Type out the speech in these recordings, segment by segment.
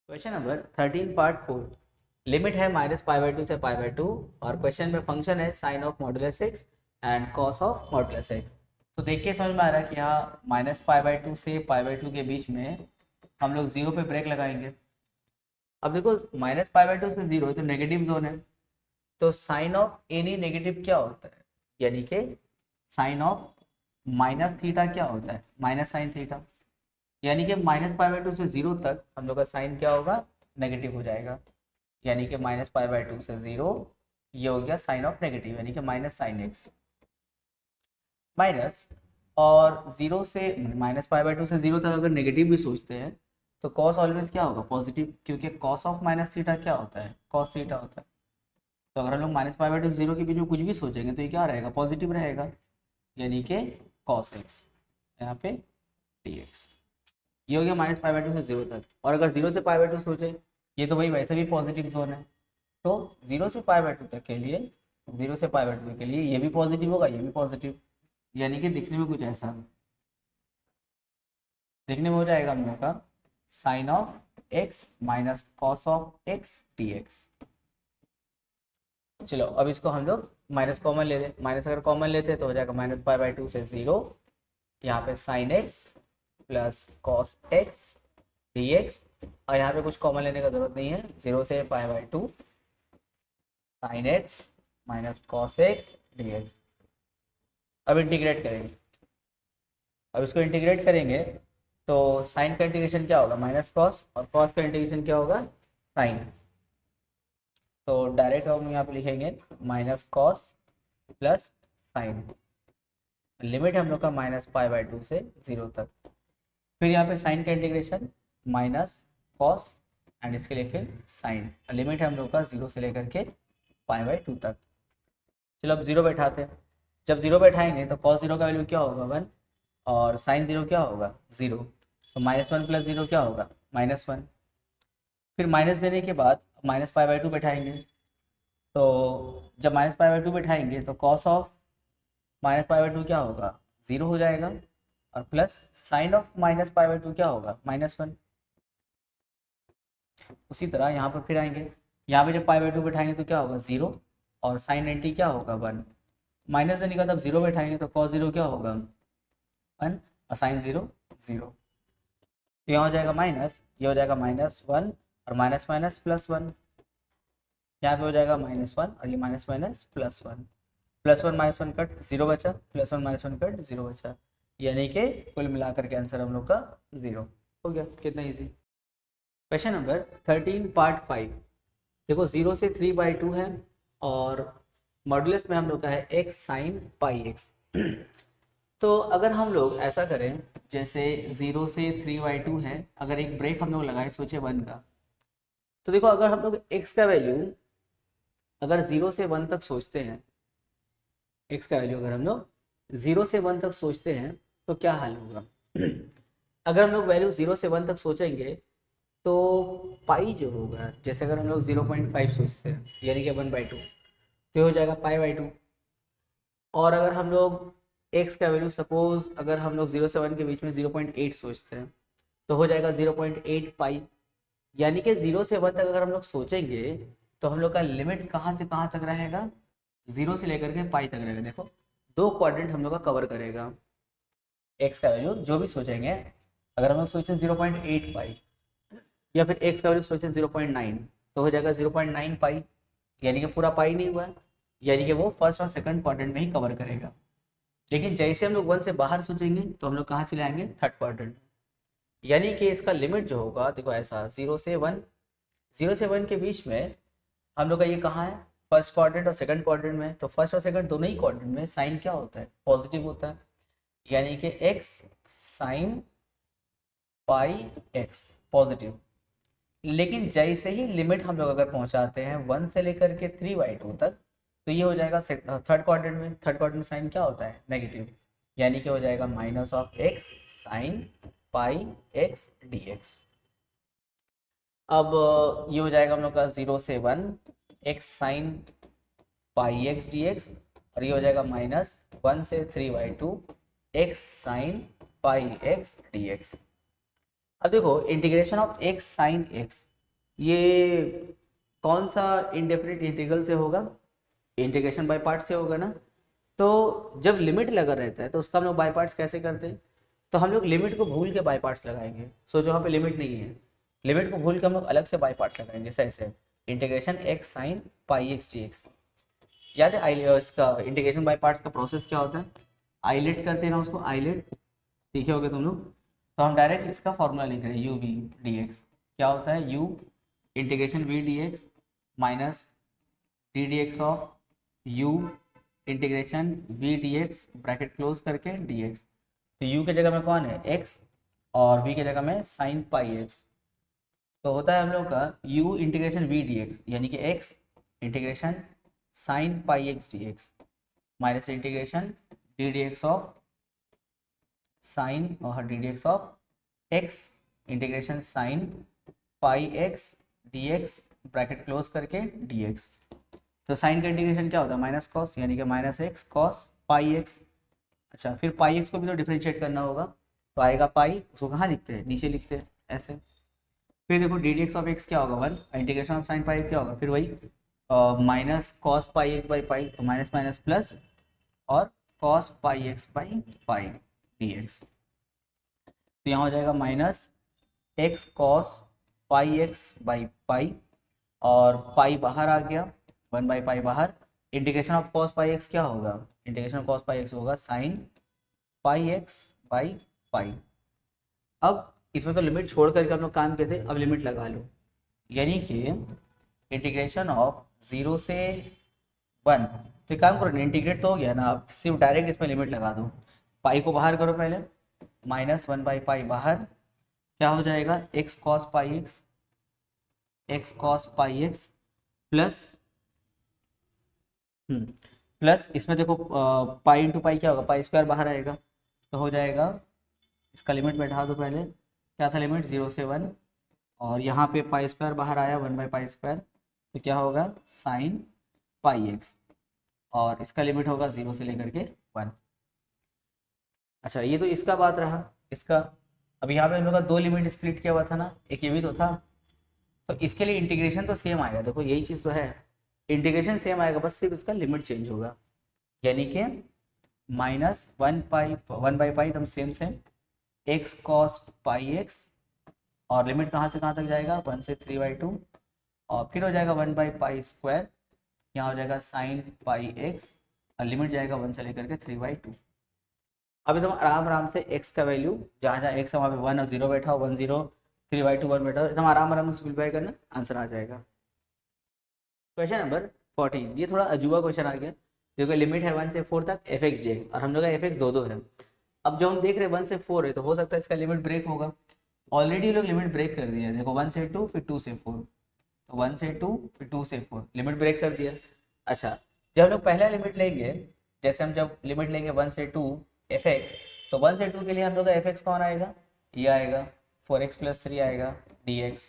Question number 13 part 4। Limit है -π/2 से π/2 और क्वेश्चन में फंक्शन है sine of modulus X and cos of modulus X. तो देख के समझ में आ रहा है कि यहाँ -π/2 से π/2 के बीच में हम लोग जीरो पे ब्रेक लगाएंगे। अब देखो -π/2 से जीरो तो नेगेटिव जोन है, तो साइन ऑफ एनी नेगेटिव क्या होता है, यानी कि साइन ऑफ माइनस थीटा क्या होता है, माइनस साइन थीटा। यानी कि -π/2 से जीरो तक हम लोग का साइन क्या होगा, नेगेटिव हो जाएगा। यानी कि -π/2 से जीरो, ये हो गया साइन ऑफ नेगेटिव यानी कि माइनस साइन एक्स माइनस। और जीरो से -π/2 से जीरो तक अगर नेगेटिव भी सोचते हैं तो कॉस ऑलवेज क्या होगा, पॉजिटिव, क्योंकि कॉस ऑफ माइनस थीटा क्या होता है, कॉस थीटा होता है। तो अगर हम लोग -π/2 से जीरो के बीच में कुछ भी सोचेंगे तो ये क्या रहेगा, पॉजिटिव रहेगा, यानी कि कॉस एक्स, यहाँ पे dx। ये हो गया -π/2 से जीरो तक। और अगर जीरो से π/2 सोचे, ये तो भाई वैसे भी पॉजिटिव जोन है, तो जीरो से π/2 तक के लिए, जीरो से π/2 के लिए ये भी पॉजिटिव होगा, ये भी पॉजिटिव, यानी कि दिखने में कुछ ऐसा, दिखने में हो जाएगा हम लोग का sine of X minus cos of X dx। चलो अब इसको हम लोग माइनस कॉमन ले लें, माइनस अगर कॉमन लेते तो हो जाएगा -π/2 से जीरो, यहाँ पे sine x plus cos x dx। और यहाँ पे कुछ कॉमन लेने का जरूरत नहीं है, जीरो से π/2 sine x minus cos x dx। अब इंटीग्रेट करेंगे, अब इसको इंटीग्रेट करेंगे तो साइन का इंटीग्रेशन क्या होगा, माइनस कॉस, और कॉस का इंटीग्रेशन क्या होगा, साइन। तो डायरेक्ट हम यहाँ पे लिखेंगे minus cos plus sign. Limit हम लोग का -π/2 से जीरो तक। फिर यहाँ पे साइन का इंटीग्रेशन माइनस कॉस एंड इसके लिए फिर साइन। लिमिट है हम लोग का जीरो से लेकर के π/2 तक। चलो अब जीरो बैठाते हैं। जब जीरो बैठाएंगे तो cos जीरो का वैल्यू क्या होगा, 1, और साइन जीरो क्या होगा, 0। तो -1 प्लस जीरो क्या होगा, -1। फिर माइनस देने के बाद -π/2 बैठाएंगे, तो जब -π/2 बैठाएंगे तो cos ऑफ -π/2 क्या होगा, 0 हो जाएगा, और प्लस साइन ऑफ -π/2 क्या होगा, -1। उसी तरह यहाँ पर फिर आएंगे, यहाँ पे जब π/2 बैठाएंगे तो क्या होगा, 0, और साइन 90 क्या होगा, 1। माइनस देने का तब जीरो बैठाएंगे तो cos जीरो क्या होगा, 1, और साइन जीरो 0। तो यहाँ हो जाएगा माइनस, ये हो जाएगा -1, और माइनस माइनस +1, यहाँ पे हो जाएगा -1, और ये माइनस माइनस +1, +1 -1 कट 0 बचा, +1 -1 कट 0 बचा, यानी कि कुल मिलाकर के आंसर हम लोग का 0 हो गया। कितना इजी। Question number 13 part 5। देखो 0 से 3/2 है और मॉडुलस में हम लोग का है x साइन πx। तो अगर हम लोग ऐसा करें, जैसे 0 से 3/2 है, अगर एक ब्रेक हम लोग लगाए सोचे 1 का, तो देखो अगर हम लोग x का वैल्यू अगर 0 से 1 तक सोचते हैं, x का वैल्यू अगर हम लोग 0 से 1 तक सोचते हैं तो क्या हाल होगा। अगर हम लोग वैल्यू 0 से 1 तक सोचेंगे तो पाई जो होगा, जैसे अगर हम लोग 0.5 सोचते हैं यानी कि 1/2, तो हो जाएगा π/2। और अगर हम लोग x का वैल्यू सपोज अगर हम लोग 0 से 1 के बीच में 0.8 सोचते हैं तो हो जाएगा 0.8 पाई। यानी कि 0 से 1 तक अगर हम लोग सोचेंगे तो हम लोग का लिमिट कहाँ से कहाँ तक रहेगा, 0 से लेकर के पाई तक रहेगा। देखो दो क्वाड्रेंट हम लोग का कवर करेगा। x का वैल्यू जो भी सोचेंगे, अगर हम लोग सोचें 0.8 पाई, या फिर x का वैल्यू सोचें 0.9, तो हो जाएगा 0.9 पाई, यानी कि पूरा पाई नहीं हुआ है, यानी कि वो फर्स्ट और सेकंड क्वाड्रेंट में ही कवर करेगा। लेकिन जैसे हम लोग 1 से बाहर सोचेंगे तो हम लोग कहाँ चले आएंगे, थर्ड क्वाड्रेंट। यानी कि इसका लिमिट जो होगा, देखो ऐसा 0 से 1 के बीच में हम लोग का ये कहाँ है, फर्स्ट क्वाड्रेंट और सेकंड क्वाड्रेंट में। तो फर्स्ट और सेकंड दोनों ही क्वाड्रेंट में साइन क्या होता है, पॉजिटिव होता है, यानी कि x साइन πx पॉजिटिव। लेकिन जैसे ही लिमिट हम लोग अगर पहुंचाते हैं 1 से लेकर के 3/2 तक, तो ये हो जाएगा थर्ड क्वाड्रेंट में। थर्ड क्वाड्रेंट में साइन क्या होता है, नेगेटिव, यानी कि हो जाएगा -x साइन πx dx। अब ये हो जाएगा हम लोग का 0 से 1 x साइन πx dx, और ये हो जाएगा -1 से 3/2 x साइन πx dx। अब देखो integration of x sine x, ये कौन सा इंडेफिनिट इंटीग्रल से होगा? इंटीग्रेशन बाय पार्ट से होगा ना। तो जब लिमिट लगा रहता है तो उसका हम लोग बाय पार्ट्स कैसे करते हैं? तो हम लोग लिमिट को भूल के बाय पार्ट्स लगाएंगे। सो जो वहाँ पे लिमिट नहीं है, लिमिट को भूल के हम लोग अलग से बाय पार्ट्स लगाएंगे। जैसे ऐसे integration x sine pi x D x. याद है इसका इंटीग्रेशन बाय पार्ट्स का प्रोसेस क्या होता है? आइलेट करते हैं ना उसको, आइलेट सीखे होगे तुम लोग। तो हम डायरेक्ट इसका फॉर्मूला लिख रहे हैं, यू वी डी एक्स। क्या होता है? U integration we D x minus D D x of U integration we D x bracket close करके डी एक्स। तो u की जगह में कौन है? x, और v की जगह में साइन पाई एक्स। तो होता है हम लोग का u integration we D x, यानी कि x integration sine pi x D x minus integration d D x of sine और d D x of x integration sine pi x D x bracket close करके D x. तो sine का integration क्या होता है? Minus cos, यानी कि minus x cos pi x. अच्छा, फिर पाई एक्स को भी तो डिफरेंशिएट करना होगा, तो आएगा पाई, उसको कहाँ लिखते हैं? नीचे लिखते हैं ऐसे। फिर देखो D D x of x क्या होगा? 1, इंटीग्रेशन ऑफ साइन पाई क्या होगा? फिर वही minus cos pi x by pi, तो माइनस माइनस प्लस और cos pi x by pi d x. तो यहाँ हो जाएगा minus x cos pi x by pi, और पाई बाहर आ गया, 1 बाई पाई बाहर। Integration of cos pi x क्या होगा? Integration of cos pi x होगा sine pi x by pi. अब इसमें तो लिमिट छोड़ करके हम लोग काम किए थे, अब लिमिट लगा लो। यानी कि इंटीग्रेशन ऑफ 0 से 1, तो एक काम करो, इंटीग्रेट तो हो गया ना, अब सिर्फ डायरेक्ट इसमें लिमिट लगा दो। पाई को बाहर करो पहले, माइनस 1 बाई पाई बाहर, क्या हो जाएगा? X cos pi x, x cos pi x plus plus इसमें देखो पाई इंटू पाई क्या होगा? पाई स्क्वायर बाहर आएगा, तो हो जाएगा, इसका लिमिट बैठा दो पहले। क्या था लिमिट? 0 से 1, और यहाँ पे पाई स्क्वायर बाहर आया, 1 बाई पाई स्क्वायर, तो क्या होगा? साइन पाई एक्स, और इसका लिमिट होगा 0 से लेकर के 1। अच्छा, ये तो इसका बात रहा इसका। अब यहाँ पे हम लोग का 2 लिमिट स्प्लिट किया हुआ था ना, एक ये भी तो था। तो इसके लिए इंटीग्रेशन तो सेम आएगा, देखो यही चीज़ तो है, इंटीग्रेशन सेम आएगा, बस सिर्फ इसका लिमिट चेंज होगा। यानी कि माइनस 1 बाई पाई एकदम same same, x cos pi x, और लिमिट कहाँ से कहाँ तक जाएगा? 1 से 3/2, और फिर हो जाएगा 1 बाई पाई स्क्वायर, यहाँ हो जाएगा साइन पाई एक्स, और लिमिट जाएगा 1 से लेकर के 3/2। अब एकदम आराम आराम से x का वैल्यू जहाँ जहाँ x है वहाँ पे 1 और 0 बैठा हो, 1 0 3/2 1 बैठा हो, एकदम आराम आराम से सिंप्लीफाई करना, आंसर आ जाएगा। क्वेश्चन नंबर 14, ये थोड़ा अजूबा क्वेश्चन आ गया। देखो लिमिट है 1 से 4 तक एफ एक्स जे, और हम लोग का एफ एक्स 2 है। अब जो हम देख रहे हैं 1 से 4 है, तो हो सकता है इसका लिमिट ब्रेक होगा। ऑलरेडी लोग लिमिट ब्रेक कर दिया है, देखो 1 से 2 फिर 2 से 4, तो 1 से 2 फिर 2 से 4, लिमिट ब्रेक कर दिया। अच्छा, जब हम लोग पहला लिमिट लेंगे, जैसे हम जब लिमिट लेंगे 1 से 2 एफ एक्स, तो 1 से 2 के लिए हम लोग का एफ एक्स कौन आएगा? ये आएगा 4x + 3 आएगा dx।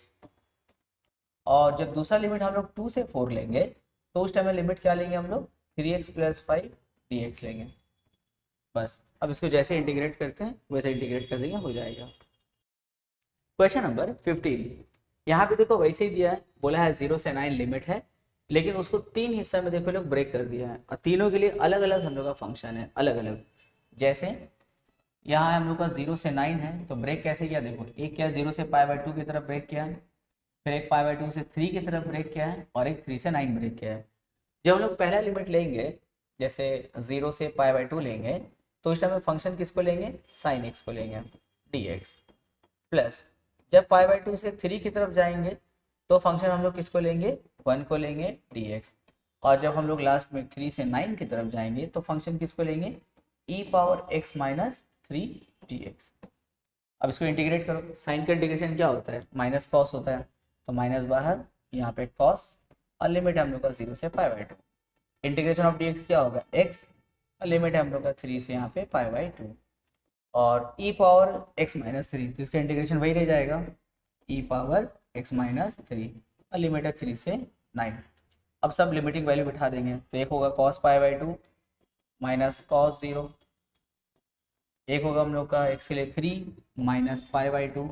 और जब दूसरा लिमिट हम लोग 2 से 4 लेंगे, तो उस टाइम में लिमिट क्या लेंगे हम लोग? 3x + 5 dx लेंगे। बस अब इसको जैसे इंटीग्रेट करते हैं वैसे इंटीग्रेट कर देंगे, हो जाएगा। क्वेश्चन नंबर 15, यहाँ पे देखो वैसे ही दिया है, बोला है 0 से 9 लिमिट है, लेकिन उसको 3 हिस्सा में देखो लोग ब्रेक कर दिया है, और तीनों के लिए अलग अलग हम लोग का फंक्शन है, अलग अलग। जैसे यहाँ हम लोग का 0 से 9 है, तो ब्रेक कैसे किया? देखो एक क्या 0 से π/2 की तरफ ब्रेक किया है, फिर एक π/2 से 3 की तरफ ब्रेक किया है, और एक 3 से 9 ब्रेक किया है। जब हम लोग पहला लिमिट लेंगे, जैसे 0 से π/2 लेंगे, तो उस टाइम में फंक्शन किसको लेंगे? साइन एक्स को लेंगे dx, प्लस जब π/2 से 3 की तरफ जाएंगे, तो फंक्शन हम लोग किसको लेंगे? 1 को लेंगे dx, और जब हम लोग लास्ट में 3 से 9 की तरफ जाएंगे, तो फंक्शन किसको लेंगे? e⁻x - 3 dx। अब इसको इंटीग्रेट करो, साइन का इंटीग्रेशन क्या होता है? माइनस कॉस होता है, तो माइनस बाहर, यहाँ पे कॉस, और लिमिट है हम लोग का 0 से π/2। इंटीग्रेशन ऑफ dx क्या होगा? x, और लिमिट है हम लोग का 3 से यहाँ पे π/2, और e⁻x - 3, तो इसका इंटीग्रेशन वही रह जाएगा, e⁻x - 3, और लिमिट है 3 से 9। अब सब लिमिटिंग वैल्यू बिठा देंगे, तो एक होगा cos π/2 माइनस cos 0, एक होगा हम लोग का x के लिए 3 माइनस π/2,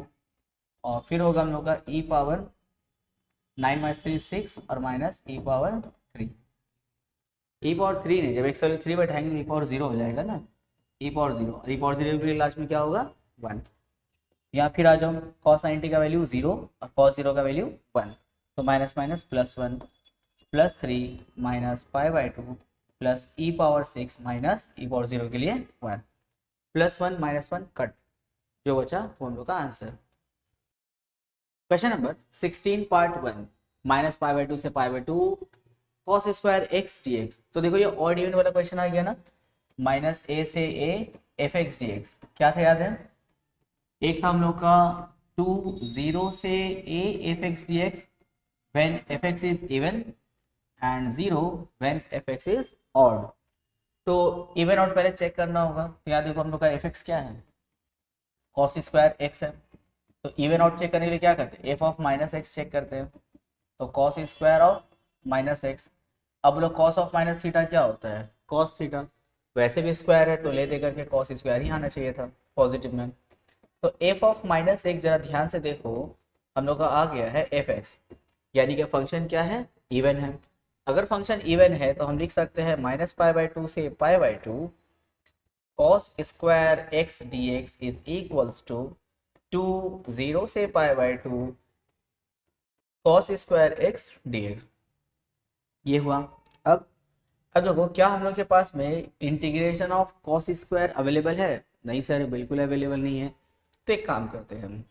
और फिर होगा हम लोग का e⁻ 9 माइनस 3 6 और माइनस ई पावर 3। ई पावर 3 नहीं, जब एक्स वैल्यू 3 बैठाएंगे तो ई पावर 0 हो जाएगा ना, ई पावर 0, और ई पावर 0 के लिए लास्ट में क्या होगा 1। यहाँ फिर आ जाओ, cos 90 का वैल्यू 0 और cos 0 का वैल्यू 1, तो minus minus plus 1 plus 3 minus 5/2 plus e power 6 minus e power 0 के लिए 1, प्लस 1 माइनस 1 कट, जो बचा वो हम लोग का answer. Question number 16 part 1, minus π/2 से π/2 cos square x D x. तो देखो ये ऑड इवन वाला क्वेश्चन आ गया ना, माइनस ए से a f x D x. क्या था याद है, एक था हम लोग का 2 0 से a f x D x when F x is even and 0 when F x is odd. तो इवन ऑड पहले चेक करना होगा, तो याद देखो हम लोग का एफ एक्स क्या है, cos स्क्वायर एक्स है। तो इवन आउट चेक करने के लिए क्या करते हैं, F of minus x check करते हैं, तो cos square of minus x. अब लोग cos ऑफ माइनस थीटा क्या होता है, cos थीटा, वैसे भी स्क्वायर है तो ले दे करके cos स्क्वायर ही आना चाहिए था पॉजिटिव में। तो एफ ऑफ माइनस एक्स जरा ध्यान से देखो, हम लोग का आ गया है एफ एक्स, यानी कि फंक्शन क्या है, इवन है। अगर फंक्शन इवन है तो हम लिख सकते हैं माइनस π/2 से π/2 cos square x D x is equals to 2 0 से π/2 cos square x D x. ये हुआ। अब देखो क्या हम लोग के पास में integration of cos square available है, नहीं सर बिल्कुल अवेलेबल नहीं है। तो एक काम करते हैं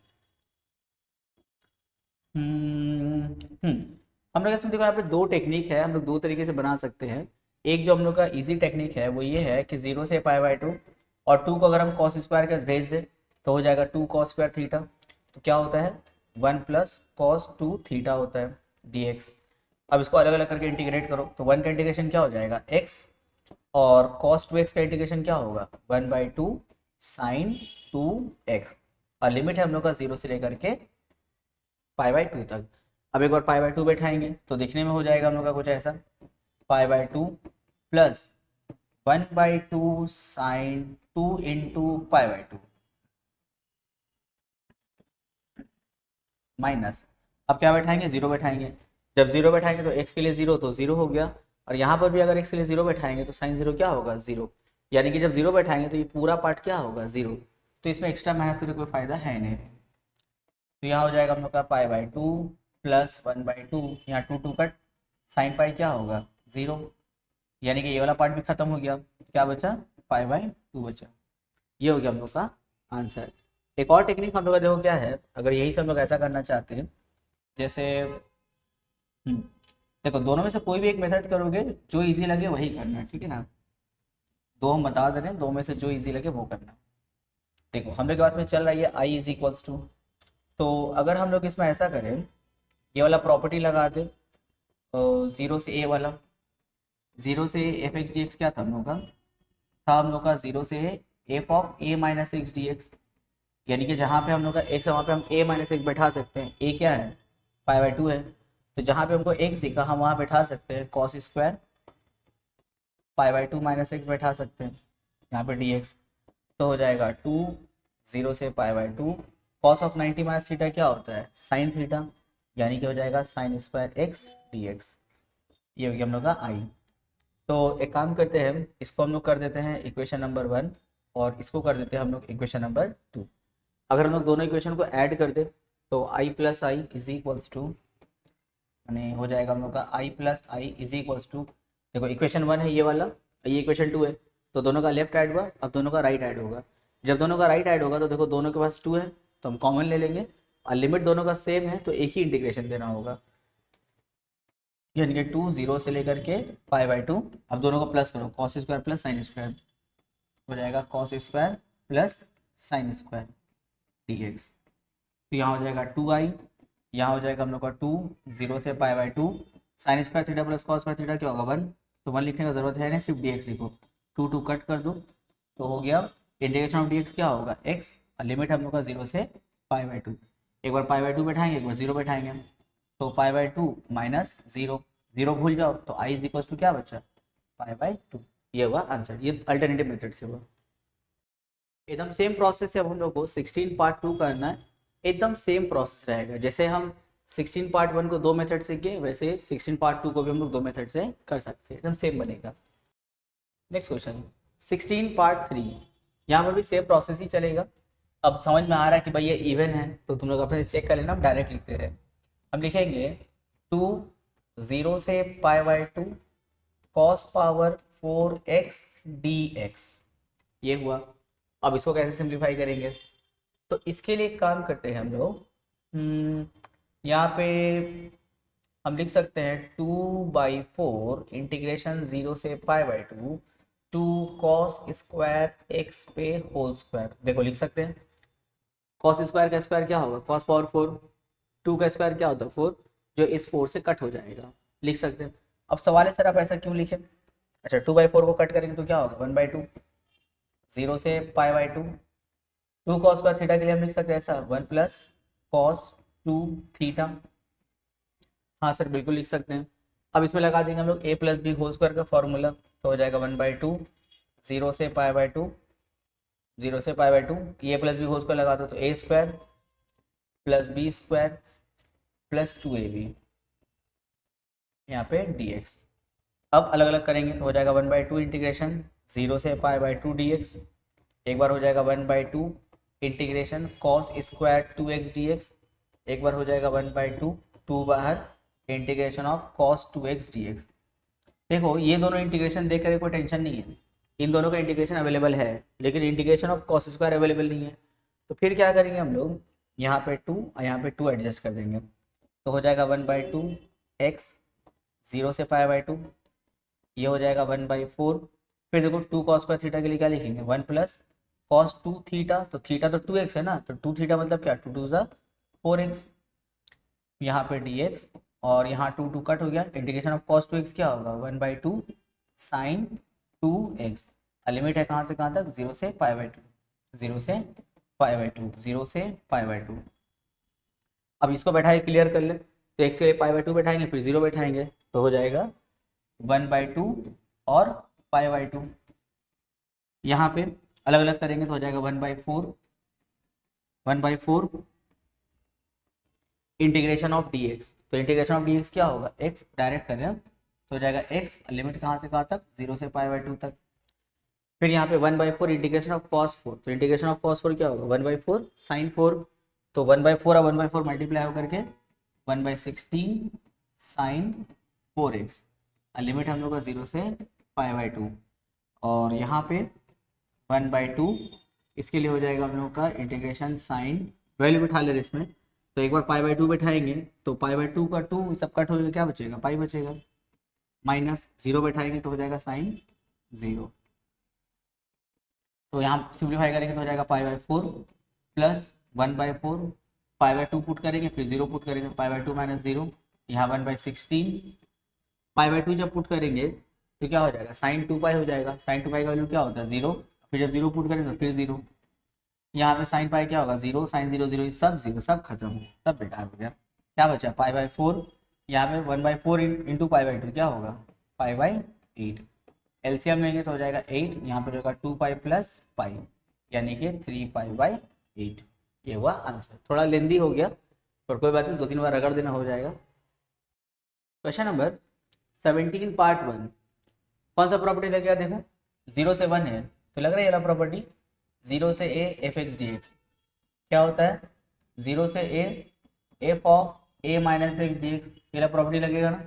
हम लोग इसमें देखो यहाँ पे दो टेक्निक है, हम लोग दो तरीके से बना सकते हैं। एक जो हम लोग का इजी टेक्निक है वो ये है कि 0 से π/2 और 2 को अगर हम cos स्क्वायर का भेज दें तो हो जाएगा 2 cos स्क्वायर थीटा। तो क्या होता है 1 प्लस cos 2 थीटा होता है dx। अब इसको अलग अलग करके इंटीग्रेट करो, तो 1 का इंटीग्रेशन क्या हो जाएगा x, और cos 2x का इंटीग्रेशन क्या होगा 1/2 sin 2x, और लिमिट है हम लोग का 0 से लेकर के π/2 तक। अब एक बार π/2 बैठाएंगे तो दिखने में हो जाएगा हम लोग का कुछ ऐसा, π/2 प्लस 1/2 sin 2 इंटू π/2 माइनस, अब क्या बैठाएंगे 0 बैठाएंगे। जब 0 बैठाएंगे तो x के लिए 0 तो 0 हो गया, और यहाँ पर भी अगर x के लिए 0 बैठाएंगे तो साइन 0 क्या होगा 0, यानी कि जब 0 बैठाएंगे तो ये पूरा पार्ट क्या होगा 0। तो इसमें एक्स्ट्रा मेहनत का कोई फायदा है नहीं। तो यहाँ हो जाएगा हम लोग का π/2 प्लस 1/2, यहाँ 2 कट, साइन पाई क्या होगा 0, यानी कि ये वाला पार्ट भी खत्म हो गया, क्या बचा π/2 बचा। ये हो गया हम लोग का आंसर। एक और टेक्निक हम लोग का देखो क्या है, अगर यही से हम लोग ऐसा करना चाहते हैं, जैसे देखो दोनों में से कोई भी एक मेथड करोगे, जो इजी लगे वही करना, ठीक है ना। दो हम बता दे रहे हैं, दो में से जो इजी लगे वो करना। देखो हम लोग के पास में चल रही है i इज इक्वल्स टू, तो अगर हम लोग इसमें ऐसा करें, ये वाला प्रॉपर्टी लगा दे 0 से a वाला, 0 से एफ एक्स डी एक्स क्या था हम लोग का, था हम लोग का 0 से F of a minus x D x, यानी कि जहाँ पे हम लोग का x है वहाँ पे हम a माइनस एक्स बैठा सकते हैं। a क्या है π/2 है, तो जहाँ पे हमको x दिखा हम वहाँ बैठा सकते हैं cos स्क्वायर π/2 माइनस एक्स बैठा सकते हैं यहाँ पे dx। तो हो जाएगा 2 0 से π/2 cos ऑफ 90 माइनस थीटा क्या होता है साइन थीटा, यानी कि हो जाएगा साइन स्क्वायर एक्स dx। ये हो गया हम लोग का i। तो एक काम करते हैं, इसको हम लोग कर देते हैं इक्वेशन नंबर 1 और इसको कर देते हैं हम लोग इक्वेशन नंबर 2। अगर हम लोग दोनों इक्वेशन को ऐड कर दे तो i plus I is equals to, यानी हो जाएगा हम लोग का i plus I is equals to, देखो इक्वेशन 1 है ये वाला, ये इक्वेशन 2 है, तो दोनों का लेफ्ट ऐड हुआ, अब दोनों का राइट ऐड होगा। जब दोनों का राइट ऐड होगा तो देखो दोनों के पास 2 है तो हम कॉमन ले लेंगे, और लिमिट दोनों का सेम है तो एक ही इंटीग्रेशन देना होगा, यानी कि 2 0 से लेकर के π/2। अब दोनों को प्लस करो, cos square plus sine square हो जाएगा cos square plus sine square dx। तो यहाँ हो जाएगा 2i, यहाँ हो जाएगा हम लोग का 2 0 से π/2 sine square theta plus cos square theta क्या होगा 1, तो 1 लिखने का जरूरत है नहीं, सिर्फ dx लिखो, 2 कट कर दो तो हो गया इंटीग्रेशन ऑफ dx क्या होगा x, और लिमिट हम लोग का 0 से π/2। एक बार π/2 बैठाएंगे, एक बार 0 बैठाएंगे, तो π/2 माइनस 0 भूल जाओ तो i इज इक्वल टू क्या बचा π/2। ये हुआ आंसर, ये अल्टरनेटिव मेथड से हुआ। एकदम सेम प्रोसेस से अब हम लोग को 16 पार्ट 2 करना है, एकदम सेम प्रोसेस रहेगा। जैसे हम 16 पार्ट 1 को 2 मेथड से किए, वैसे 16 पार्ट 2 को भी हम लोग 2 मेथड से कर सकते हैं, एकदम सेम बनेगा। नेक्स्ट क्वेश्चन 16 पार्ट 3, यहाँ पर भी सेम प्रोसेस ही चलेगा। अब समझ में आ रहा है कि भाई ये इवन है, तो तुम लोग अपने चेक कर लेना, हम डायरेक्ट लिखते रहे। हम लिखेंगे 2 0 से π/2 cos पावर 4x dx, ये हुआ। अब इसको कैसे सिंप्लीफाई करेंगे, तो इसके लिए एक काम करते हैं हम लोग, यहाँ पे हम लिख सकते हैं 2/4 इंटीग्रेशन 0 से π/2 2 cos स्क्वायर x पे होल स्क्वायर। देखो लिख सकते हैं cos स्क्वायर का स्क्वायर क्या होगा, cos पावर 4, 2 का स्क्वायर क्या होता है 4, जो इस 4 से कट हो जाएगा, लिख सकते हैं। अब सवाल है सर आप ऐसा क्यों लिखे, अच्छा 2/4 को कट करेंगे तो क्या होगा 1/2, 0 से π/2 2 cos स्क्वायर थीटा के लिए हम लिख सकते हैं ऐसा 1 प्लस cos 2 थीटा। हाँ सर बिल्कुल लिख सकते हैं। अब इसमें लगा देंगे हम लोग a plus B whole square का फॉर्मूला, तो हो जाएगा 1/2 0 से π/2, 0 से π/2 A plus B whole square लगा दो तो a स्क्वायर plus B square plus 2ab, यहाँ पे dx। अब अलग अलग करेंगे तो हो जाएगा 1/2 इंटीग्रेशन 0 से π/2 dx, एक बार हो जाएगा 1/2 integration cos square 2x dx, एक बार हो जाएगा 1/2 2 बाहर integration of cos 2x dx। देखो ये दोनों इंटीग्रेशन देख कर कोई टेंशन नहीं है, इन दोनों का इंटीग्रेशन अवेलेबल है, लेकिन integration of cos square available नहीं है। तो फिर क्या करेंगे हम लोग, यहाँ पे 2 और यहाँ पे 2 एडजस्ट कर देंगे, तो हो जाएगा 1/2 x 0 से π/2, ये हो जाएगा 1/4। फिर देखो 2 cos स्क्वायर थीटा के लिए क्या लिखेंगे 1 प्लस cos 2 थीटा, तो थीटा तो 2x है ना, तो 2 थीटा मतलब क्या 2 2 4x, यहाँ पे dx और यहाँ 2 2 कट हो गया, इंटीग्रेशन ऑफ cos 2x क्या होगा 1/2 sin 2x। लिमिट है कहाँ से कहाँ तक 0 से π/2, 0 से π/2, 0 से π/2। अब इसको बैठाए क्लियर कर ले, तो x के लिए π/2 बैठाएंगे फिर 0 बैठाएंगे, तो हो जाएगा 1/2 और π/2। यहाँ पे अलग अलग करेंगे तो हो जाएगा 1/4 इंटीग्रेशन ऑफ dx, तो इंटीग्रेशन ऑफ dx क्या होगा x डायरेक्ट करें तो हो जाएगा x, लिमिट कहाँ से कहाँ तक 0 से π/2 तक। फिर यहाँ पे 1/4 इंटीग्रेशन ऑफ cos 4, तो इंटीग्रेशन ऑफ cos 4 क्या होगा 1/4 sin 4, तो 1/4 और 1/4 मल्टीप्लाई होकर के 1/16 sin 4x, लिमिट हम लोग का 0 से π/2। और यहाँ पे 1/2 इसके लिए हो जाएगा हम लोग का इंटीग्रेशन साइन, वैल्यू बिठा ले रहे इसमें, तो एक बार π/2 बैठाएंगे तो π/2 का 2 सब कट हो जाएगा, क्या बचेगा पाई बचेगा, माइनस 0 बैठाएंगे तो हो जाएगा साइन 0। तो यहाँ सिंप्लीफाई करेंगे तो हो जाएगा π/4 प्लस 1/4, π/2 पुट करेंगे फिर 0 पुट करेंगे, π/2 माइनस 0, यहाँ 1/16, π/2 जब पुट करेंगे तो क्या हो जाएगा साइन 2π हो जाएगा, साइन 2π का वैल्यू क्या होता है 0, फिर जब 0 पुट करेंगे तो फिर 0, यहाँ पे साइन पाई क्या होगा 0, साइन 0 0 सब 0, सब खत्म हो, सब बेकार हो गया, क्या बचा π/4, यहाँ पे 1/4 इंटू π/2 क्या होगा π/8, एलसीएम लेंगे तो हो जाएगा 8, यहाँ पे होगा 2π प्लस पाई यानी कि 3π/8। ये हुआ आंसर, थोड़ा लेंदी हो गया पर कोई बात नहीं, 2-3 बार रगड़ देना हो जाएगा। क्वेश्चन नंबर 17 पार्ट 1, कौन सा प्रॉपर्टी लगेगा देखो 0 से 1 है तो लग रहा है ये वाला प्रॉपर्टी 0 से a f(x) dx, क्या होता है 0 से a f of a minus x dx, ये वाला प्रॉपर्टी लगेगा ना,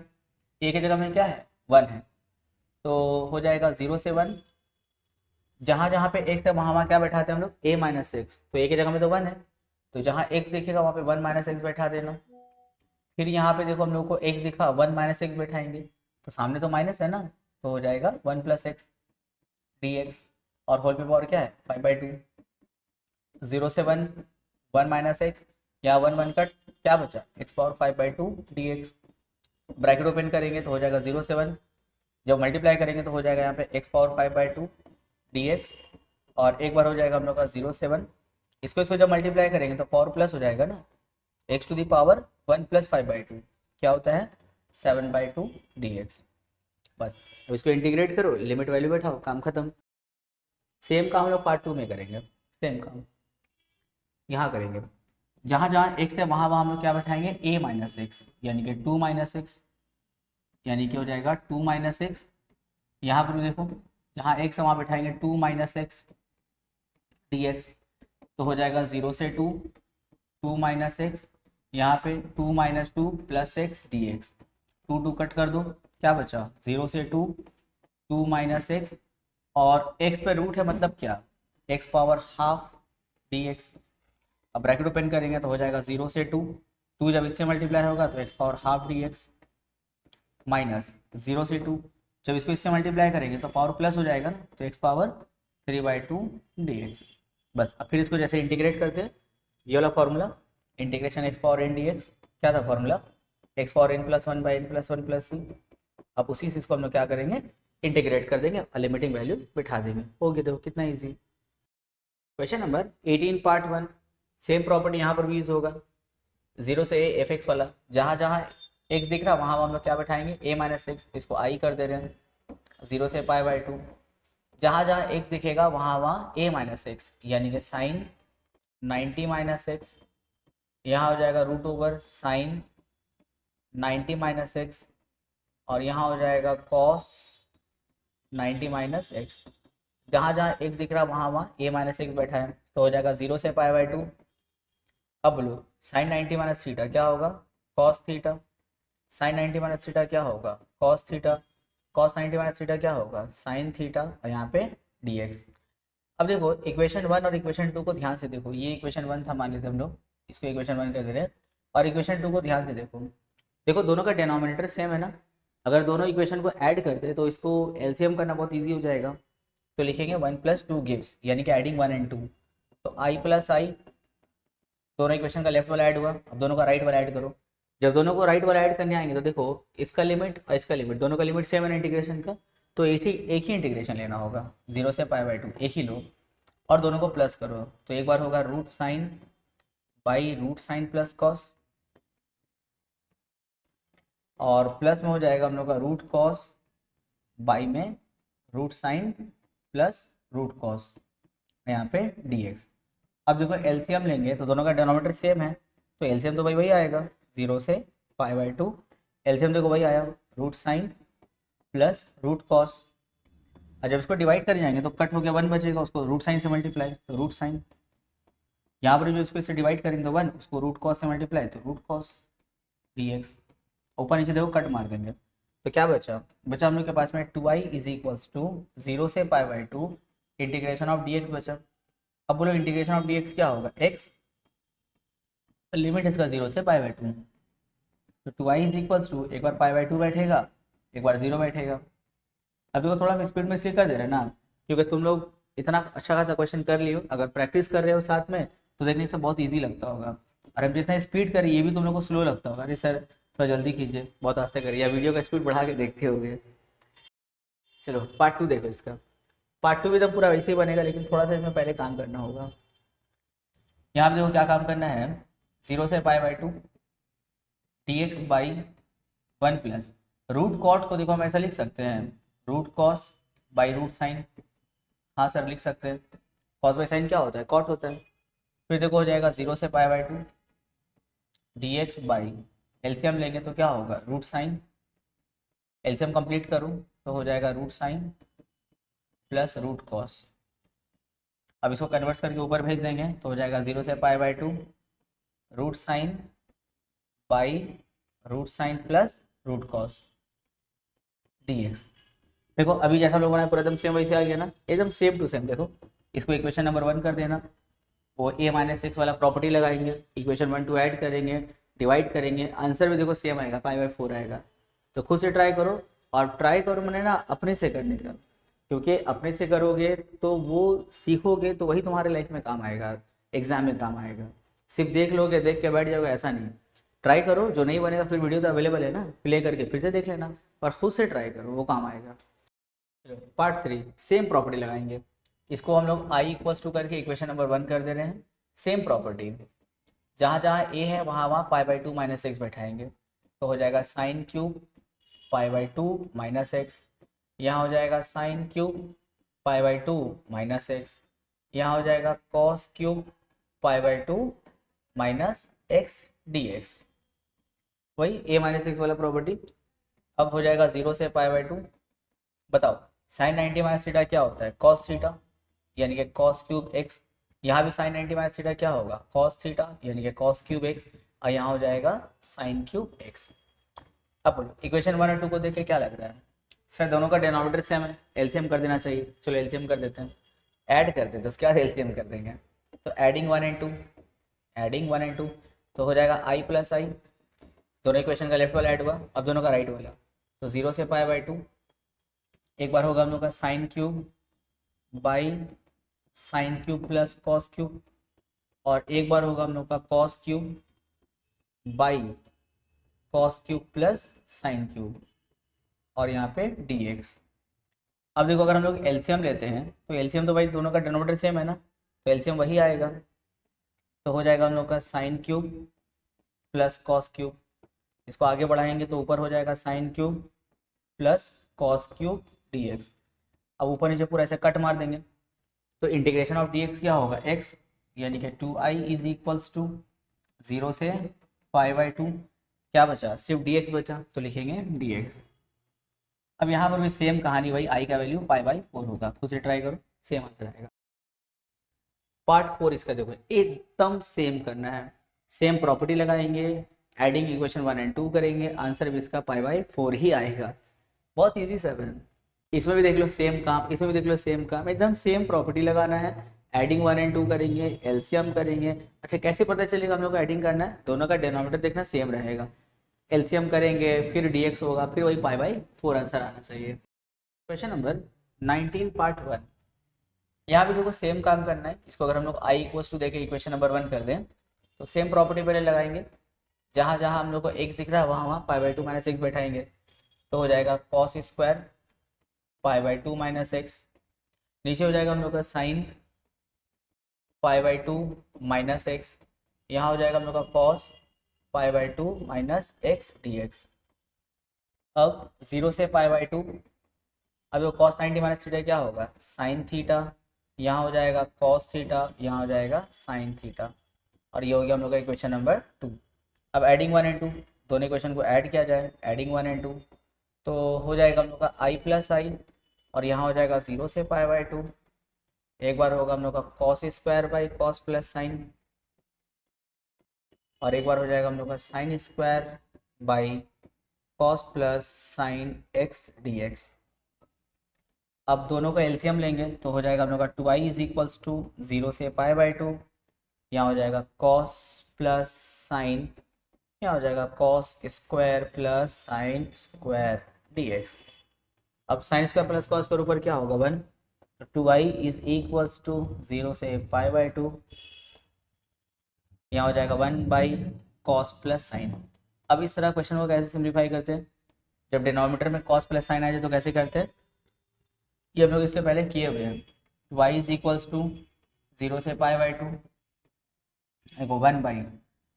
a की जगह में क्या है 1 है, तो हो जाएगा 0 से 1, जहाँ जहाँ पे x है वहाँ क्या बैठाते हैं हम लोग a माइनस एक्स, तो a की जगह में तो 1 है, तो जहाँ x दिखेगा वहाँ पे 1 माइनस एक्स बैठा देना। फिर यहाँ पे देखो हम लोग को x दिखा 1 माइनस एक्स बैठाएंगे, तो सामने तो माइनस है ना, तो हो जाएगा 1 प्लस एक्स dx, और होल पे पावर क्या है 5/2, 0 से 1 1 माइनस एक्स, या 1 1 कट क्या बचा x power 5/2 dx, bracket open करेंगे तो हो जाएगा 0 से 1, जब मल्टीप्लाई करेंगे तो हो जाएगा यहाँ पे x पावर 5/2 dx, और एक बार हो जाएगा हम लोग का 0 से 1, इसको जब मल्टीप्लाई करेंगे तो पावर प्लस हो जाएगा ना, x to the power 1 plus 5/2 क्या होता है 7/2 dx। बस अब इसको इंटीग्रेट करो, लिमिट वैल्यू बैठाओ, काम खत्म। सेम काम हम लोग पार्ट 2 में करेंगे, सेम काम यहाँ करेंगे। जहाँ जहाँ एक्स है वहाँ वहाँ हम लोग क्या बैठाएंगे a माइनस एक्स, यानी कि 2 माइनस एक्स, यानी कि हो जाएगा 2 माइनस एक्स। यहाँ पर भी देखो जहाँ एक्स है वहाँ बैठाएंगे 2 माइनस एक्स डी एक्स, तो हो जाएगा 0 से 2, 2 माइनस एक्स, यहाँ पे 2 minus 2 plus x D x, 2 2 cut कर दो, क्या बचा 0 से 2, 2 माइनस एक्स, और x पे रूट है मतलब क्या, x power half D x. अब ब्रैकेट ओपन करेंगे तो हो जाएगा 0 से 2, 2 जब इससे मल्टीप्लाई होगा तो x power half D x, minus 0 से 2, जब इसको इससे मल्टीप्लाई करेंगे तो पावर प्लस हो जाएगा ना, तो x पावर 3/2 डी एक्स। बस अब फिर इसको जैसे इंटीग्रेट करते हैं, ये वाला formula integration x power n d x, क्या था formula, x power n plus 1/n plus 1 plus C. अब उसी चीज़ को हम लोग क्या करेंगे, इंटीग्रेट कर देंगे और लिमिटिंग वैल्यू बिठा देंगे, हो गया। देखो कितना easy. Question number 18 part 1, same property यहाँ पर भी यूज होगा, 0 से a एफ एक्स वाला, जहाँ जहाँ x दिख रहा है वहाँ हम लोग क्या बैठाएंगे a माइनस एक्स, इसको i कर दे रहे हैं, 0 से π/2, जहाँ जहाँ x दिखेगा वहाँ वहाँ a माइनस एक्स, यानी कि साइन 90 माइनस एक्स, यहाँ हो जाएगा root over sine 90 minus x, और यहाँ हो जाएगा कॉस 90 माइनस एक्स। जहाँ जहाँ x दिख रहा है वहाँ वहाँ a माइनस एक्स बैठा है, तो हो जाएगा 0 से π/2। अब बोलो साइन 90 माइनस थीटा क्या होगा, cos theta, sine 90 minus theta क्या होगा, cos theta, cos 90 minus theta क्या होगा, साइन थीटा, और यहाँ पे dx। अब देखो इक्वेशन 1 और इक्वेशन 2 को ध्यान से देखो, ये इक्वेशन 1 था मान लेते हम लोग, इसको इक्वेशन 1 कर दे रहे हैं, और इक्वेशन 2 को ध्यान से देखो, देखो दोनों का डिनोमिनेटर सेम है ना, अगर दोनों इक्वेशन को ऐड करते तो इसको एलसीएम करना बहुत ईजी हो जाएगा, तो लिखेंगे 1 + 2 गिव्स, यानी कि एडिंग 1 and 2, तो i + i, दोनों इक्वेशन का लेफ्ट वाला ऐड हुआ, अब दोनों का राइट वाला ऐड करो। जब दोनों को राइट वाला ऐड करने आएंगे तो देखो इसका लिमिट और इसका लिमिट, दोनों का लिमिट सेम है इंटीग्रेशन का, तो एक ही इंटीग्रेशन लेना होगा, 0 से π/2 एक ही लो, और दोनों को प्लस करो, तो एक बार होगा root sine by root sine plus cos, और प्लस में हो जाएगा हम लोग का रूट कॉस बाई में root sine plus root cos, यहाँ पे dx। अब देखो एलसीएम लेंगे तो दोनों का डिनोमिनेटर सेम है, तो एलसीएम तो भाई वही आएगा 0 से π/2, एलसीएम देखो वही आया root sine plus root cos, और जब इसको डिवाइड कर जाएंगे तो कट हो गया 1 बचेगा, उसको रूट साइन से मल्टीप्लाई, तो रूट साइन, यहाँ पर जो इसको इससे डिवाइड करेंगे तो 1, उसको रूट कॉस से मल्टीप्लाई, तो रूट कॉस dx। ऊपर नीचे देखो कट मार देंगे, तो क्या बचा, बचा हम लोग के पास में 2i = 0 से π/2 इंटीग्रेशन ऑफ dx बचा। अब बोलो इंटीग्रेशन ऑफ dx क्या होगा, x, लिमिट इसका 0 से π/2, तो 2i = एक बार π/2 बैठेगा, एक बार 0 बैठेगा। अब देखो थोड़ा हम स्पीड में इसलिए कर दे रहे हैं ना, क्योंकि तुम लोग इतना अच्छा खासा क्वेश्चन कर लियो, अगर प्रैक्टिस कर रहे हो साथ में तो देखने से बहुत ईजी लगता होगा, और हम जितना स्पीड करें ये भी तुम लोग को स्लो लगता होगा, अरे सर थोड़ा जल्दी कीजिए, बहुत आस्ते करिए, या वीडियो का स्पीड बढ़ा के देखते होगे। चलो पार्ट 2 देखो इसका, पार्ट 2 भी तो पूरा वैसे ही बनेगा, लेकिन थोड़ा सा इसमें पहले काम करना होगा। यहाँ पे देखो क्या काम करना है, 0 से π/2 dx by 1 plus root cot को देखो हम ऐसा लिख सकते हैं, root cos by root sine, हाँ सर लिख सकते हैं, कॉस बाई साइन क्या होता है, कॉट होता है। फिर देखो हो जाएगा 0 से π/2 dx बाई, एलसीएम लेंगे तो क्या होगा रूट साइन, एलसीएम कंप्लीट करूँ तो हो जाएगा root sine plus root cos. अब इसको कन्वर्ट करके ऊपर भेज देंगे तो हो जाएगा 0 से π/2 root sine by root sine plus root cos dx। देखो अभी जैसा लोग बनाए पूरा एकदम सेम वैसे आ गया ना, एकदम सेम टू सेम। देखो इसको इक्वेशन नंबर 1 कर देना, वो a-x वाला प्रॉपर्टी लगाएंगे, इक्वेशन 1 2 ऐड करेंगे, डिवाइड करेंगे, आंसर भी देखो सेम आएगा, π/4 आएगा। तो खुद से ट्राई करो, और ट्राई करो मैंने ना अपने से करने का, क्योंकि अपने से करोगे तो वो सीखोगे तो वही तुम्हारे लाइफ में काम आएगा, एग्जाम में काम आएगा। सिर्फ देख लोगे, देख के बैठ जाओगे, ऐसा नहीं। ट्राई करो, जो नहीं बनेगा फिर वीडियो तो अवेलेबल है ना, प्ले करके फिर से देख लेना, पर खुद से ट्राई करो, वो काम आएगा। चलो पार्ट 3 सेम प्रॉपर्टी लगाएंगे, इसको हम लोग i = करके इक्वेशन नंबर 1 कर दे रहे हैं। सेम प्रॉपर्टी, जहाँ जहाँ a है वहाँ वहाँ π/2 - x बैठाएंगे, तो हो जाएगा साइन क्यूब π/2 - x, यहाँ हो जाएगा साइन क्यूब π/2 - x, यहाँ हो जाएगा cos cube π/2 - minus x D x, वही ए माइनस एक्स वाला प्रॉपर्टी। अब हो जाएगा 0 से पाई बाई 2। बताओ साइन 90 माइनस थीटा क्या होता है, कॉस थीटा, यानी कि कॉस क्यूब एक्स। यहाँ भी साइन 90 माइनस थीटा क्या होगा, कॉस थीटा, यानी कि कॉस क्यूब एक्स, और यहाँ हो जाएगा साइन क्यूब एक्स। अब बोलो इक्वेशन 1 और 2 को देख के क्या लग रहा है, सर दोनों का डिनोमिनेटर सेम है, एलसीएम कर देना चाहिए। चलो एलसीएम कर देते हैं, ऐड कर देते हैं, उसके बाद एलसीएम कर देंगे। तो एडिंग 1 एंड 2, एडिंग 1 एंड 2 तो हो जाएगा आई प्लस आई, दोनों इक्वेशन का लेफ्ट वाला ऐड हुआ, अब दोनों का राइट वाला। तो 0 से पाई बाई 2, एक बार होगा हम लोग का sine cube by sine cube plus cos cube, और एक बार होगा हम लोग का cos cube by cos cube plus sine cube, और यहाँ पे dx। अब देखो अगर हम लोग एलसीएम लेते हैं तो एलसीएम तो भाई दोनों का डिनोमिनेटर सेम है ना, तो एलसीएम वही आएगा। तो हो जाएगा हम लोग का sine cube plus cos cube, इसको आगे बढ़ाएंगे तो ऊपर हो जाएगा sine cube plus cos cube dx। अब ऊपर नीचे पूरा ऐसे कट मार देंगे, तो इंटीग्रेशन ऑफ dx क्या होगा, x, यानी कि 2i इज इक्वल्स टू 0 से पाई बाई 2, क्या बचा, सिर्फ dx बचा, तो लिखेंगे dx। अब यहाँ पर भी सेम कहानी, भाई i का वैल्यू पाई बाई 4 होगा, खुद से ट्राई करो, सेम आंसर आएगा। पार्ट 4 इसका देखो एकदम सेम करना है, सेम प्रॉपर्टी लगाएंगे, एडिंग इक्वेशन 1 एंड 2 करेंगे, आंसर भी इसका पाई बाई 4 ही आएगा। बहुत ईजी सब है, इसमें भी देख लो सेम काम, इसमें भी देख लो सेम काम, एकदम सेम प्रॉपर्टी लगाना है, एडिंग 1 एंड 2 करेंगे, एलसीएम करेंगे। अच्छा कैसे पता चलेगा हम लोग को एडिंग करना है, दोनों का डिनोमिनेटर देखना सेम रहेगा, एलसीएम करेंगे फिर dx होगा, फिर वही पाई बाई 4 आंसर आना चाहिए। क्वेश्चन नंबर 19 पार्ट 1, यहाँ भी देखो सेम काम करना है, इसको अगर हम लोग i इक्वल्स टू देके इक्वेशन नंबर 1 कर दें तो सेम प्रॉपर्टी पहले लगाएंगे, जहाँ जहाँ हम लोग को x दिख रहा है वहाँ वहाँ पाई बाई 2 माइनस एक्स बैठाएंगे, तो हो जाएगा cos square pi by 2 minus x, नीचे हो जाएगा हम लोग का sine pi by 2 minus x, यहाँ हो जाएगा हम लोग का cos pi by 2 minus x dx। अब 0 से पाई बाई 2, अब वो कॉस 90 माइनस थीटा क्या होगा, साइन थीटा, यहाँ हो जाएगा कॉस थीटा, यहाँ हो जाएगा साइन थीटा, और ये हो गया हम लोग का इक्वेशन नंबर 2। अब एडिंग 1 एंड 2, दोनों इक्वेशन को ऐड किया जाए, एडिंग 1 एंड 2 तो हो जाएगा हम लोग का i प्लस आई, और यहाँ हो जाएगा 0 से पाई बाई 2, एक बार होगा हम लोग का cos square by cos plus sign, और एक बार हो जाएगा हम लोग का sine square by cos plus sine x dx। अब दोनों का एलसीएम लेंगे तो हो जाएगा हम लोग का 2i इज इक्वल्स टू 0 से पाई बाई 2, यहाँ हो जाएगा कॉस प्लस साइन, यहाँ हो जाएगा cos square plus sine square dx। अब साइन स्क्वायर प्लस कॉस के ऊपर क्या होगा 1, तो 2i इज इक्वल्स टू 0 से पाई बाई 2, यहाँ हो जाएगा 1 बाई कॉस प्लस साइन। अब इस तरह क्वेश्चन को कैसे सिंप्लीफाई करते हैं, जब डिनोमिनेटर में कॉस प्लस साइन आ जाए तो कैसे करते हैं, ये हम लोग इससे पहले किए हुए हैं। y इज इक्वल्स टू 0 से पाई बाई 2 एगो 1 बाई,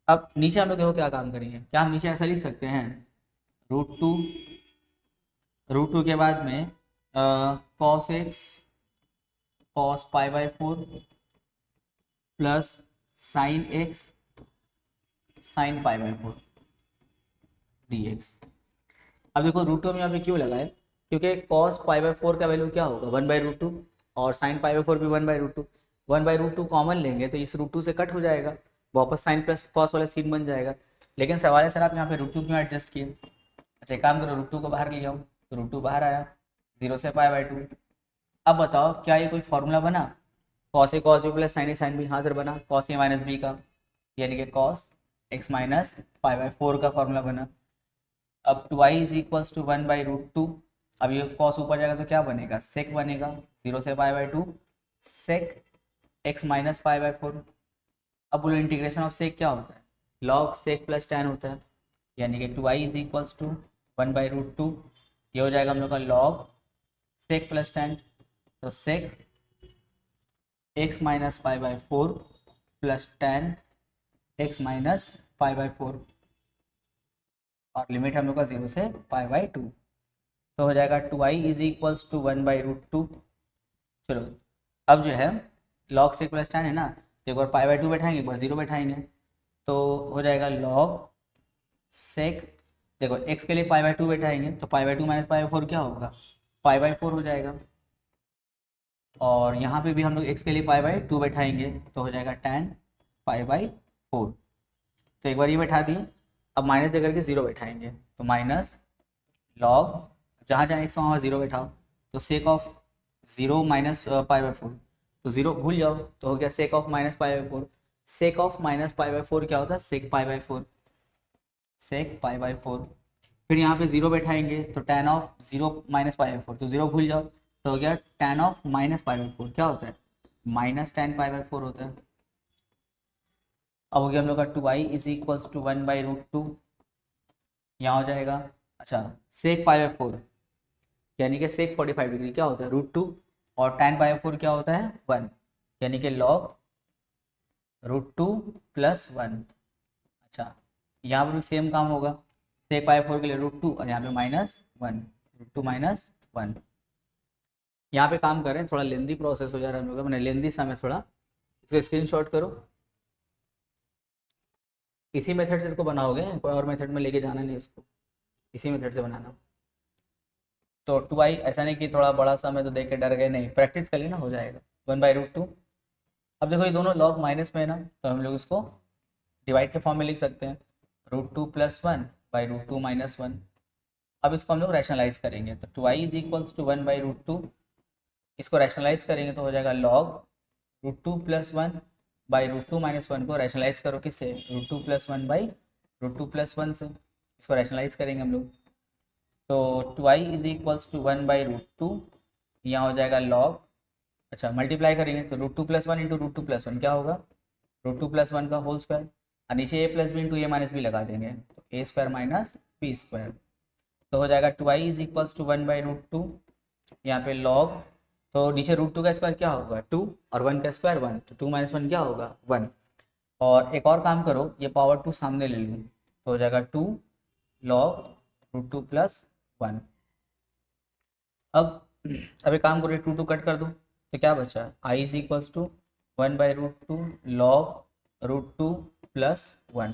अब नीचे हम लोग देखो क्या काम करेंगे, क्या हम नीचे ऐसा लिख सकते हैं √2 के बाद में cos x cos pi by 4 plus sine x sine pi by 4 dx। अब देखो √2 में यहाँ पे क्यों लगाए, क्योंकि कॉस पाई बाई 4 का वैल्यू क्या होगा 1/√2, और साइन पाई बाई 4 भी 1/√2, 1/√2 कॉमन लेंगे तो इस √2 से कट हो जाएगा, वापस साइन प्लस कॉस वाला सीन बन जाएगा। लेकिन सवाल है सर आप यहाँ पे √2 क्यों एडजस्ट किए, अच्छा एक काम करो √2 को बाहर ले आओ, तो √2 बाहर आया 0 से पाई बाई 2। अब बताओ क्या ये कोई फॉर्मूला बना, cos a cos b plus sine a sine B, हाँ सर बना, कॉस ए माइनस बी का, यानी कि cos x minus pi by 4 का फॉर्मूला बना। अब 2i इज इक्वल्स टू 1/√2, अब ये कॉस ऊपर जाएगा तो क्या बनेगा, सेक बनेगा, 0 से pi by 2 sec x minus pi by 4। अब बोलो इंटीग्रेशन ऑफ सेक क्या होता है, लॉग सेक प्लस tan होता है, यानी कि 2i इज इक्वल्स टू 1/√2, ये हो जाएगा हम लोग का लॉग सेक प्लस tan, तो sec x minus pi by 4 plus tan X minus pi by 4, और लिमिट हम लोग का 0 से पाई बाई 2, तो हो जाएगा 2i इज इक्वल्स टू 1/√2। चलो अब जो है लॉग सेक प्लस tan है ना, तो एक बार पाई बाई 2 बैठाएंगे, एक बार 0 बैठाएंगे, तो हो जाएगा log sec, देखो x के लिए पाई बाई 2 बैठाएंगे तो पाई बाई 2 माइनस पाई बाई 4 क्या होगा, पाई बाई 4 हो जाएगा। और यहाँ पे भी हम लोग x के लिए पाई बाई 2 बैठाएंगे तो हो जाएगा tan पाई बाई 4। तो एक बार ये बैठा दिए, अब माइनस दे करके 0 बैठाएंगे तो माइनस लॉग, जहाँ जहाँ x वहाँ 0 बैठाओ, तो sake of 0 minus pi by 4, तो 0 भूल जाओ तो हो गया sake of minus pi by 4। Sake of minus pi by 4 क्या होता है, सेक पाई बाई 4, सेक पाई बाई 4। फिर यहाँ पे 0 बैठाएंगे तो tan of 0 minus pi by 4, तो 0 भूल जाओ तो हो गया tan of minus pi by 4 क्या होता है, माइनस tan पाई बाई 4 होता है। अब हो गया हम लोग का 2i is equals to 1 by root 2, यहाँ हो जाएगा अच्छा सेक पाई बाई 4 यानी कि सेक 45 डिग्री क्या होता है रूट 2, और tan पाई बाई 4 क्या होता है 1, यानी कि log रूट 2 प्लस 1। अच्छा यहाँ पर भी सेम काम होगा, सेक पाई 4 के लिए रूट 2 और यहाँ पे माइनस 1, रूट 2 माइनस 1। यहाँ पे काम करें, थोड़ा लेंदी प्रोसेस हो जा रहा है हम लोग का, मैंने लेंदी समय थोड़ा, इसको स्क्रीनशॉट करो। इसी मेथड से इसको बनाओगे, कोई और मेथड में लेके जाना नहीं इसको, इसी मेथड से बनाना। तो 2i ऐसा नहीं कि थोड़ा बड़ा सा मैं तो देख के डर गए, नहीं प्रैक्टिस कर लेना हो जाएगा 1 बाई रूट 2। अब देखो ये दोनों लॉग माइनस में है ना, तो हम लोग इसको डिवाइड के फॉर्म में लिख सकते हैं, root 2 plus 1 by root 2 minus 1। अब इसको हम लोग रैशनलाइज करेंगे तो 2i is equals to 1 by root 2, इसको रैशनलाइज करेंगे तो हो जाएगा log root 2 plus 1 by root 2 minus 1 को रैशनलाइज करो किससे, root 2 plus 1 by root 2 plus 1 से, इसको रैशनलाइज करेंगे हम लोग तो 2i is equals to 1 by root 2, यहाँ हो जाएगा लॉग, अच्छा मल्टीप्लाई करेंगे तो root 2 plus 1 into root 2 plus 1 क्या होगा, रूट 2 प्लस 1 का होल स्क्वायर, और नीचे a plus b into a minus b लगा देंगे तो a square minus b square. तो हो जाएगा 2i is equals to 1 by root 2, यहाँ पे लॉग, तो नीचे रूट 2 का स्क्वायर क्या होगा 2 और 1 का स्क्वायर 1, तो 2 माइनस 1 क्या होगा 1। और एक और काम करो, ये पावर 2 सामने ले लूँ तो हो जाएगा 2 लॉग रूट 2 प्लस 1। अब एक काम करो, 2 कट कर दो तो क्या बचा, i is equals to 1 by root 2 log root 2 plus 1,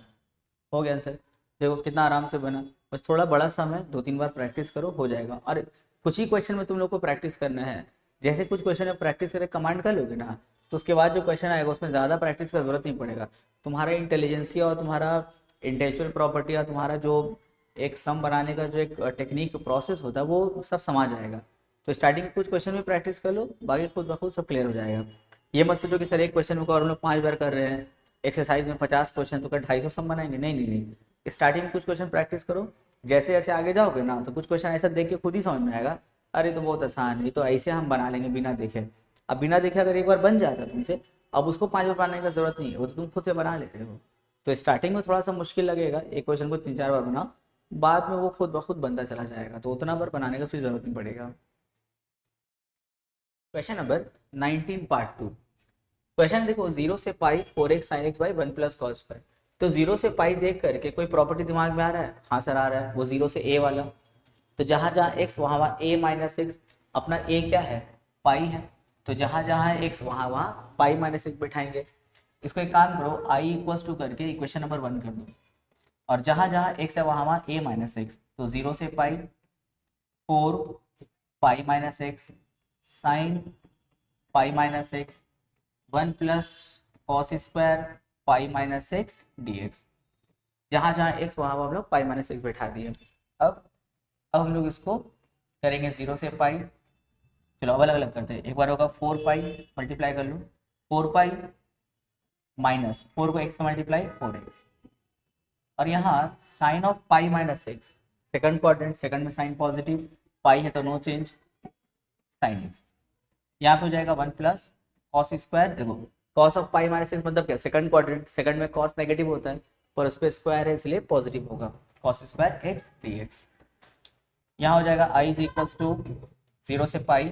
हो गया आंसर। देखो कितना आराम से बना, बस थोड़ा बड़ा सा है, 2-3 बार प्रैक्टिस करो हो जाएगा। और कुछ ही क्वेश्चन में तुम लोग को प्रैक्टिस करना है, जैसे कुछ क्वेश्चन में प्रैक्टिस करके कमांड कर लोगे ना, तो उसके बाद जो क्वेश्चन आएगा उसमें ज़्यादा प्रैक्टिस का जरूरत नहीं पड़ेगा, तुम्हारा इंटेलिजेंसी और तुम्हारा इंटेलेक्चुअल प्रॉपर्टी और तुम्हारा जो एक सम बनाने का जो एक टेक्निक प्रोसेस होता है वो सब समझ आएगा। तो स्टार्टिंग के कुछ क्वेश्चन में प्रैक्टिस कर लो, बाकी खुद ब खुद सब क्लियर हो जाएगा। ये मत सोचो कि सर एक क्वेश्चन को और हम लोग 5 बार कर रहे हैं, एक्सरसाइज में 50 क्वेश्चन तो 250 सम बनाएंगे, नहीं नहीं नहीं, स्टार्टिंग में कुछ क्वेश्चन प्रैक्टिस करो, जैसे जैसे आगे जाओगे ना तो कुछ क्वेश्चन ऐसा देख के खुद ही समझ में आएगा, अरे तो बहुत आसान है, तो ऐसे हम बना लेंगे बिना देखे। अब बिना देखे अगर एक बार बन जाता तुमसे, अब उसको 5 बार बनाने का जरूरत नहीं है, वो तो तुम खुद से बना ले रहे हो। तो स्टार्टिंग में थोड़ा सा मुश्किल लगेगा, एक क्वेश्चन को 3-4 बार बनाओ, बाद में वो खुद ब खुद बनता चला जाएगा, तो उतना बार बनाने का फिर जरूरत नहीं पड़ेगा। Question number 19 part 2। क्वेश्चन देखो 0 से पाई 4x sign x by 1 plus cos square. तो 0 से पाई देख करके कोई प्रॉपर्टी दिमाग में आ रहा है, हाँ सर आ रहा है, वो 0 से a वाला, तो जहाँ जहाँ x वहाँ वहाँ a माइनस एक्स, अपना a क्या है पाई है, तो जहाँ जहाँ है x वहाँ वहाँ पाई माइनस एक्स बैठाएंगे। इसको एक काम करो i इक्वल्स टू करके इक्वेशन नंबर 1 कर दो, और जहाँ जहाँ x है वहाँ वहाँ a माइनस एक्स, तो 0 से पाई 4 पाई minus x sine pi minus x 1 plus cos square pi minus x D x, जहाँ जहाँ एक्स वहाँ हम लोग पाई माइनस एक्स बैठा दिए। अब हम लोग इसको करेंगे 0 से पाई, चलो अब अलग अलग करते हैं, एक बार होगा 4 पाई मल्टीप्लाई कर लो, 4 पाई माइनस 4 को x से मल्टीप्लाई 4x, और यहाँ sine of pi minus x, second quadrant, second में साइन पॉजिटिव, पाई है तो नो चेंज, साइन एक्स, यहाँ पे हो जाएगा 1 प्लस कॉस स्क्वायर, देखो cos of pi minus x मतलब क्या, सेकंड क्वाड्रेंट, सेकंड में कॉस नेगेटिव होता है पर उस पर स्क्वायर है इसलिए पॉजिटिव होगा, cos square x D x. यहाँ हो जाएगा i इज इक्वल्स टू 0 से पाई,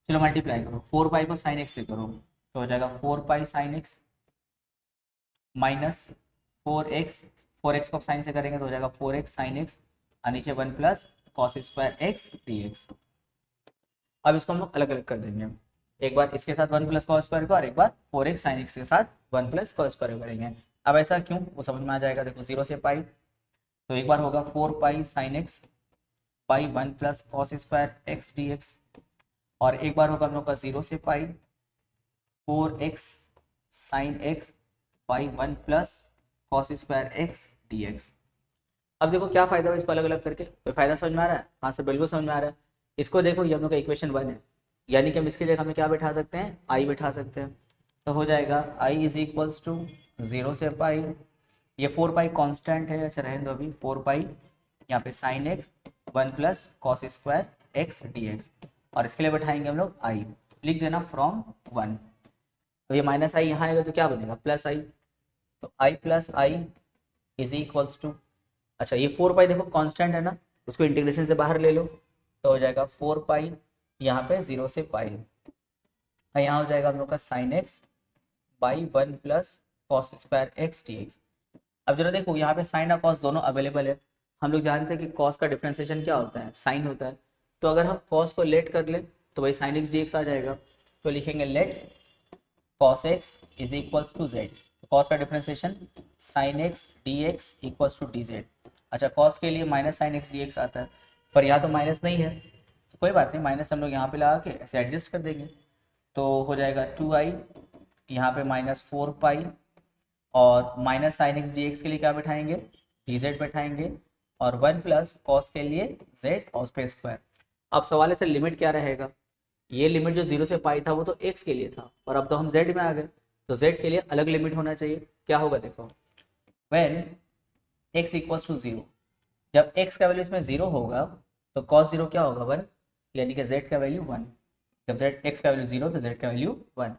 चलो मल्टीप्लाई करो, 4 पाई को साइन एक्स से करो तो हो जाएगा 4 पाई साइन एक्स माइनस 4x को साइन से करेंगे तो हो जाएगा 4x साइन एक्स, और नीचे 1 plus cos square x D x. अब इसको हम लोग अलग अलग कर देंगे, एक बार इसके साथ 1 प्लस कॉस स्क्वायर को और एक बार 4x साइन एक्स के साथ 1 प्लस कॉस स्क्वायर करेंगे, अब ऐसा क्यों, वो समझ में आ जाएगा। देखो 0 से पाई, तो एक बार होगा 4 पाई sine x by 1 plus cos square x D x, और एक बार होगा हम लोग का 0 से पाई 4x sign x by 1 plus cos square x D x. अब देखो क्या फायदा है इसको अलग अलग करके, कोई फायदा समझ में आ रहा है? हाँ सर बिल्कुल समझ में आ रहा है। इसको देखो ये हम लोग का इक्वेशन 1 है, यानी कि हम इसकी जगह में क्या बैठा सकते हैं, आई बैठा सकते हैं। तो हो जाएगा आई इज इक्वल्स टू 0 से पाई, ये 4 पाई कॉन्स्टेंट है, अच्छा रहने दो अभी, 4 पाई यहाँ पे sine x 1 plus cos square x D x, और इसके लिए बैठाएंगे हम लोग आई, लिख देना फ्रॉम 1। तो ये माइनस आई यहाँ आएगा तो क्या बनेगा, प्लस आई, तो I plus I is equals to, अच्छा ये 4 पाई देखो कांस्टेंट है ना, उसको इंटीग्रेशन से बाहर ले लो, तो हो जाएगा 4 पाई यहाँ पे 0 से पाई, यहाँ हो जाएगा हम लोग का sign x by 1 plus cos square x D x. अब जरा देखो यहाँ पे साइन और कॉस दोनों अवेलेबल है, हम लोग जानते हैं कि कॉस का डिफ्रेंसिएशन क्या होता है, साइन होता है। तो अगर हम कॉस को लेट कर लें तो भाई साइन एक्स डी एक्स आ जाएगा, तो लिखेंगे let cos x is equals to z, cos का differentiation sine x D x equals to d z. अच्छा कॉस के लिए minus sine x D x आता है, पर यहाँ तो माइनस नहीं है, तो कोई बात नहीं, माइनस हम लोग यहाँ पे लगा के ऐसे एडजस्ट कर देंगे, तो हो जाएगा 2i यहाँ पे माइनस 4 पाई, और minus sine x D x के लिए क्या बैठाएंगे, डी जेड बैठाएंगे, और 1 प्लस कॉस के लिए जेड और उसपे स्क्वायर। अब सवाल है सर लिमिट क्या रहेगा, ये लिमिट जो 0 से पाई था वो तो x के लिए था, और अब तो हम z में आ गए, तो z के लिए अलग लिमिट होना चाहिए। क्या होगा देखो, व्हेन x इक्वल्स टू 0, जब x का वैल्यू इसमें 0 होगा तो cos 0 क्या होगा 1, यानी कि z का वैल्यू 1, जब x का वैल्यू 0 तो z का वैल्यू 1,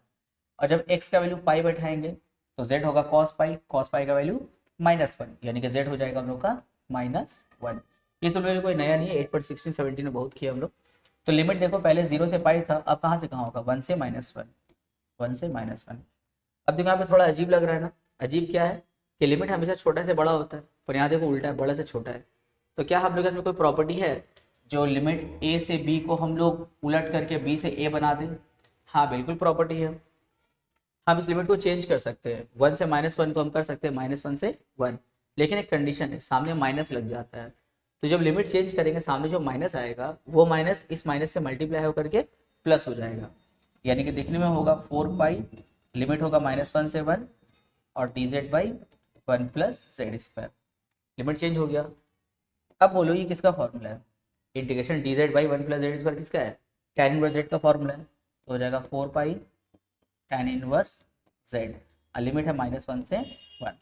और जब x का वैल्यू पाई बैठाएंगे तो z होगा cos पाई का वैल्यू -1, यानी कि z हो जाएगा हम लोग का -1। ये तो मेरे कोई नया नहीं है, 8.16 17 में बहुत किया हम लोग। तो लिमिट देखो पहले 0 से पाई था, अब कहाँ से कहाँ होगा, 1 से -1, 1 से -1। अब देखो यहाँ पे थोड़ा अजीब लग रहा है ना, अजीब क्या है कि लिमिट हमेशा छोटा से बड़ा होता है, पर यहाँ देखो उल्टा है, बड़ा से छोटा है। तो क्या हम लोग इसमें कोई प्रॉपर्टी है जो लिमिट a से b को हम लोग उलट करके b से a बना दें? हाँ बिल्कुल प्रॉपर्टी है, हम इस लिमिट को चेंज कर सकते हैं, 1 से -1 को हम कर सकते हैं -1 से 1, लेकिन एक कंडीशन है, सामने माइनस लग जाता है। तो जब लिमिट चेंज करेंगे सामने जो माइनस आएगा वो माइनस इस माइनस से मल्टीप्लाई होकर के प्लस हो जाएगा, यानी कि दिखने में होगा 4 पाई, लिमिट होगा -1 से 1 और D Z by 1 plus z square, limit change हो गया। अब बोलो ये किसका फॉर्मूला है, integration D Z by 1 plus z square किसका है, tan इनवर्स जेड का फॉर्मूला है, तो हो जाएगा 4 पाई tan इनवर्स जेड, लिमिट है -1 से 1,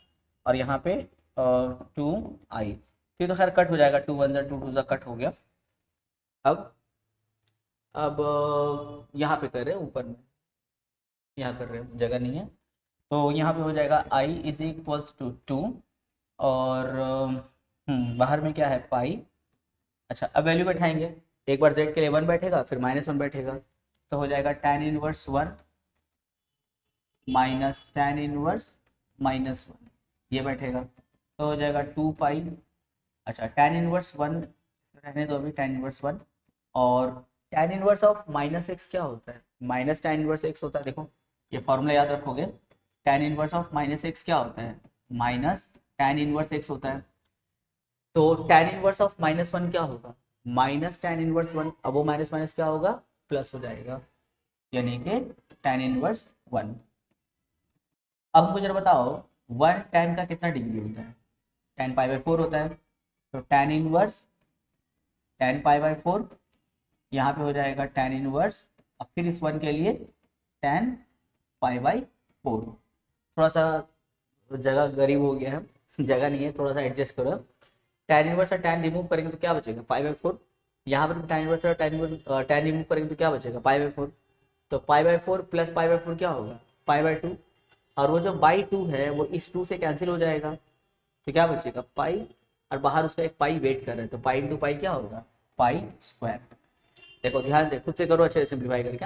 और यहाँ पे 2i, तो खैर कट हो जाएगा, 2 1 2 2 कट हो गया। अब यहाँ पे कर रहे हैं ऊपर में, यहाँ कर रहे हैं जगह नहीं है, तो यहाँ पे हो जाएगा i इज इक्वल्स टू 2, और बाहर में क्या है पाई। अच्छा अब वैल्यू बैठाएंगे, एक बार z के लिए 1 बैठेगा फिर -1 बैठेगा, तो हो जाएगा tan inverse 1 minus tan inverse -1, ये बैठेगा, तो हो जाएगा 2 पाई। अच्छा tan इनवर्स 1 रहने दो अभी, tan इनवर्स 1, और tan इनवर्स ऑफ -x क्या होता है, माइनस tan इनवर्स x होता है। देखो ये फॉर्मूला याद रखोगे, tan इनवर्स ऑफ -x क्या होता है, माइनस tan इनवर्स x होता है, तो tan इनवर्स ऑफ -1 क्या होगा, माइनस tan इनवर्स 1, अब वो माइनस माइनस क्या होगा, प्लस हो जाएगा, यानी कि tan इनवर्स 1। अब हमको जरा बताओ 1 tan का कितना डिग्री होता है, tan π/4 होता है, तो tan इनवर्स tan π/4 यहाँ पे हो जाएगा tan इनवर्स, अब फिर इस 1 के लिए tan π/4, थोड़ा सा जगह गरीब हो गया है, जगह नहीं है, थोड़ा सा एडजस्ट करो। tan इनवर्स और tan रिमूव करेंगे तो क्या बचेगा, π/4, यहाँ पर tan इनवर्स और tan रिमूव करेंगे तो क्या बचेगा, π/4, तो π/4 प्लस π/4 क्या होगा, π/2, और वो जो बाई 2 है वो इस 2 से कैंसिल हो जाएगा, तो क्या बचेगा पाई, और बाहर उसका एक पाई वेट कर रहा है, तो पाई इंटू पाई क्या होगा, पाई स्क्वायर। देखो ध्यान से खुद से करो अच्छे से सिंप्लीफाई करके,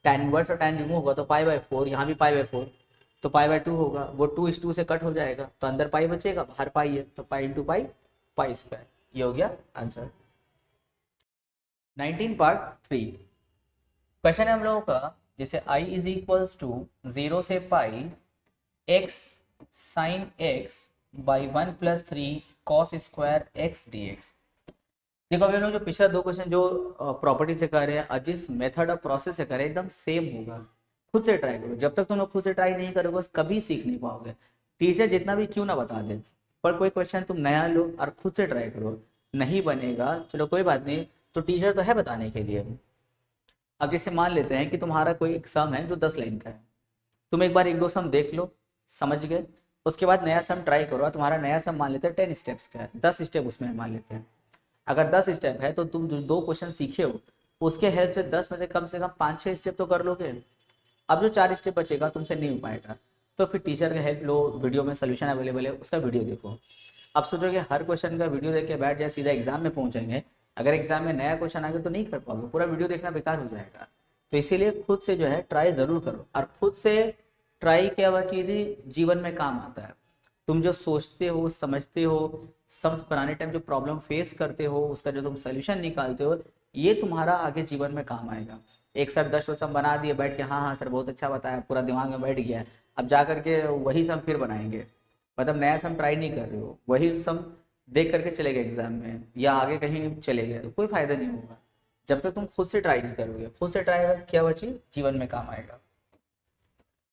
tan इनवर्स और tan रिमूव होगा तो π/4, यहाँ भी π/4, तो π/2 होगा, वो 2 इस 2 से कट हो जाएगा, तो अंदर पाई बचेगा बाहर पाई है, तो pi into pi pi square, ये हो गया आंसर। 19 पार्ट 3 क्वेश्चन है हम लोगों का, जैसे i इज इक्वल्स टू 0 से pi x sign x by 1+3 cos square x D x. देखो अभी हम लोग जो पिछला दो क्वेश्चन जो प्रॉपर्टी से कर रहे हैं और जिस मेथड ऑफ प्रोसेस से कर रहे हैं एकदम सेम होगा। खुद से ट्राई करो, जब तक तुम लोग खुद से ट्राई नहीं करोगे कभी सीख नहीं पाओगे। टीचर जितना भी क्यों ना बता दे, पर कोई क्वेश्चन तुम नया लो और खुद से ट्राई करो, नहीं बनेगा चलो कोई बात नहीं, तो टीचर तो है बताने के लिए। अब जैसे मान लेते हैं कि तुम्हारा कोई एक सम है जो 10 लाइन का है, तुम एक बार एक दो सम देख लो, समझ गए, उसके बाद नया सम ट्राई करो। तुम्हारा नया सम मान लेते हैं 10 स्टेप्स का है, 10 स्टेप उसमें मान लेते हैं। अगर 10 स्टेप है तो तुम जो दो क्वेश्चन सीखे हो उसके हेल्प से 10 में से कम 5-6 स्टेप तो कर लोगे। अब जो 4 स्टेप बचेगा तुमसे नहीं हो पाएगा, तो फिर टीचर का हेल्प लो, वीडियो में सोल्यूशन अवेलेबल है उसका वीडियो देखो। अब सोचो कि हर क्वेश्चन का वीडियो देख के बैठ जाए सीधा एग्जाम में पहुंचेंगे, अगर एग्जाम में नया क्वेश्चन आ गया तो नहीं कर पाओगे, पूरा वीडियो देखना बेकार हो जाएगा। तो इसीलिए खुद से जो है ट्राई ज़रूर करो, और खुद से ट्राई क्या वह चीज़ ही जीवन में काम आता है। तुम जो सोचते हो समझते हो, सम्स बनाने टाइम जो प्रॉब्लम फेस करते हो उसका जो तुम सोल्यूशन निकालते हो, ये तुम्हारा आगे जीवन में काम आएगा। एक सर 10 सम बना दिए बैठ के, हाँ हाँ सर बहुत अच्छा बताया, पूरा दिमाग में बैठ गया है, अब जा करके वही सम फिर बनाएंगे, मतलब नया सम ट्राई नहीं कर रहे हो, वही सम देख करके चले गए एग्जाम में या आगे कहीं चले गए, तो कोई फायदा नहीं होगा जब तक तुम खुद से ट्राई नहीं करोगे। खुद से ट्राई किया हुआ चीज़ जीवन में काम आएगा।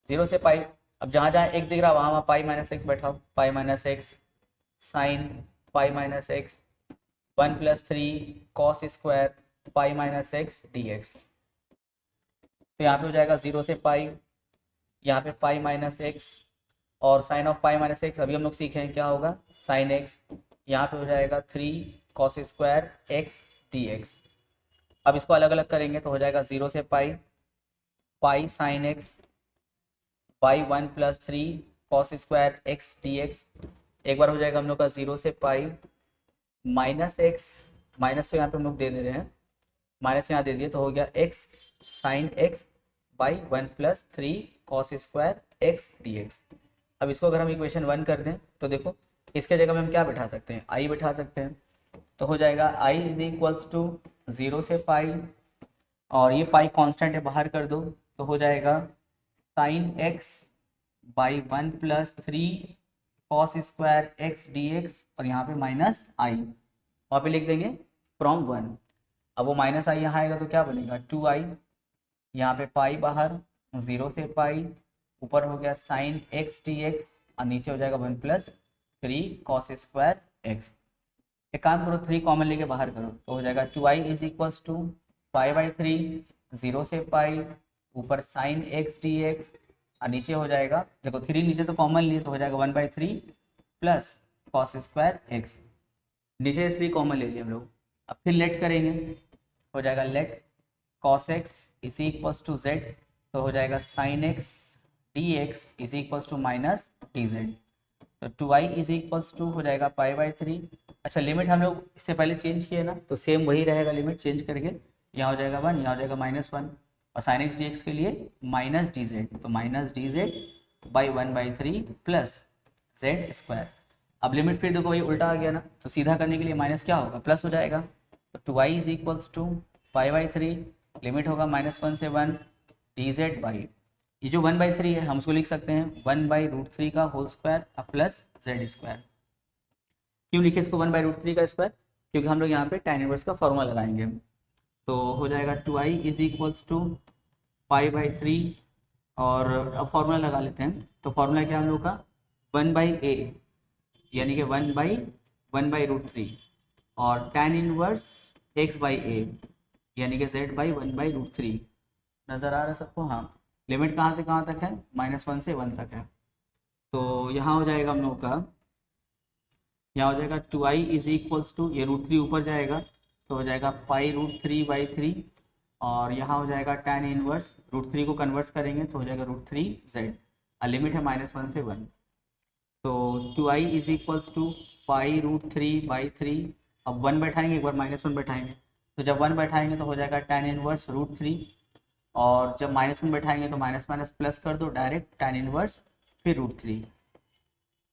0 से पाई, अब जहाँ जहाँ एक दिख रहा वहाँ वहाँ पाई माइनस एक्स बैठाओ, pi minus x sine pi minus x 1+3 cos square pi minus x D x. तो यहाँ पे हो जाएगा 0 से पाई, यहाँ पे पाई माइनस एक्स और sine of pi minus x अभी हम लोग सीखे हैं क्या होगा साइन एक्स, यहाँ पे हो जाएगा 3 cos square x D x. अब इसको अलग अलग करेंगे तो हो जाएगा 0 से pi, pi sine x by 1+3 cos square x D x. एक बार हो जाएगा हम लोग का 0 से पाई माइनस एक्स, माइनस तो यहाँ पे हम लोग दे दे रहे हैं, माइनस यहाँ दे दिए तो हो गया x sine x by 1+3 cos square x D x. अब इसको अगर हम इक्वेशन 1 कर दें तो देखो इसके जगह में हम क्या बैठा सकते हैं, आई बैठा सकते हैं, तो हो जाएगा आई इज इक्वल्स टू 0 से पाई, और ये पाई कांस्टेंट है बाहर कर दो तो हो जाएगा sine x by 1+3 cos square x D x, और यहाँ पे माइनस आई वहाँ पे लिख देंगे फ्रॉम 1। अब वो माइनस आई यहाँ आएगा तो क्या बनेगा 2i, यहाँ पे पाई बाहर 0 से पाई, ऊपर हो गया साइन एक्स डी एक्स और नीचे हो जाएगा 1+3 कॉस स्क्वायर एक्स। एक काम करो 3 कॉमन लेके बाहर करो तो हो जाएगा 2i is equals to pi by 3 0 से पाई ऊपर साइन एक्स डी एक्स और नीचे हो जाएगा, देखो 3 नीचे तो कॉमन लिए तो हो जाएगा 1/3 प्लस कॉस स्क्वायर एक्स, नीचे 3 कॉमन ले लिए हम लोग। अब फिर लेट करेंगे, हो जाएगा let cos x is equals to z, तो हो जाएगा sine x D x is equals to minus d z, तो 2i इज इक्वल्स टू हो जाएगा पाई बाई 3। अच्छा लिमिट हम लोग इससे पहले चेंज किए ना, तो सेम वही रहेगा, लिमिट चेंज करके यहाँ हो जाएगा 1, यहाँ हो जाएगा -1, और साइन एक्स डी एक्स के लिए माइनस डी जेड, तो minus d Z by 1/3 plus z square. अब लिमिट फिर देखो वही उल्टा आ गया ना, तो सीधा करने के लिए माइनस क्या होगा प्लस हो जाएगा, तो 2i is equals to pi by 3, limit होगा -1 से 1 डी जेड बाई, ये जो 1/3 है हम उसको लिख सकते हैं 1/√3 का whole square plus z square. क्यों लिखे इसको 1/√3 का स्क्वायर, क्योंकि हम लोग यहाँ पे tan इनवर्स का फॉर्मूला लगाएंगे, तो हो जाएगा 2i is equals to pi by 3, और अब फॉर्मूला लगा लेते हैं, तो फॉर्मूला क्या हम लोग का 1/a यानी कि 1/√3 और tan इनवर्स x/a यानी कि z/1/√3। नज़र आ रहा है सबको, हाँ। लिमिट कहाँ से कहाँ तक है -1 से 1 तक है, तो यहाँ हो जाएगा हम लोग का, यहाँ हो जाएगा 2i इज इक्वल्स टू ये √3 ऊपर जाएगा तो हो जाएगा पाई √3/3, और यहाँ हो जाएगा tan इनवर्स √3 को कन्वर्स करेंगे तो हो जाएगा √3z, और लिमिट है -1 से 1, तो 2i इज इक्वल्स टू पाई √3/3। अब 1 बैठाएंगे, एक बार -1 बैठाएंगे, तो जब 1 बैठाएंगे तो हो जाएगा tan इनवर्स √3, और जब -1 बैठाएंगे तो माइनस माइनस प्लस कर दो डायरेक्ट tan इनवर्स फिर √3,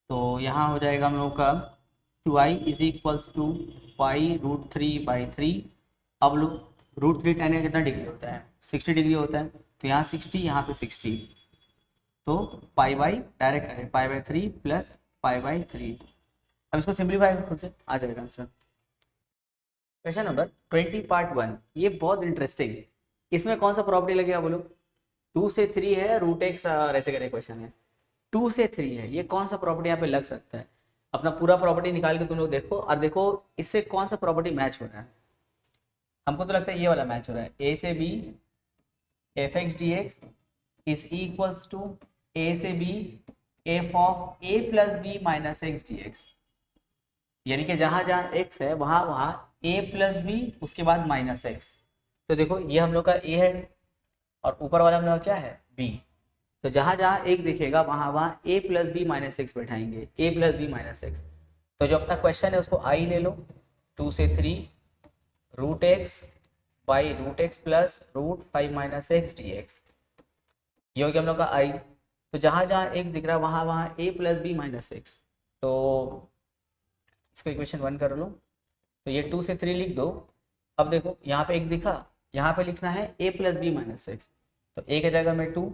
तो यहाँ हो जाएगा हम लोग का 2i इज इक्वल्स टू पाई √3/3। अब लोग √3 tan का कितना डिग्री होता है 60 डिग्री होता है, तो यहाँ 60 यहाँ पे 60, तो पाई बाई डायरेक्ट करें पाई बाई 3 प्लस पाई बाई 3। अब इसको सिंप्लीफाई खुद से आ जाएगा आंसर। क्वेश्चन नंबर 20 पार्ट 1, ये बहुत इंटरेस्टिंग। इसमें कौन सा प्रॉपर्टी लगेगा बोलो? 2 से 3 है, रूट एक्स ऐसे करे क्वेश्चन है, 2 से 3 है, ये कौन सा प्रॉपर्टी यहाँ पे लग सकता है? अपना पूरा प्रॉपर्टी निकाल के तुम लोग देखो और देखो इससे कौन सा प्रॉपर्टी मैच हो रहा है। हमको तो लगता है ये वाला मैच हो रहा है, ए से b f x D x is equals to a से b f of a plus b minus x D x. यानी कि जहां जहां x है वहां वहां a प्लस बी उसके बाद माइनस एक्स। तो देखो ये हम लोग का a है और ऊपर वाला हम लोग का क्या है b। तो जहां जहां x दिखेगा वहां वहां a plus b minus x बैठाएंगे, a plus b minus x. तो जो अपना क्वेश्चन है उसको i ले लो, 2 से 3 root x by root x plus root 5 minus x D x. ये हो गया हम लोग का i। तो जहां जहां x दिख रहा है वहां वहां a plus b minus x. तो इसको इक्वेशन 1 कर लो। तो ये 2 से 3 लिख दो। अब देखो यहाँ पे x दिखा, यहाँ पे लिखना है a plus b minus x. तो a की जगह में 2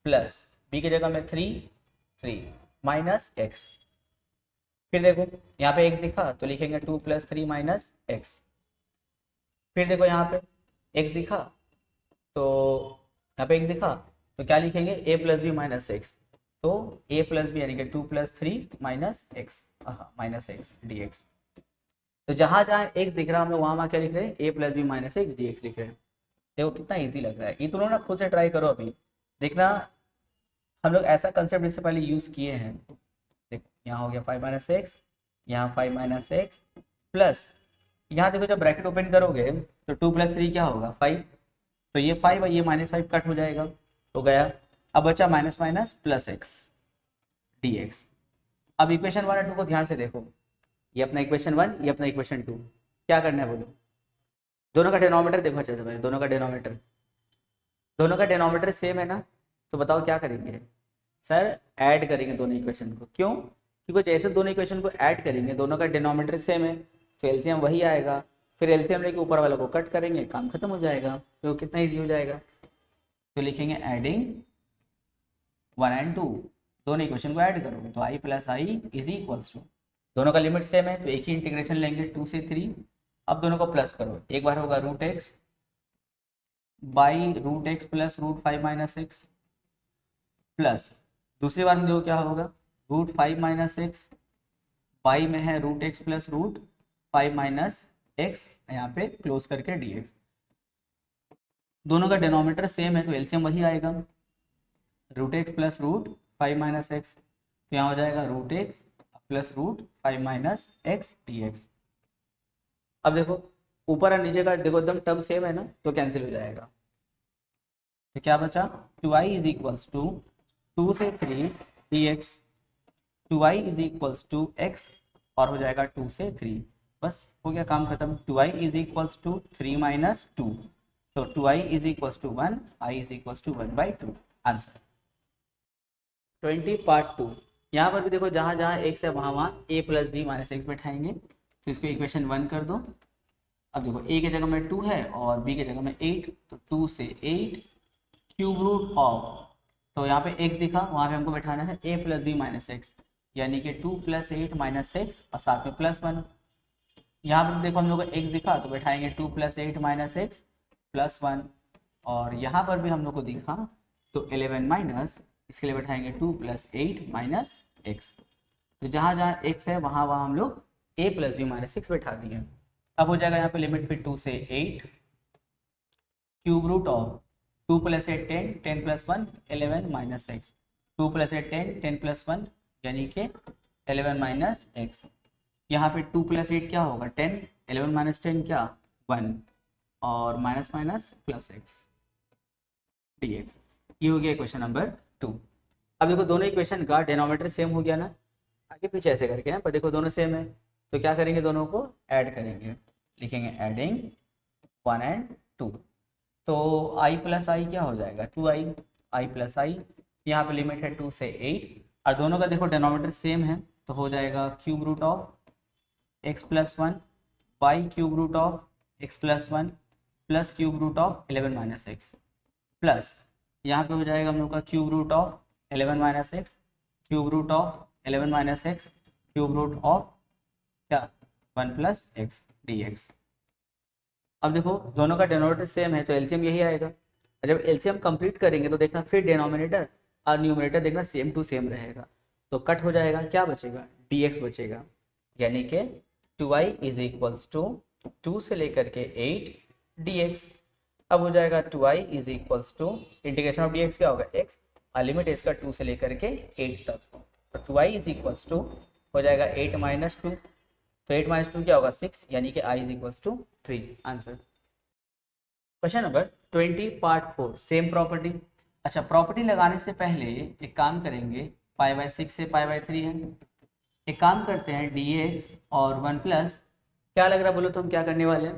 प्लस b की जगह में 3 माइनस एक्स। फिर देखो यहाँ पे x दिखा तो लिखेंगे 2 प्लस 3 माइनस एक्स। फिर देखो यहाँ पे x दिखा तो यहाँ पे x दिखा तो क्या लिखेंगे a plus b minus x. तो a प्लस बी यानी कि 2 plus 3 minus x minus x D x. तो जहां जहां x दिख रहा है हम लोग वहां क्या लिख रहे हैं a plus b minus x D x लिख रहे हैं। देखो कितना इजी लग रहा है। ये तुम लोग ना खुद से ट्राई करो अभी, देखना हम लोग ऐसा कंसेप्ट इससे पहले यूज किए हैं। देखो यहाँ हो गया 5 माइनस एक्स, यहाँ 5 माइनस एक्स प्लस यहाँ देखो जब ब्रैकेट ओपन करोगे तो 2 प्लस 3 क्या होगा 5। तो ये 5 और ये माइनस 5 कट हो जाएगा तो गया। अब बचा minus minus plus x D x. अब इक्वेशन 1 और 2 को ध्यान से देखो, ये अपना इक्वेशन 1 ये अपना इक्वेशन 2। क्या करना है बोलो? दोनों का डिनोमिनेटर देखो अच्छे से पहले, दोनों का डिनोमिनेटर सेम है ना। तो बताओ क्या करेंगे सर? ऐड करेंगे दोनों इक्वेशन को। क्यों? क्योंकि जैसे दोनों इक्वेशन को ऐड करेंगे दोनों का डिनोमिनेटर सेम है तो एलसीएम वही आएगा। फिर एलसीएम लेके ऊपर वाले को कट करेंगे, काम खत्म हो जाएगा। तो कितना ईजी हो जाएगा। तो लिखेंगे एडिंग 1 and 2, दोनों इक्वेशन को ऐड करो तो i plus I is equals to, दोनों का लिमिट सेम है तो एक ही इंटीग्रेशन लेंगे 2 से 3। अब दोनों को प्लस करो, एक बार होगा root x by root x plus root 5 minus x plus दूसरी बार में देखो क्या होगा रूट 5 माइनस एक्स बाई में है root x plus root 5 minus x, यहाँ पे क्लोज करके डी एक्स। दोनों का डिनोमिनेटर सेम है तो एलसीएम वही आएगा, root x plus root 5 minus x. तो यहाँ हो जाएगा root x plus root 5 minus x D x. अब देखो ऊपर और नीचे का देखो एकदम टर्म सेम है ना तो कैंसिल हो जाएगा। तो क्या बचा 2i इज इक्वल्स टू 2 से 3 d x, 2i is equals to x और हो जाएगा 2 से 3। बस हो गया काम खत्म। 2i is equals to 3 minus 2, तो 2i is equals to 1, i is equals to 1/2। Answer 20 part 2। यहाँ पर भी देखो जहाँ जहाँ एक्स है वहाँ वहाँ a plus b minus x बैठाएंगे। तो इसको इक्वेशन 1 कर दो। अब देखो a की जगह में 2 है और b की जगह में 8, तो 2 से 8 क्यूब रूट ऑफ, तो यहाँ पे x दिखा वहाँ पे हमको बैठाना है a plus b minus x, यानी कि 2 प्लस 8 माइनस एक्स और साथ में प्लस 1। यहाँ पर देखो हम लोग को x दिखा तो बैठाएंगे 2 प्लस 8 माइनस एक्स प्लस 1, और यहाँ पर भी हम लोग को दिखा तो 11 माइनस, इसके लिए बैठाएंगे 2 प्लस 8 माइनस एक्स। तो जहाँ जहाँ x है वहाँ वहाँ हम लोग a plus b minus x बैठा दिए। अब हो जाएगा यहाँ पे लिमिट फिर 2 से 8 cube root of 2 plus 8 10, 10 plus 1 11 minus x, 2 plus 8 10, 10 plus 1 यानी कि 11 माइनस एक्स। यहाँ पे 2 प्लस 8 क्या होगा 10, 11 माइनस 10 क्या 1, और minus minus plus x D x. ये हो गया क्वेश्चन नंबर 2। अब देखो दोनों इक्वेशन का डिनोमिनेटर सेम हो गया ना, आगे पीछे ऐसे करके हैं पर देखो दोनों सेम है तो क्या करेंगे दोनों को ऐड करेंगे, लिखेंगे एडिंग 1 and 2। तो i प्लस आई क्या हो जाएगा 2i, i प्लस आई, यहाँ पे लिमिट है 2 से 8 और दोनों का देखो डिनोमिनेटर सेम है तो हो जाएगा cube root of x plus 1 by cube root of x plus 1 plus cube root of 11 minus x plus यहाँ पे हो जाएगा हम लोग का cube root of 11 minus x cube root of 11 minus x cube root of क्या 1 plus x D x. अब देखो दोनों का डिनोमिनेटर सेम है तो एलसीएम यही आएगा। जब एलसीएम कंप्लीट करेंगे तो देखना फिर डिनोमिनेटर और न्यूमरेटर देखना सेम टू सेम रहेगा, तो कट हो जाएगा, क्या बचेगा dx बचेगा, यानी कि 2y इज इक्वल्स टू 2 से लेकर के 8 dx। अब हो जाएगा 2y is equals to integration of dx क्या होगा x और लिमिट है इसका 2 से लेकर के 8 तक, तो 2y इज इक्वल्स टू हो जाएगा 8 माइनस 2, तो 8 माइनस 2 क्या होगा 6, यानी कि i is equals to 3 answer. Question number 20 part 4 same property. अच्छा प्रॉपर्टी लगाने से पहले एक काम करेंगे, पाई बाय 6 से पाई बाय 3 है, एक काम करते हैं dx और 1 प्लस क्या लग रहा है बोलो तो हम क्या करने वाले हैं,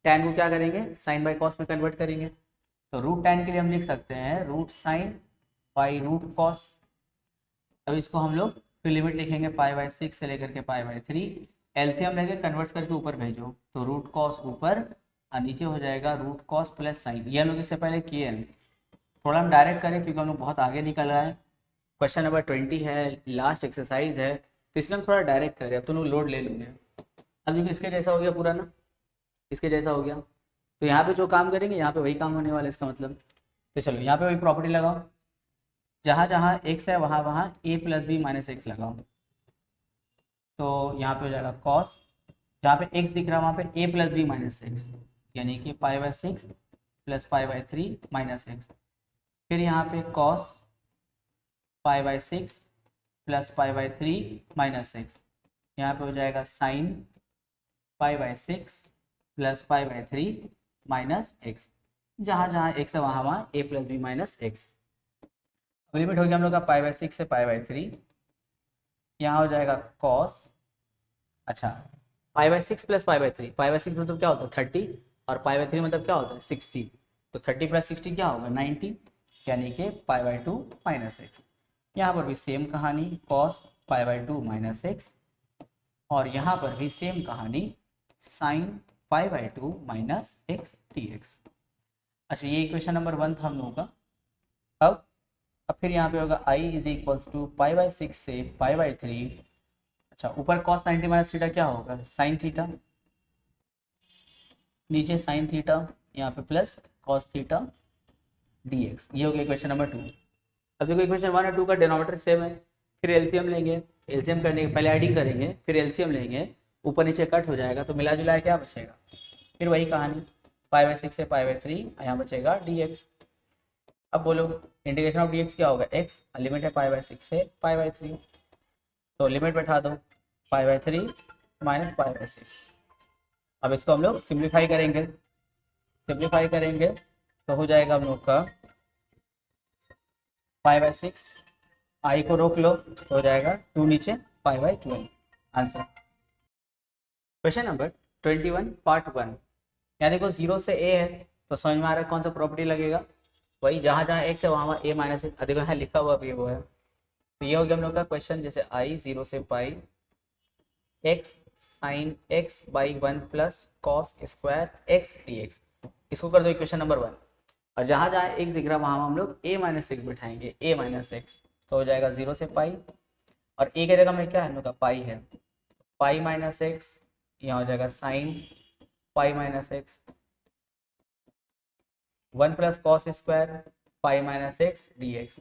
tan को क्या करेंगे साइन बाय कॉस में कन्वर्ट करेंगे, तो रूट tan के लिए हम लिख सकते हैं root sine by root cos. अब इसको हम लोग फिर लिमिट लिखेंगे पाई बाय 6 से लेकर के पाई बाय 3, एलसीएम लेके कन्वर्ट करके ऊपर भेजो, तो रूट कॉस ऊपर और नीचे हो जाएगा रूट कॉस प्लस साइन। ये हम लोग इससे पहले किए हैं, थोड़ा हम डायरेक्ट करें क्योंकि हम लोग बहुत आगे निकल रहा है, क्वेश्चन नंबर 20 है, लास्ट एक्सरसाइज है, तो इसलिए हम थोड़ा डायरेक्ट करें। अब तुम लोग लोड ले लोगे। अब देखो इसके जैसा हो गया पूरा ना, इसके जैसा हो गया, तो यहाँ पे जो काम करेंगे यहाँ पे वही काम होने वाला है इसका मतलब। तो चलो यहाँ पे वही प्रॉपर्टी लगाओ, जहाँ जहाँ एक्स है वहाँ वहाँ a plus b minus x लगाओ, तो यहाँ पे हो जाएगा कॉस, जहाँ पे x दिख रहा है वहाँ पे a plus b minus x, यानी कि pi by 6 plus pi by 3 minus x, फिर यहाँ पे cos pi by 6 plus pi by 3 minus x, यहाँ पे हो जाएगा sine pi by 6 plus pi by 3 minus x, जहाँ जहाँ एक्स है वहाँ वहाँ a plus b minus x. Limit हो गया हम लोग का पाई बाय 6 से पाई बाय 3, यहाँ हो जाएगा कॉस, अच्छा पाई by 6 plus pi by 3, pi by 6 मतलब क्या होता है 30 और पाई बाय 3 मतलब क्या होता है 60, तो 30 प्लस 60 क्या होगा 90, यानी कि पाई बाय 2 माइनस एक्स। यहाँ पर भी सेम कहानी cos pi bye 2 minus x, और यहाँ पर भी सेम कहानी sign pi bye 2 minus x D x. अच्छा ये इक्वेशन नंबर 1 था हम लोगों का। अब फिर यहाँ पे होगा i is equals to pi by 6 से पाई बाय 3, अच्छा ऊपर कॉस 90 माइनस थीटा क्या होगा साइन थीटा, नीचे साइन थीटा, यहाँ पे प्लस कॉस थीटा dx। ये हो गया इक्वेशन नंबर 2। अब देखो इक्वेशन 1 और 2 का डिनोमिनेटर सेम है, फिर एलसीएम लेंगे, एलसीएम करने के पहले एडिंग करेंगे फिर एलसीएम लेंगे, ऊपर नीचे कट हो जाएगा तो मिला जुला क्या बचेगा, फिर वही कहानी पाई बाय 6 से पाई बाय 3, यहाँ बचेगा dx। अब बोलो इंटीग्रेशन ऑफ dx क्या होगा x, लिमिट है पाई बाय 6 से पाई बाय 3, तो लिमिट बैठा दो पाई बाय 3 माइनस पाई बाय 6। अब इसको हम लोग सिंप्लीफाई करेंगे, सिंप्लीफाई करेंगे तो हो जाएगा हम लोग का पाई बाय 6, आई को रोक लो तो हो जाएगा 2 नीचे pi by 12 answer. Question number 21 part 1, यहाँ देखो 0 से a है तो समझ में आ रहा है कौन सा प्रॉपर्टी लगेगा, वही जहाँ जहाँ x है वहाँ वहाँ a माइनस एक्स, देखो यहाँ लिखा हुआ भी वो है, तो ये हो गया हम लोग का क्वेश्चन। जैसे i 0 से pi x sine x by 1 plus cos square x dx, इसको कर दो इक्वेशन नंबर 1, और जहाँ जहाँ x दिख रहा है वहाँ हम लोग a माइनस एक्स बैठाएंगे, a माइनस एक्स, तो हो जाएगा 0 से पाई, और a की जगह में क्या है हम लोग का पाई है, पाई माइनस एक्स, यहाँ हो जाएगा sine pi minus x, 1 plus cos square pi minus x D x,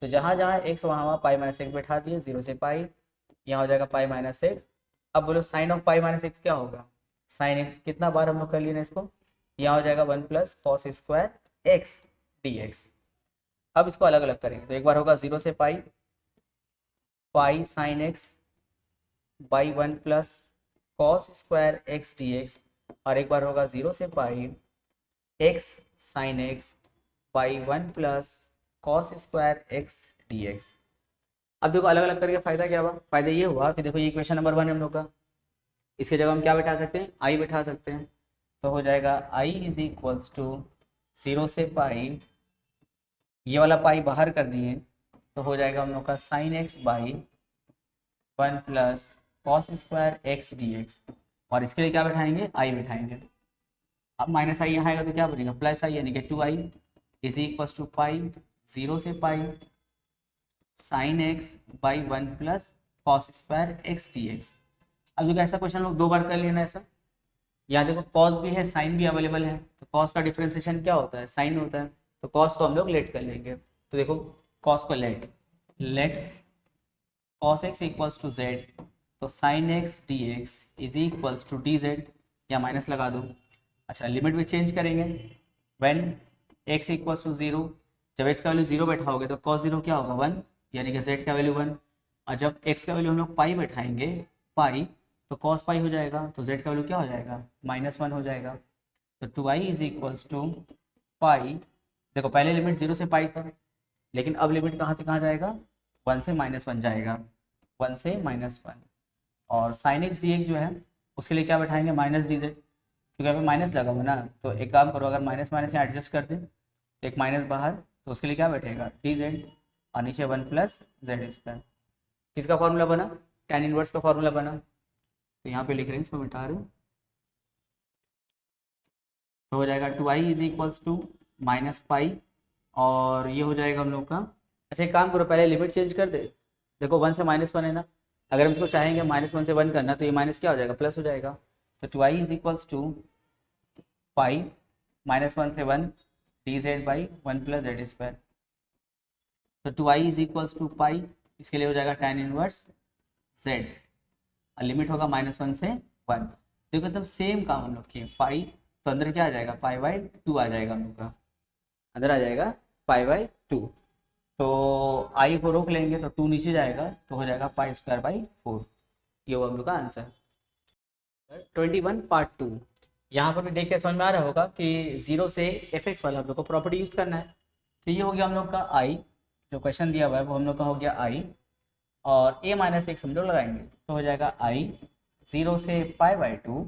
तो जहाँ जहाँ एक्स वहाँ वहाँ पाई माइनस एक्स बैठा दिए 0 से पाई, यहाँ हो जाएगा पाई माइनस एक्स। अब बोलो sine of pi minus x क्या होगा, साइन एक्स कितना बार हम लोग कर लिए ना इसको, यहाँ हो जाएगा 1 plus cos square x D x. अब इसको अलग अलग करेंगे तो एक बार होगा 0 से pi, pi sine x by 1 plus cos square x D x, और एक बार होगा 0 से pi x sine x by 1 plus cos square x D x. अब देखो अलग अलग करके फायदा क्या हुआ, फायदा ये हुआ कि देखो ये इक्वेशन नंबर 1 है हम लोग का, इसकी जगह हम क्या बैठा सकते हैं आई बैठा सकते हैं, तो हो जाएगा आई इज इक्वल्स टू 0 से पाई, ये वाला पाई बाहर कर दिए तो हो जाएगा हम लोग का sign x by 1 plus cos square x D x, और इसके लिए क्या बैठाएंगे आई बैठाएंगे। अब माइनस आई यहाँ आएगा तो क्या बनेगा प्लस आई, यानी कि 2i इज इक्वल्स टू पाई 0 से पाई sine x by one plus cos square x D x. अब देखो ऐसा क्वेश्चन लोग 2 बार कर लेना ऐसा। यहाँ देखो कॉस भी है साइन भी अवेलेबल है, तो कॉस का डिफ्रेंसिएशन क्या होता है, साइन होता है, तो कॉस को हम लोग लेट कर लेंगे। तो देखो कॉस को let let cos x equals to z, तो sine x D x is equals to d z, या माइनस लगा दो। अच्छा लिमिट भी चेंज करेंगे, when x equals to zero, जब एक्स का वैल्यू जीरो बैठाओगे तो कॉस जीरो क्या होगा 1, यानी कि जेड का वैल्यू 1। और जब एक्स का वैल्यू हम लोग पाई बैठाएंगे पाई, तो कॉस पाई हो जाएगा, तो जेड का वैल्यू क्या हो जाएगा -1 हो जाएगा। तो 2i इज इक्वल्स टू पाई, देखो पहले लिमिट जीरो से पाई था, लेकिन अब लिमिट कहाँ से कहाँ जाएगा, 1 से -1 जाएगा, 1 से -1। और साइन एक्स डी एक्स जो है उसके लिए क्या बैठाएंगे माइनस डी जेड, क्योंकि यहाँ पे माइनस लगा हुआ ना, तो एक काम करो अगर माइनस माइनस यहाँ एडजस्ट कर दें तो एक माइनस बाहर, तो उसके लिए क्या बैठेगा डी जेड, और नीचे 1 प्लस जेड स्क्वायर। किसका फॉर्मूला बना, tan इनवर्स का फॉर्मूला बना, तो यहाँ पे लिख रहे हैं, इसको मिटा रहे हैं, तो हो जाएगा 2i is equals to minus pi, और ये हो जाएगा हम लोग का। अच्छा एक काम करो पहले लिमिट चेंज कर दे, देखो 1 से -1 है ना, अगर हम इसको चाहेंगे -1 से 1 करना, तो ये माइनस क्या हो जाएगा प्लस हो जाएगा। तो 2i इज इक्वल्स टू पाई -1 से 1 D Z by 1 plus z square. तो 2i इज इक्वल्स टू पाई, इसके लिए हो जाएगा tan इनवर्स जेड, और लिमिट होगा -1 से 1। देखो एकदम सेम काम हम लोग किए, पाई तो अंदर क्या आ जाएगा पाई बाई 2 आ जाएगा हम लोग का, अंदर आ जाएगा पाई बाई 2। तो आई को रोक लेंगे तो 2 नीचे जाएगा, तो हो जाएगा पाई स्क्वायर बाई 4। ये वो हम लोग का आंसर। 21 पार्ट 2, यहाँ पर भी देख के समझ में आ रहा होगा कि जीरो से एफ एक्स वाला हम लोग को प्रॉपर्टी यूज़ करना है। तो ये हो गया हम लोग का आई, जो क्वेश्चन दिया हुआ है वो हम लोग का हो गया आई, और a माइनस एक्स हम लोग लगाएंगे तो हो जाएगा आई 0 से पाई बाई 2,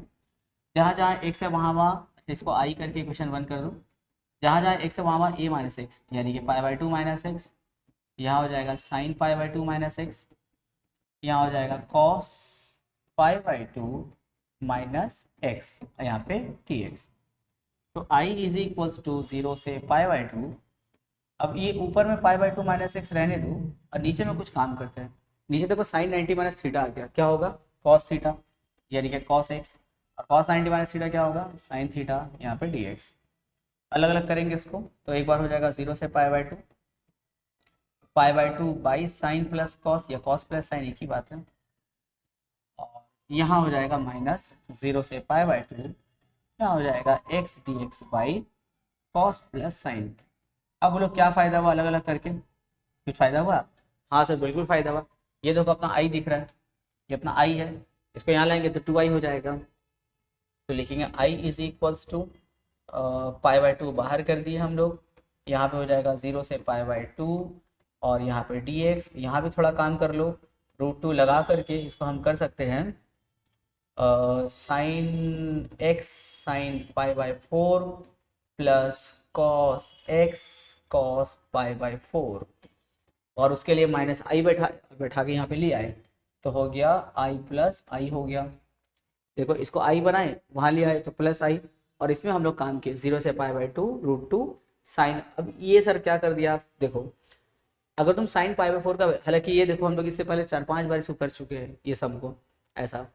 जहाँ जहाँ एक्स है वहाँ वहाँ, अच्छा इसको आई करके इक्वेशन 1 कर दो, जहाँ जहाँ एक्स है वहाँ वहाँ a माइनस एक्स, यानी कि पाई बाई 2 माइनस एक्स, यहाँ हो जाएगा sine pi by 2 minus x, यहाँ हो जाएगा cos pi by 2 minus x, यहाँ पे टी एक्स। तो i इज इक्वल्स टू 0 से पाई बाई 2। अब ये ऊपर में पाई बाई 2 माइनस एक्स रहने दो, और नीचे में कुछ काम करते हैं। नीचे देखो साइन 90 माइनस थीटा आ गया, क्या होगा कॉस थीटा, यानी कि कॉस एक्स, और कॉस 90 माइनस थीटा क्या होगा साइन थीटा, यहाँ पे डी एक्स। अलग अलग करेंगे इसको, तो एक बार हो जाएगा 0 से pi by 2 by sine plus cos, या कॉस प्लस साइन एक ही बात है, और यहाँ हो जाएगा -0 से पाई बाई 2, यहाँ हो जाएगा x D x by cos plus sign. अब बोलो क्या फ़ायदा हुआ अलग अलग करके, कुछ फ़ायदा हुआ, हाँ सर बिल्कुल फ़ायदा हुआ। ये देखो अपना आई दिख रहा है, ये अपना आई है, इसको यहाँ लाएंगे तो 2i हो जाएगा, तो लिखेंगे i is equals to pi by 2 बाहर कर दिए हम लोग, यहाँ पे हो जाएगा 0 से पाई बाई 2, और यहाँ पे dx, यहाँ भी थोड़ा काम कर लो, √2 लगा करके इसको हम कर सकते हैं sine x sine pi by 4 plus cos x cos pi by 4, और उसके लिए माइनस आई बैठा बैठा के यहाँ पे ले आए, तो हो गया आई प्लस आई हो गया। देखो इसको आई बनाए वहाँ ले आए तो प्लस आई, और इसमें हम लोग काम किए 0 से पाई बाई 2 √2 साइन। अब ये सर क्या कर दिया आप देखो, अगर तुम साइन पाई बाई 4 का, हालांकि ये देखो हम लोग इससे पहले 4-5 बार इसको कर चुके हैं ये सब को ऐसा,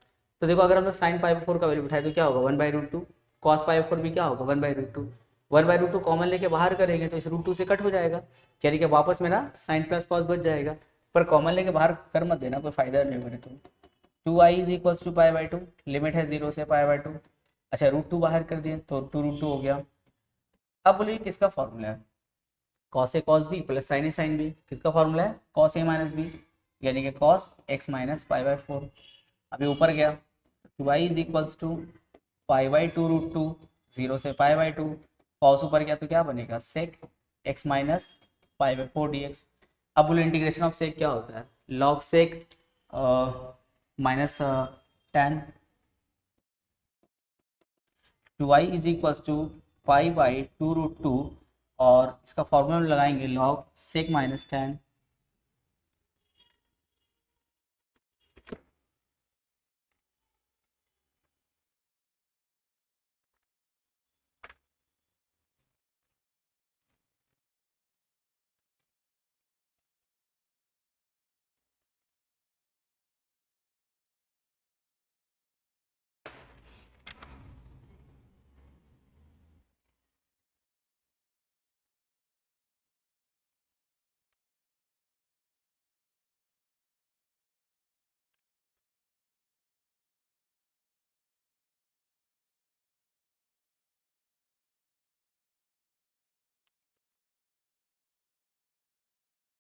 तो देखो अगर हम लोग साइन पाई बाई 4 का वैल्यू बिठाए तो क्या होगा 1/√2, कॉस पाई बाई 4 भी क्या होगा 1/√2, 1/√2 कॉमन लेके बाहर करेंगे तो इस √2 से कट हो जाएगा, यानी कि वापस मेरा साइन प्लस कॉस बच जाएगा। पर कॉमन लेके बाहर कर मत देना, कोई फायदा नहीं मेरे तो। 2i is equals to pi by 2, limit है 0 से पाई बाई 2। अच्छा √2 बाहर कर दिए तो 2√2 हो गया। अब बोलिए किसका फॉर्मूला है, cos a cos b plus sine a sine b, किसका फॉर्मूला है कॉस ए माइनस बी, यानी कि cos x minus pi by 4। अभी ऊपर गया, 2i is equals to pi by 2 √2, 0 से पाई बाई 2, कॉस ऊपर गया तो क्या बनेगा sec x minus pi by 4 dx। अब बोलो इंटीग्रेशन ऑफ सेक क्या होता है, log sec minus tan। 2i is equals to pi by 2 √2, और इसका फॉर्मूला लगाएंगे लॉग सेक माइनस tan।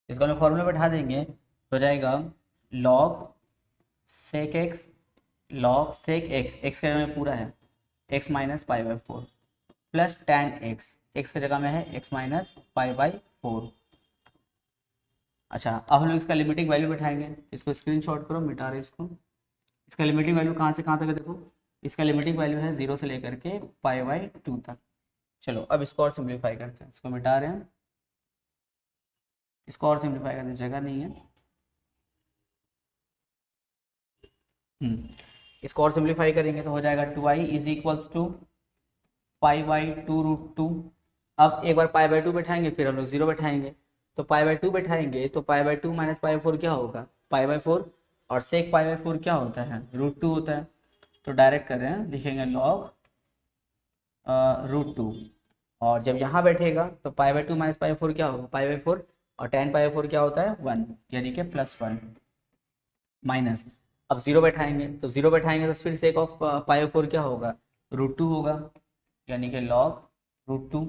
इसको हम लोग फॉर्मूला बैठा देंगे तो हो जाएगा log sec x, log sec x, x के जगह में पूरा है x minus pi by four plus tan x, x की जगह में है x minus pi by four. अच्छा अब हम लोग इसका लिमिटिंग वैल्यू बैठाएंगे, इसको स्क्रीनशॉट करो, मिटा रहे इसको। इसका लिमिटिंग वैल्यू कहाँ से कहाँ तक है देखो, इसका लिमिटिंग वैल्यू है 0 से लेकर के पाई बाई 2 तक। चलो अब इसको और सिंप्लीफाई करते हैं, इसको मिटा रहे हैं, इसको और सिंप्लीफाई करने की जगह नहीं है। इसको और सिंप्लीफाई करेंगे तो हो जाएगा 2i is equals to pi by 2√2। अब एक बार पाई बाई 2 बैठाएंगे फिर हम लोग 0 बैठाएंगे, तो पाई बाई 2 बैठाएंगे तो पाई बाई 2 माइनस पाई बाई 4 क्या होगा, पाई बाई 4, और सेक पाई बाई 4 क्या होता है, √2 होता है। तो डायरेक्ट कर रहे हैं, लिखेंगे लॉग √2, और जब यहाँ बैठेगा तो पाई बाई 2 माइनस पाई बाई 4 क्या होगा, पाई बाई 4, और टेन पाई बाई 4 क्या होता है 1, यानी कि +1 माइनस। अब 0 बैठाएंगे तो 0 बैठाएंगे तो फिर सेक ऑफ पाई बाई 4 क्या होगा, √2 होगा, यानी कि लॉग √2।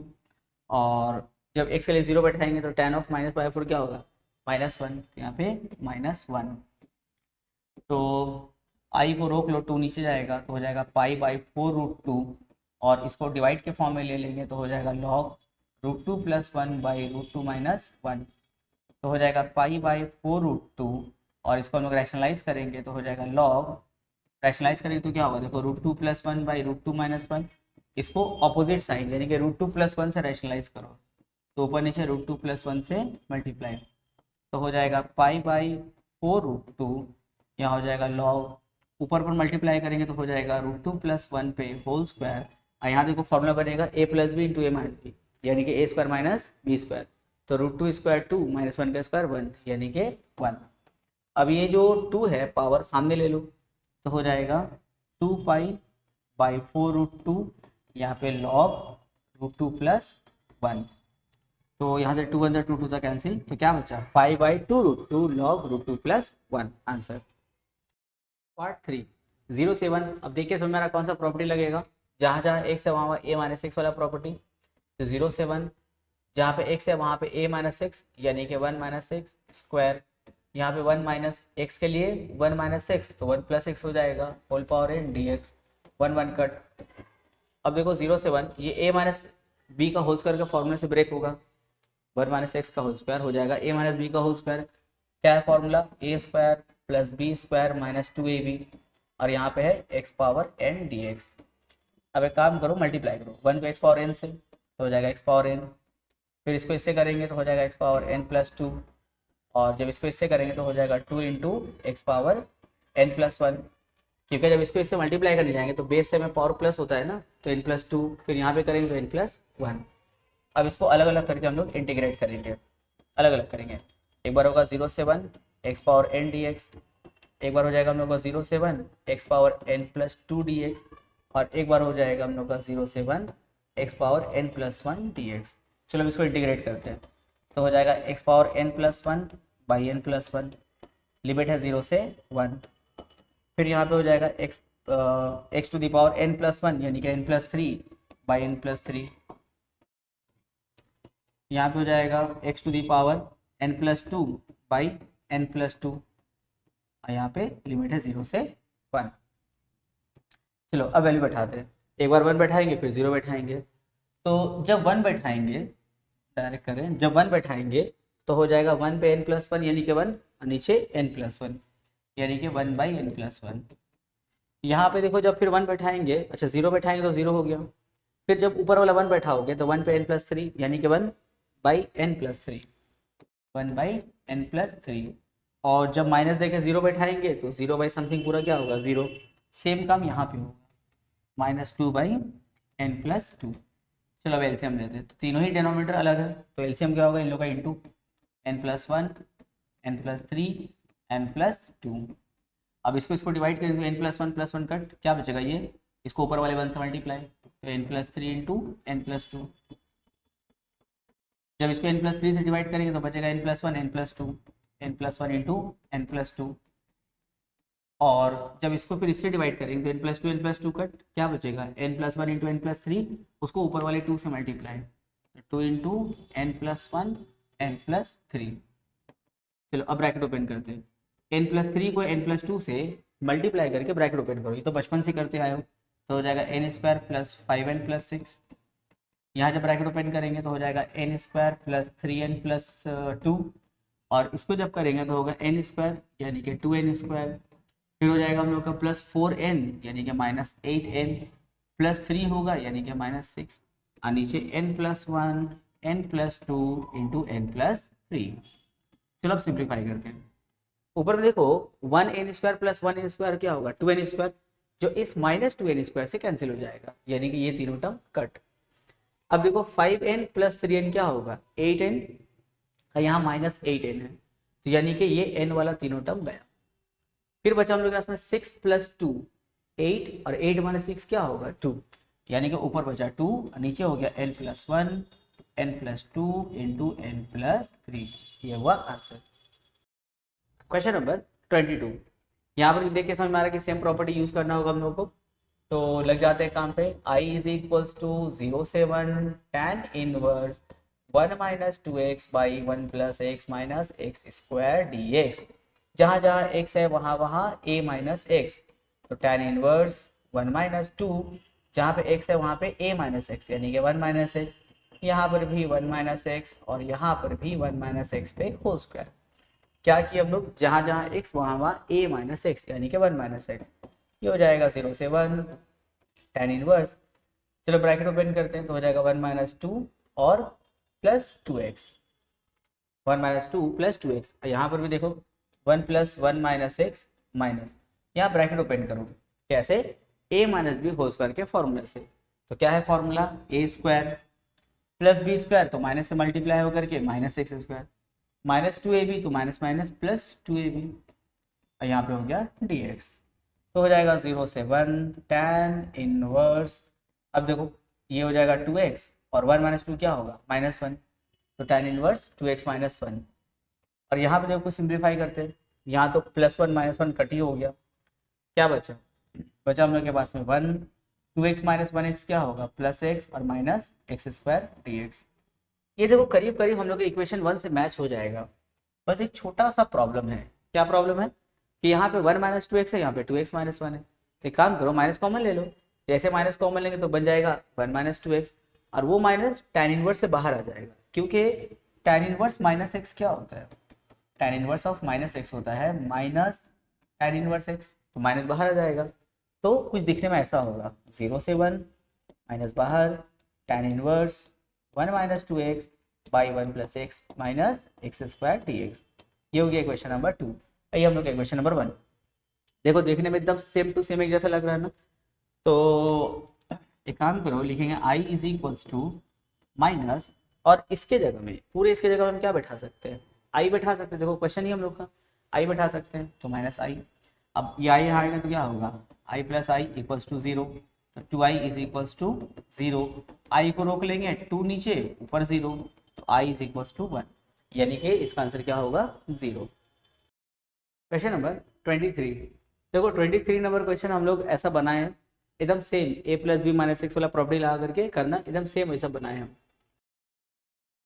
और जब x के लिए 0 बैठाएंगे तो tan ऑफ माइनस पाई 4 क्या होगा, -1, यहाँ पे -1। तो i को रोक लो, 2 नीचे जाएगा तो हो जाएगा पाई बाई 4√2, और इसको डिवाइड के फॉर्म में ले लेंगे तो हो जाएगा लॉग √2 + 1 बाई √2 - 1, तो हो जाएगा पाई बाई 4√2, और इसको हम लोग रैशनलाइज करेंगे तो हो जाएगा लॉग, रैशनलाइज करेंगे तो क्या होगा देखो, √2 + 1 बाई √2 - 1, इसको ऑपोजिट साइड यानी कि √2 + 1 से रैशनलाइज करो तो ऊपर नीचे √2 + 1 से मल्टीप्लाई, तो हो जाएगा पाई बाई 4√2, यहाँ हो जाएगा लॉग, ऊपर पर मल्टीप्लाई करेंगे तो हो जाएगा √2 + 1 पे होल स्क्वायर, और यहाँ देखो फॉर्मूला बनेगा a + b × a - b, यानी कि a² - b², तो √2² 2 -1 का स्क्वायर 1, यानी कि 1। अब ये जो 2 है पावर सामने ले लो तो हो जाएगा 2 पाई बाई 4√2, यहाँ पे लॉग √2 + 1, तो यहाँ से 2 1 2 2 कैंसिल, तो क्या बचा पाई बाई 2√2 लॉग √2 + 1, आंसर। पार्ट 3 0 से 1। अब देखिए समझ में आ रहा कौन सा प्रॉपर्टी लगेगा, जहाँ जहाँ x है वहाँ a - x वाला प्रॉपर्टी। तो 0 से 1 जहाँ पे x है वहाँ पे a - x, यानी कि 1 - x स्क्वायर, यहाँ पे 1 माइनस x के लिए 1 - x तो 1 + x हो जाएगा whole power n dx, 1 1 cut. अब देखो 0 से 1 ये a - b का होल स्क्वायर का फॉर्मूले से ब्रेक होगा, 1 - x का होल स्क्वायर हो जाएगा a - b का होल स्क्वायर, क्या है फॉर्मूला, a² + b² - 2ab, और यहाँ पे है x पावर n dx। अब एक काम करो, मल्टीप्लाई करो 1 को x पावर n से तो हो जाएगा x पावर n, फिर इसको इससे करेंगे तो हो जाएगा x पावर n + 2, और जब इसको इससे करेंगे तो हो जाएगा 2 × x पावर n + 1, क्योंकि जब इसको इससे मल्टीप्लाई करने जाएंगे तो बेस से में पावर प्लस होता है ना, तो n + 2, फिर यहाँ पे करेंगे तो n + 1। अब इसको अलग अलग करके हम लोग इंटीग्रेट करेंगे, अलग अलग करेंगे। एक बार होगा 0 से 1 x पावर n dx, एक बार हो जाएगा हम लोग का 0 से 1 x पावर n + 2 dx, और एक बार हो जाएगा हम लोग का 0 से 1 x पावर n + 1 dx। चलो अब इसको इंटीग्रेट करते हैं तो हो जाएगा x power n + 1 by n + 1, limit है 0 से 1, फिर यहाँ पे हो जाएगा x to the power n + 1 यानी कि n + 3 बाई n + 3, यहाँ पे हो जाएगा x to the power n + 2 by n + 2, और यहाँ पे लिमिट है 0 से 1। चलो अब वैल्यू बैठाते हैं, एक बार 1 बैठाएंगे फिर 0 बैठाएंगे, तो जब 1 बैठाएंगे, डायरेक्ट करें, जब 1 बैठाएंगे तो हो जाएगा 1 पे n + 1 यानी कि 1, और नीचे n + 1 यानी कि 1 बाई n + 1। यहाँ पे देखो जब फिर 1 बैठाएंगे, अच्छा 0 बैठाएंगे तो 0 हो गया, फिर जब ऊपर वाला 1 बैठाओगे तो 1 पे n + 3 यानी कि 1 बाई n + 3, 1 बाई n + 3, और जब माइनस देके 0 बैठाएंगे तो 0 बाई समथिंग पूरा क्या होगा 0, सेम काम यहाँ पे होगा -2 बाई n + 2। चलो अब एलसीएम लेते हैं, तो तीनों ही डिनोमिनेटर अलग है तो एलसीएम क्या होगा इन लोगों का इंटू n + 1 n + 3 n + 2। अब इसको डिवाइड करें तो n + 1 + 1 कट, क्या बचेगा ये, इसको ऊपर वाले 1 से मल्टीप्लाई, तो n + 3 इंटू n + 2, जब इसको n + 3 से डिवाइड करेंगे तो बचेगा n + 1 n + 2, n + 1 into n + 2, और जब इसको फिर इससे डिवाइड करेंगे तो n + 2 n + 2 कट, क्या बचेगा n + 1 इंटू n + 3, उसको ऊपर वाले 2 से मल्टीप्लाई, 2 इंटू n + 1 n + 3, चलो अब ब्रैकेट ओपन करते हैं, n+3 को n+2 से मल्टीप्लाई करके ब्रैकेट ओपन करो, ये तो बचपन से करते आए हो, तो हो जाएगा n² + 5n+6। यहाँ जब ब्रैकेट ओपन करेंगे तो हो जाएगा n² + 3n+2, और इसको जब करेंगे तो होगा n² यानी कि 2n², फिर हो जाएगा हम लोग का +4n यानी कि -8n, +3 होगा यानी कि -6, और नीचे n+1 n+2 इंटू n+3। चलो अब सिंप्लीफाई करते हैं। ऊपर में देखो 1n² + 1n² क्या होगा 2n², जो इस -2n² से कैंसिल हो जाएगा, यानी कि ये तीनों टर्म कट। अब देखो 5n + 3n क्या होगा 8n, और यहाँ -8n है, तो यानी कि ये n वाला तीनों टर्म गया। फिर बचा हम लोग के पास में 6 + 2 8, और 8 - 6 क्या होगा 2, यानी कि ऊपर बचा 2, नीचे हो गया n+1 n+2 इंटू n+3। ये हुआ आंसर। Question number 22। यहाँ पर देख के समझ में आ रहा है कि सेम प्रॉपर्टी यूज करना होगा हम लोग को, तो लग जाते हैं काम पे। I = 0 से 1 tan inverse 1 - 2x by 1 + x minus x² dx। जहाँ जहाँ x है वहाँ वहाँ a माइनस x, तो tan इनवर्स 1 - 2, जहाँ पे x है वहाँ पे a माइनस x यानी कि 1 - x, यहाँ पर भी 1 - x और यहाँ पर भी 1 - x पे होल स्क्वायर। क्या किया हम लोग, जहाँ जहाँ x वहाँ वहाँ a माइनस x यानी कि 1 - x। ये हो जाएगा 0 से 1 tan इनवर्स, चलो ब्रैकेट ओपन करते हैं तो हो जाएगा 1 - 2 और +2x, 1 - 2 +2x। यहाँ पर भी देखो 1 + 1 - x माइनस, यहाँ ब्रैकेट ओपन करो कैसे, a - b होल स्क्वायर के फॉर्मूला से। तो क्या है फॉर्मूला, a² + b² तो माइनस से मल्टीप्लाई होकर के -x², -2ab तो माइनस माइनस +2ab, और यहाँ पे हो गया dx। तो हो जाएगा 0 से 1 tan इनवर्स, अब देखो ये हो जाएगा 2x और 1 - 2 क्या होगा -1, तो tan इनवर्स 2x - 1। और यहाँ पे देखो सिंप्लीफाई करते हैं, यहाँ तो +1 - 1 कट ही हो गया, क्या बचा, बचा हम लोग के पास में 1, 2x - 1x क्या होगा +x और -x² dx। ये देखो करीब करीब हम लोग के इक्वेशन 1 से मैच हो जाएगा। बस एक छोटा सा प्रॉब्लम है, क्या प्रॉब्लम है कि यहाँ पे 1 - 2x है, यहाँ पे 2x - 1 है, तो एक काम करो माइनस कॉमन ले लो, जैसे माइनस कॉमन लेंगे तो बन जाएगा 1 - 2x, और वो माइनस tan इनवर्स से बाहर आ जाएगा, क्योंकि tan इनवर्स -x क्या होता है, tan इनवर्स ऑफ -x होता है माइनस tan इनवर्स x, तो माइनस बाहर आ जाएगा, तो कुछ दिखने में ऐसा होगा 0 से 1 माइनस बाहर tan inverse 1 - 2x by 1 + x minus x² dx। ये हो गया क्वेश्चन नंबर 2। आइए हम लोग क्वेश्चन नंबर 1, देखो देखने में एकदम सेम टू सेम एक जैसा लग रहा है ना, तो एक काम करो लिखेंगे I = माइनस, और इसके जगह में पूरे इसके जगह में हम क्या बैठा सकते हैं, I बैठा सकते हैं, देखो क्वेश्चन ही हम लोग का I बैठा सकते हैं, तो -i। अब ये I आएगा तो क्या होगा I + i = 0, तो 2i = 0, I को रोक लेंगे 2 नीचे ऊपर 0, तो I = 1, यानी कि इसका आंसर क्या होगा 0। क्वेश्चन नंबर 23, देखो 23 नंबर क्वेश्चन हम लोग ऐसा बनाए हैं एकदम सेम a + b - x वाला प्रॉपर्टी लगा करके करना, एकदम सेम वैसा बनाए हैं।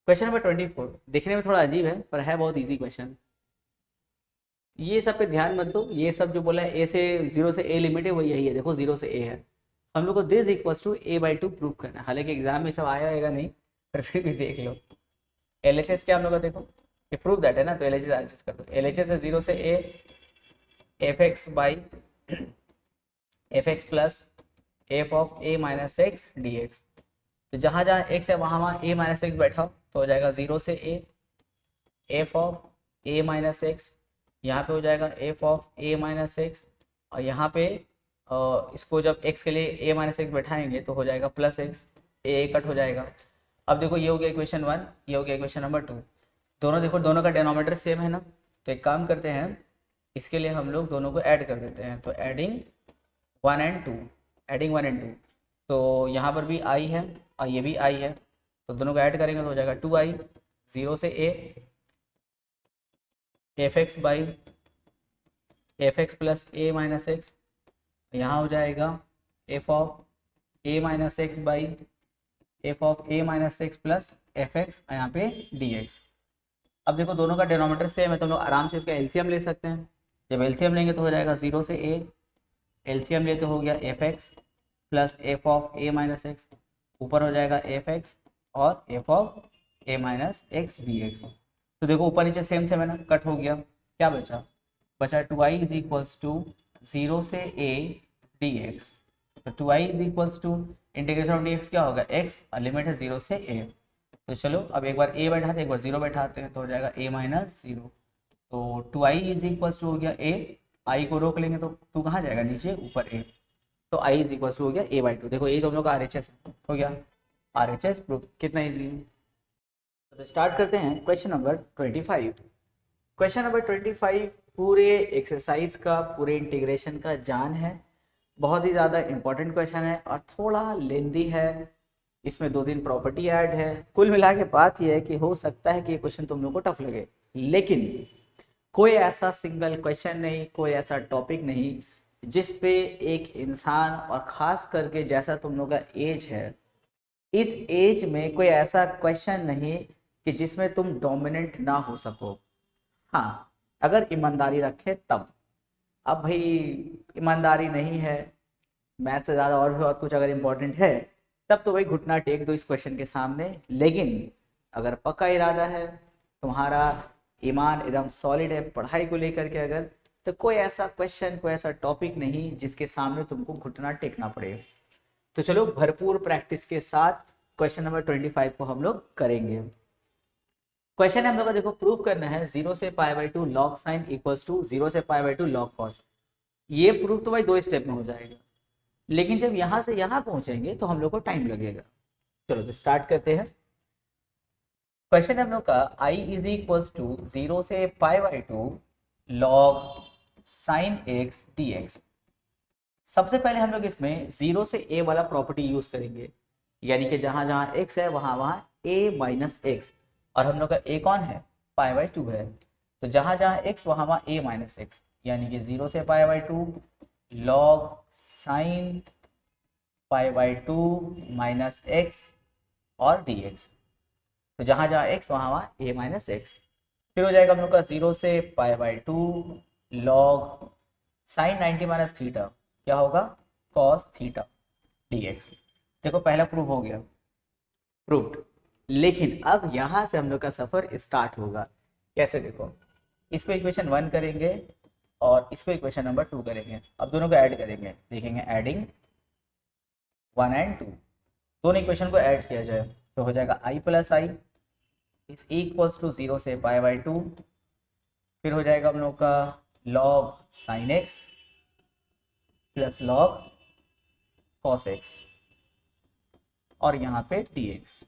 क्वेश्चन नंबर 24 देखने में थोड़ा अजीब है पर है बहुत इजी क्वेश्चन। ये सब पे ध्यान मत दो, ये सब जो बोला है ए से 0 से a लिमिट है वो यही है, देखो 0 से a है, हम लोग को दिस = a/2 प्रूव करना है। हालांकि एग्जाम में सब आएगा नहीं, पर फिर भी देख लो LHS क्या हम लोग का, देखो ये प्रूव दैट है ना, तो LHS RHS कर दो। LHS है 0 से a fx plus f of a - x dx, तो जहाँ जहाँ x है वहाँ वहाँ a - x बैठा तो हो जाएगा 0 से a f of a - x, यहाँ पे हो जाएगा f ऑफ a - x, और यहाँ पे इसको जब x के लिए a - x बैठाएंगे तो हो जाएगा +x, a कट हो जाएगा। अब देखो ये हो गया इक्वेशन 1, ये हो गया इक्वेशन नंबर 2, दोनों देखो दोनों का डिनोमिनेटर सेम है ना, तो एक काम करते हैं इसके लिए हम लोग दोनों को ऐड कर देते हैं, तो एडिंग 1 and 2, तो यहाँ पर भी i है और ये भी i है, तो दोनों को ऐड करेंगे तो हो जाएगा 2i, 0 से a fx by fx plus a - x, यहाँ हो जाएगा f of a - x by f of a - x plus fx यहाँ पे dx। अब देखो दोनों का डिनोमिनेटर सेम है तो हम लोग आराम से इसका एलसीएम ले सकते हैं। जब एलसीएम लेंगे तो हो जाएगा 0 से a, एलसीएम लेते हो गया F x plus F of A minus x, ऊपर हो जाएगा एफ एक्स और F of A minus x D x. तो देखो ऊपर नीचे सेम सेम है ना, कट हो गया, क्या बचा, बचा 2i इज इक्वल्स टू 0 से a dx। तो 2i is equals to integration of dx क्या होगा, x और लिमिट है 0 से a। तो चलो अब एक बार a बैठाते हैं एक बार 0 बैठाते हैं तो हो जाएगा a माइनस 0। तो 2i इज इक्वल्स टू हो गया a, i को रोक लेंगे तो 2 कहाँ जाएगा नीचे, ऊपर a। तो i इज इक्वल्स टू हो गया a/2। देखो ये तो हम लोग का RHS हो गया, RHS प्रूफ, कितना ईजी है। तो स्टार्ट करते हैं क्वेश्चन नंबर 25। क्वेश्चन नंबर 25 पूरे एक्सरसाइज का, पूरे इंटीग्रेशन का जान है, बहुत ही ज़्यादा इंपॉर्टेंट क्वेश्चन है और थोड़ा लेंदी है, इसमें 2-3 प्रॉपर्टी ऐड है। कुल मिला के बात यह है कि हो सकता है कि ये क्वेश्चन तुम लोग को टफ लगे, लेकिन कोई ऐसा सिंगल क्वेश्चन नहीं, कोई ऐसा टॉपिक नहीं जिस पे एक इंसान और ख़ास करके जैसा तुम लोग का एज है, इस एज में कोई ऐसा क्वेश्चन नहीं कि जिसमें तुम डोमिनेंट ना हो सको। हाँ, अगर ईमानदारी रखे तब। अब भाई ईमानदारी नहीं है, मैथ से ज़्यादा और भी बहुत कुछ अगर इम्पोर्टेंट है तब तो भाई घुटना टेक दो इस क्वेश्चन के सामने। लेकिन अगर पक्का इरादा है, तुम्हारा ईमान एकदम सॉलिड है पढ़ाई को लेकर के, अगर तो कोई ऐसा क्वेश्चन, कोई ऐसा टॉपिक नहीं जिसके सामने तुमको घुटना टेकना पड़े। तो चलो भरपूर प्रैक्टिस के साथ क्वेश्चन नंबर 25 को हम लोग करेंगे। क्वेश्चन हम लोग को देखो प्रूव करना है 0 से π/2 log sin इक्वल्स टू 0 से π/2 log cos। ये प्रूव तो भाई 2 स्टेप में हो जाएगा, लेकिन जब यहां से यहां पहुंचेंगे तो हम लोग को टाइम लगेगा। चलो तो स्टार्ट करते हैं। क्वेश्चन हम लोग का i इज इक्वल्स टू 0 से π/2 log sin x dx। सबसे पहले हम लोग इसमें 0 से a वाला प्रॉपर्टी यूज करेंगे, यानी कि जहां जहां x है वहां वहां a माइनस एक्स, और हम लोग का a कौन है, π/2 है। तो जहां जहां x वहां वहां a माइनस एक्स, यानी कि 0 से π/2 log sin π/2 माइनस एक्स और dx। तो जहां जहां x वहां वहां a माइनस एक्स। फिर हो जाएगा हम लोग का 0 से π/2 log sin 90 माइनस थीटा, क्या होगा, cos थीटा dx। देखो पहला प्रूव हो गया, प्रूव्ड। लेकिन अब यहां से हम लोग का सफर स्टार्ट होगा। कैसे, देखो इसको इक्वेशन 1 करेंगे और इसको इक्वेशन नंबर 2 करेंगे। अब दोनों को ऐड करेंगे, देखेंगे एडिंग 1 और 2, दोनों इक्वेशन को ऐड किया जाए तो हो जाएगा i plus I is equals to 0 से π/2। फिर हो जाएगा हम लोग का log sin x plus log cos x और यहाँ पे dx।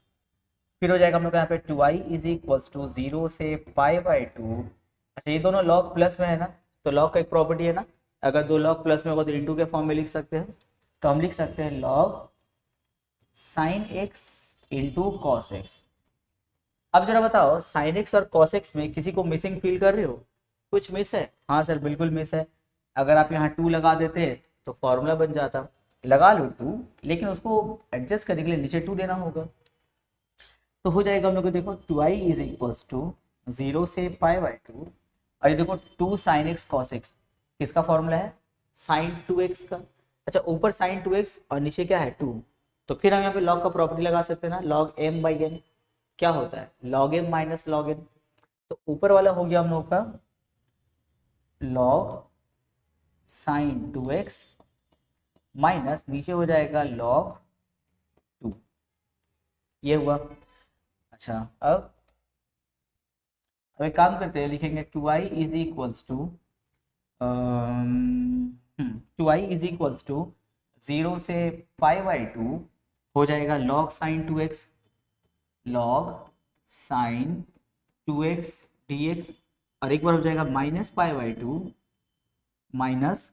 फिर हो जाएगा हम लोग यहाँ पे 2i इज इक्वल्स टू 0 से π/2। अच्छा ये दोनों log प्लस में है ना, तो log का एक प्रॉपर्टी है ना, अगर दो log प्लस में होगा तो इंटू के फॉर्म में लिख सकते हैं। तो हम लिख सकते हैं log sin x into cos x। अब जरा बताओ sin x और cos x में किसी को मिसिंग फील कर रहे हो, कुछ मिस है? हाँ सर बिल्कुल मिस है। अगर आप यहाँ 2 लगा देते तो फॉर्मूला बन जाता, लगा लो 2, लेकिन उसको एडजस्ट करने के लिए नीचे 2 देना होगा। तो हो जाएगा हम लोग को देखो 2i इज इक्वल्स टू 0 से π/2 और ये देखो 2 sin x cos x, किसका फॉर्मूला है, sin 2x का। अच्छा ऊपर sin 2x और नीचे क्या है 2, तो फिर हम यहाँ पे log का प्रॉपर्टी लगा सकते हैं ना, log m/n क्या होता है, log m minus log n। तो ऊपर वाला हो गया हम लोग का log sin 2x माइनस नीचे हो जाएगा log 2, ये हुआ। अच्छा अब एक काम करते हैं, लिखेंगे 2i is equals to 2i is equals to 0 से π/2 हो जाएगा log sin 2x log sin 2x dx, और एक बार हो जाएगा माइनस π/2 माइनस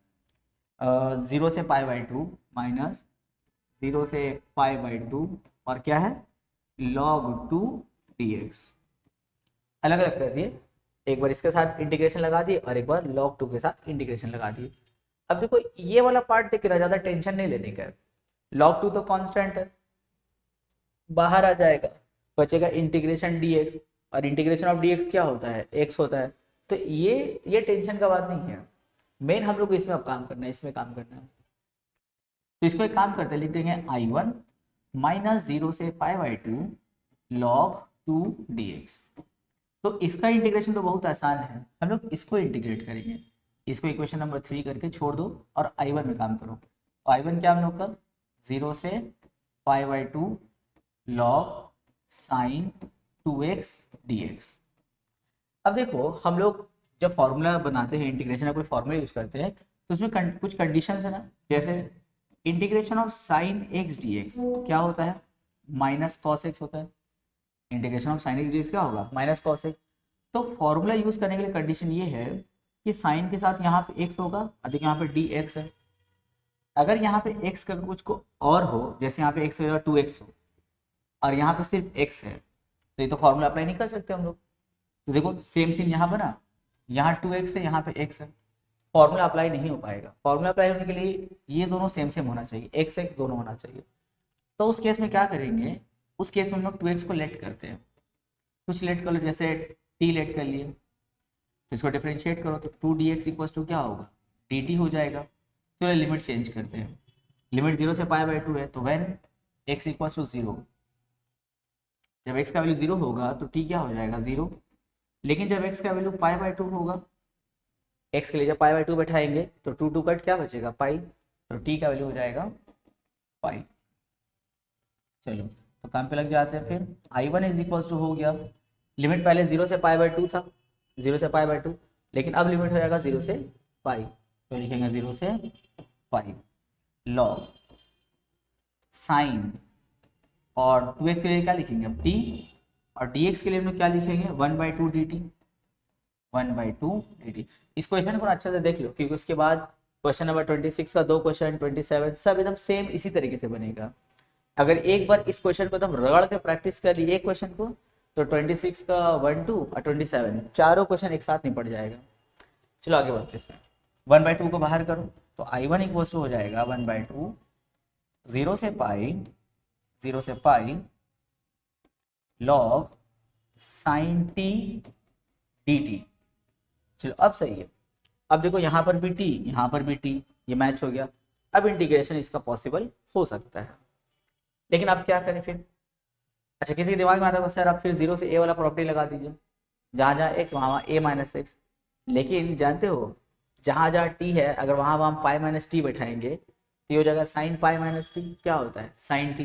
0 से π/2 माइनस 0 से π/2 और क्या है log 2 dx। अलग अलग कर दिए, एक बार इसके साथ इंटीग्रेशन लगा दिए और एक बार log 2 के साथ इंटीग्रेशन लगा दिए। अब देखो ये वाला पार्ट देख ज़्यादा टेंशन नहीं लेने का, log 2 तो कांस्टेंट है, बाहर आ जाएगा, बचेगा इंटीग्रेशन dx। और इंटीग्रेशन ऑफ डी एक्स क्या होता है, एक्स होता है। तो ये टेंशन का बात नहीं है, मेन हम लोग को इसमें अब काम करना है, इसमें काम करना है। तो इसको एक काम करते हैं, लिख देंगे I1 माइनस 0 से पाई बाई 2 लॉग 2 dx। तो इसका इंटीग्रेशन तो बहुत आसान है, हम लोग इसको इंटीग्रेट करेंगे, इसको इक्वेशन नंबर 3 करके छोड़ दो और I1 में काम करो। तो I1 क्या हम लोग का 0 से pi by 2 log sign 2x dx। अब देखो हम लोग जब फॉर्मूला बनाते हैं, इंटीग्रेशन का कोई फॉर्मूला यूज करते हैं, तो उसमें कुछ कंडीशंस है ना, जैसे integration of sine x D x क्या होता है, माइनस कॉस एक्स होता है। Integration of sine x D x क्या होगा, माइनस कॉस एक्स। तो फॉर्मूला यूज करने के लिए कंडीशन ये है कि साइन के साथ यहाँ पे एक्स होगा, अधिक यहाँ पे डी एक्स है। अगर यहाँ पे एक्स का कुछ को और हो, जैसे यहाँ पे एक्स हो 2x हो और यहाँ पे सिर्फ एक्स है, तो ये तो फॉर्मूला अप्लाई नहीं कर सकते हम लोग। तो देखो सेम सीन यहाँ बना, यहाँ 2x है, यहाँ पे x है, फॉर्मूला अप्लाई नहीं हो पाएगा। फॉर्मूला अप्लाई होने के लिए ये दोनों सेम सेम होना चाहिए, x x दोनों होना चाहिए। तो उस केस में क्या करेंगे, उस केस में हम लोग 2x को लेट करते हैं, कुछ लेट कर लो, जैसे t लेट कर लिए, तो इसको डिफ्रेंशिएट करो तो 2dx इक्वल टू क्या होगा, dt हो जाएगा। चलो लिमिट चेंज करते हैं, लिमिट 0 से पाई बाई 2 है, तो व्हेन x इक्वल टू 0, जब x का वैल्यू 0 होगा तो t क्या हो जाएगा 0। लेकिन जब x का वैल्यू पाई बाई 2 होगा, x के लिए जब पाई बाई 2 बैठाएंगे तो 2 2 कट क्या बचेगा पाई, तो t का वैल्यू हो जाएगा पाई। चलो तो काम पे लग जाते हैं। फिर I1 इज इक्वल टू हो गया, लिमिट पहले 0 से पाई बाई 2 था, 0 से पाई बाई 2, लेकिन अब लिमिट हो जाएगा 0 से पाई, तो लिखेंगे 0 से पाई लॉग साइन, और 2x के लिए क्या लिखेंगे अब t, और dx के लिए हम लोग क्या लिखेंगे 1/2 dt, 1/2 dt। इस क्वेश्चन को अच्छे से देख लो, क्योंकि उसके बाद क्वेश्चन नंबर 26 का 2 क्वेश्चन, 27 सब एकदम सेम इसी तरीके से बनेगा। अगर एक बार इस क्वेश्चन को एकदम रगड़ के प्रैक्टिस कर लिए एक क्वेश्चन को, तो 26 का 1 2 और 27 चारों क्वेश्चन एक साथ निपट जाएगा। चलो आगे बढ़ते इसमें, 1/2 को बाहर करो तो I1 इक्वल टू हो जाएगा 1/2 0 से pi log sign t dt। चलो अब सही है, अब देखो यहाँ पर भी t, यहाँ पर भी t, ये मैच हो गया। अब इंटीग्रेशन इसका पॉसिबल हो सकता है, लेकिन अब क्या करें फिर। अच्छा किसी के दिमाग में आता है सर आप फिर 0 से a वाला प्रॉपर्टी लगा दीजिए, जहाँ जहाँ x वहाँ a माइनस एक्स। लेकिन जानते हो जहाँ जहाँ t है, अगर वहाँ हम पाई माइनस टी बैठाएंगे तो हो जाएगा साइन पाई माइनस टी, क्या होता है साइन टी,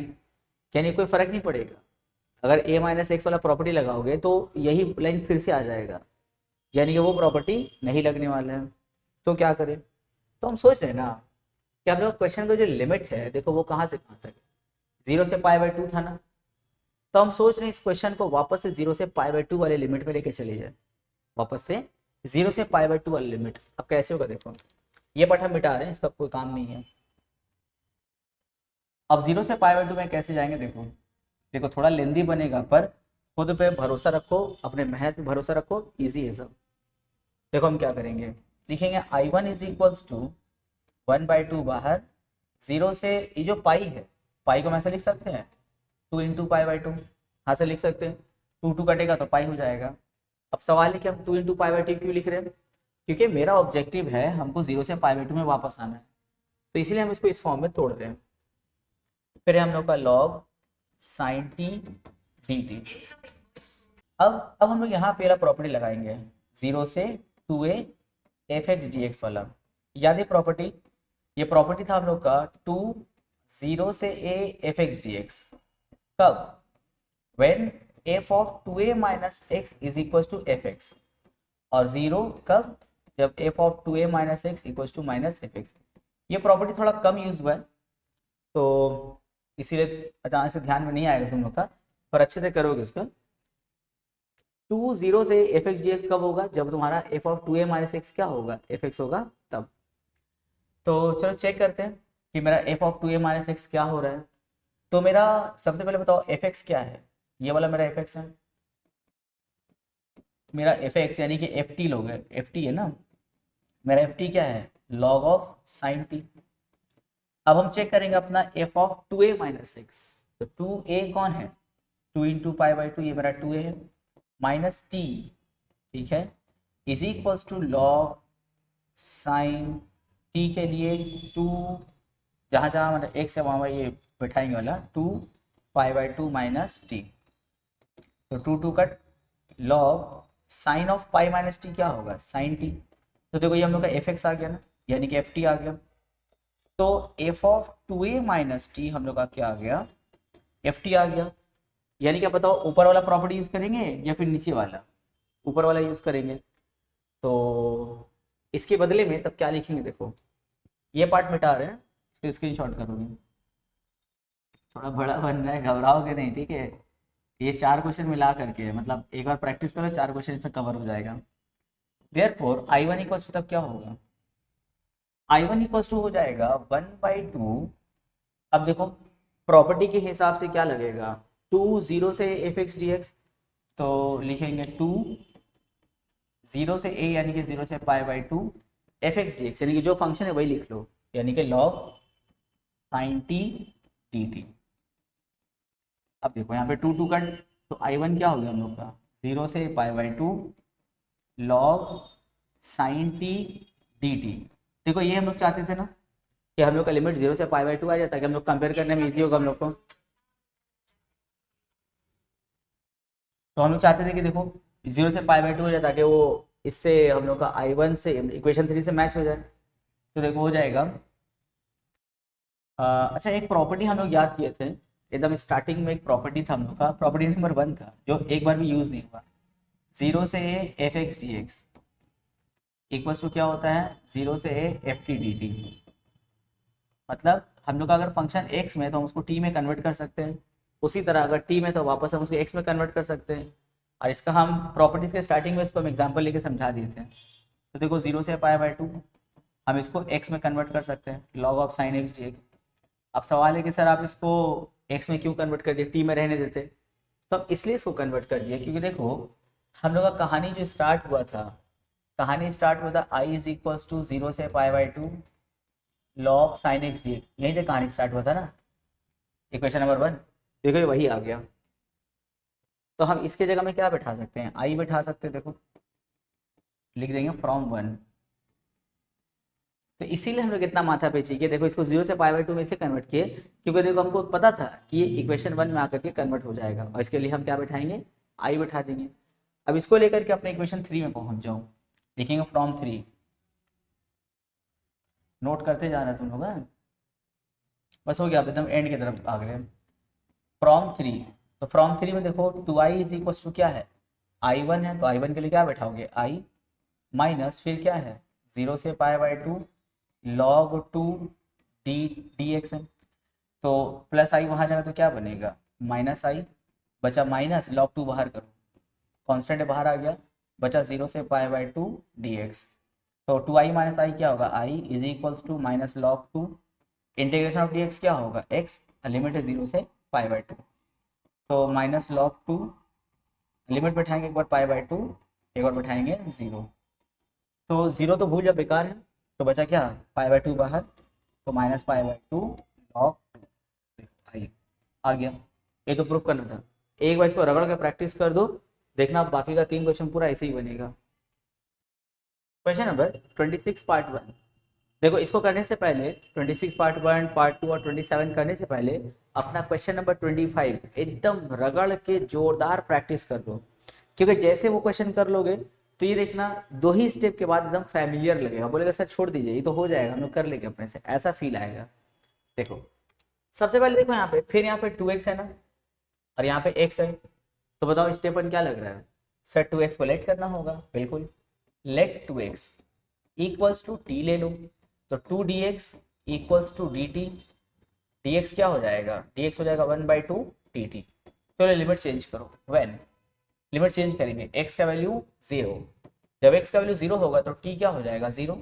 यानी कोई फर्क नहीं पड़ेगा। अगर a माइनस एक्स वाला प्रॉपर्टी लगाओगे तो यही लाइन फिर से आ जाएगा, यानी कि वो प्रॉपर्टी नहीं लगने वाला है। तो क्या करें, तो हम सोच रहे हैं ना कि हम लोग क्वेश्चन का जो लिमिट है देखो वो कहाँ से कहाँ तक, 0 से पाई बाई 2 था ना, तो हम सोच रहे हैं इस क्वेश्चन को वापस से 0 से पाई बाई 2 वाले लिमिट में लेके चले जाए, वापस से 0 से पाई बाई 2 वाले लिमिट। अब कैसे होगा देखो, ये पार्ट हम मिटा रहे हैं, इसका कोई काम नहीं है। अब 0 से पाई बाई 2 में कैसे जाएंगे, देखो देखो थोड़ा लेंदी बनेगा, पर खुद पे भरोसा रखो, अपने मेहनत पे भरोसा रखो, इजी है सब। देखो हम क्या करेंगे, लिखेंगे I1 इज इक्वल्स टू 1/2 बाहर, 0 से ये जो पाई है, पाई को हम ऐसे लिख सकते हैं 2 इंटू पाई बाई 2, हाँ से लिख सकते हैं, 2 2 कटेगा तो पाई हो जाएगा। अब सवाल है कि हम 2 इंटू पाई बाई 2 क्यों लिख रहे हैं, क्योंकि मेरा ऑब्जेक्टिव है हमको 0 से पाई बाई 2 में वापस आना है, तो इसीलिए हम इसको इस फॉर्म में तोड़ रहे हैं। फिर हम लोग का log sine t d T. अब हम लोग यहाँ पहला प्रॉपर्टी लगाएंगे 0 से 2a F x D x वाला, याद है प्रॉपर्टी, ये प्रॉपर्टी था हम लोग का 2 0 से a F x D x, कब, when f of 2a minus x is equals to fx, और 0 कब, जब f of 2a minus x equals to minus fx। ये प्रॉपर्टी थोड़ा कम यूज हुआ है तो इसीलिए अचानक से ध्यान में नहीं आएगा तुम लोग का, पर अच्छे से करोगे इसको। 2 0 से एफ एक्स डी एक्स कब होगा, जब तुम्हारा f of 2a minus x क्या होगा, fx होगा तब। तो चलो चेक करते हैं कि मेरा f of 2a minus x क्या हो रहा है। तो मेरा सबसे पहले बताओ fx क्या है, ये वाला मेरा fx है, मेरा fx यानी कि ft लोगे, ft है ना, मेरा ft क्या है log ऑफ sin t। अब हम चेक करेंगे अपना f of 2a minus x, तो 2a कौन है, 2 इंटू पाई बाई 2, ये मेरा 2a है, माइनस टी, ठीक है, is equals to log sine t के लिए टू, जहाँ जहाँ मतलब एक से वहाँ ये बैठाएंगे वाला 2 पाई/2 माइनस टी, तो 2 cut log sign of pi minus T क्या होगा, साइन टी। तो देखो ये हम लोग का एफ एक्स आ गया ना, यानी कि एफ टी आ गया। तो F of 2a minus T हम लोग का क्या आ गया, एफ टी आ गया। यानी क्या बताओ, ऊपर वाला प्रॉपर्टी यूज करेंगे या फिर नीचे वाला, ऊपर वाला यूज करेंगे। तो इसके बदले में तब क्या लिखेंगे, देखो ये पार्ट मिटा रहे हैं, इसको स्क्रीनशॉट करोगे, थोड़ा बड़ा बन रहा है, घबराओगे नहीं, ठीक है। ये 4 क्वेश्चन मिला करके है, मतलब एक बार प्रैक्टिस करो 4 क्वेश्चन इसमें कवर हो जाएगा। देयरफॉर I1 इक्वल्स टू तब क्या होगा, I1 इक्वल्स टू हो जाएगा 1/2। अब देखो प्रॉपर्टी के हिसाब से क्या लगेगा, 2 0 से एफ एक्स डी एक्स, तो लिखेंगे 2 0 से a यानी कि 0 से पाई/2 एफ एक्स डी एक्स, यानी कि जो फंक्शन है वही लिख लो, यानी कि log sine t d T. अब देखो यहाँ पे 2 कट, तो I1 क्या हो गया हम लोग का, 0 से पाई/2 log sine t d t. देखो ये हम लोग चाहते थे ना कि हम लोग का लिमिट 0 से पाई/2 आ जाए, ताकि हम लोग कंपेयर करने में इजी होगा हम लोग को। तो हम लोग चाहते थे कि देखो 0 से पाई/2 हो जाए, ताकि वो इससे हम लोग का I1 से इक्वेशन 3 से मैच हो जाए। तो देखो हो जाएगा, अच्छा एक प्रॉपर्टी हम लोग याद किए थे एकदम स्टार्टिंग में, एक प्रॉपर्टी था हम लोग का, प्रॉपर्टी नंबर 1 था जो एक बार भी यूज नहीं हुआ, 0 से f x D x equals to क्या होता है, 0 से एफ टी डी टी। मतलब हम लोग का अगर फंक्शन x में तो हम उसको t में कन्वर्ट कर सकते हैं, उसी तरह अगर t में तो वापस हम उसको x में कन्वर्ट कर सकते हैं। और इसका हम प्रॉपर्टीज के स्टार्टिंग में इसको हम एग्जांपल लेके समझा दिए थे। तो देखो 0 से पाई/2 हम इसको x में कन्वर्ट कर सकते हैं, log of sine x D x. अब सवाल है कि सर आप इसको x में क्यों कन्वर्ट कर दिए, t में रहने देते। तो हम इसलिए इसको कन्वर्ट कर दिया क्योंकि देखो हम लोग का कहानी जो स्टार्ट हुआ था, कहानी स्टार्ट हुआ था i इज इक्वल्स टू 0 से पाई/2 log sine x D x, यहीं से कहानी स्टार्ट हुआ था ना, इक्वेशन नंबर 1। देखो ये वही आ गया। तो हम इसके जगह में क्या बैठा सकते हैं, आई बैठा सकते हैं, देखो लिख देंगे फ्रॉम 1। तो इसीलिए हम लोग इतना माथा पे चाहिए, देखो इसको 0 से पाई/2 में से कन्वर्ट किए, क्योंकि देखो हमको पता था कि ये इक्वेशन 1 में आकर के कन्वर्ट हो जाएगा, और इसके लिए हम क्या बैठाएंगे, आई बैठा देंगे। अब इसको लेकर के अपने इक्वेशन 3 में पहुंच जाओ, लिखेंगे फ्रॉम 3, नोट करते जा रहे तुम लोग, बस हो गया, अब एकदम एंड की तरफ आ गए। फ्रॉम 3, तो फ्रॉम 3 में देखो 2i इज इक्वल टू क्या है, I1 है, तो I1 के लिए क्या बैठाओगे, i माइनस फिर क्या है 0 से पाई/2 लॉग 2 डी डी एक्स है, तो प्लस आई वहाँ जाएगा तो क्या बनेगा, माइनस आई, बचा माइनस लॉग 2 बाहर करो, कांस्टेंट बाहर आ गया, बचा 0 से पाई/2 डी एक्स। तो 2i माइनस आई क्या होगा, i is equals to minus log 2 integration of d x क्या होगा, x लिमिट है 0 से पाई/2, तो माइनस लॉग 2 लिमिट बैठाएंगे एक बार पाई/2, एक बार बैठाएंगे 0, तो 0 तो भूल जा बेकार है, तो बचा क्या पाई/2 बाहर, तो माइनस पाई/2 लॉग 2 आई आ गया। ये तो प्रूफ करना था, एक बार इसको रगड़ के प्रैक्टिस कर दो, देखना बाकी का 3 क्वेश्चन पूरा ऐसे ही बनेगा। क्वेश्चन नंबर 26 पार्ट 1, देखो इसको करने से पहले 26 पार्ट 1 पार्ट 2 और 27 करने से पहले अपना क्वेश्चन नंबर 25 एकदम रगड़ के जोरदार प्रैक्टिस कर लो, क्योंकि जैसे वो क्वेश्चन कर लोगे तो ये देखना 2 ही स्टेप के बाद एकदम फैमिलियर लगेगा, बोलेगा सर छोड़ दीजिए ये तो हो जाएगा, हम लोग कर लेंगे अपने से, ऐसा फील आएगा। देखो सबसे पहले देखो यहाँ पे, फिर यहाँ पे 2x है ना, और यहाँ पे x है, तो बताओ स्टेप 1 क्या लग रहा है, सर 2x को लेट करना होगा, बिल्कुल, late 2x equals to t ले लो, तो 2dx equals to dt, dx क्या हो जाएगा, dx हो जाएगा 1/2 dt। चलो लिमिट चेंज करो, व्हेन लिमिट चेंज करेंगे x का वैल्यू 0, जब x का वैल्यू 0 होगा तो t क्या हो जाएगा 0।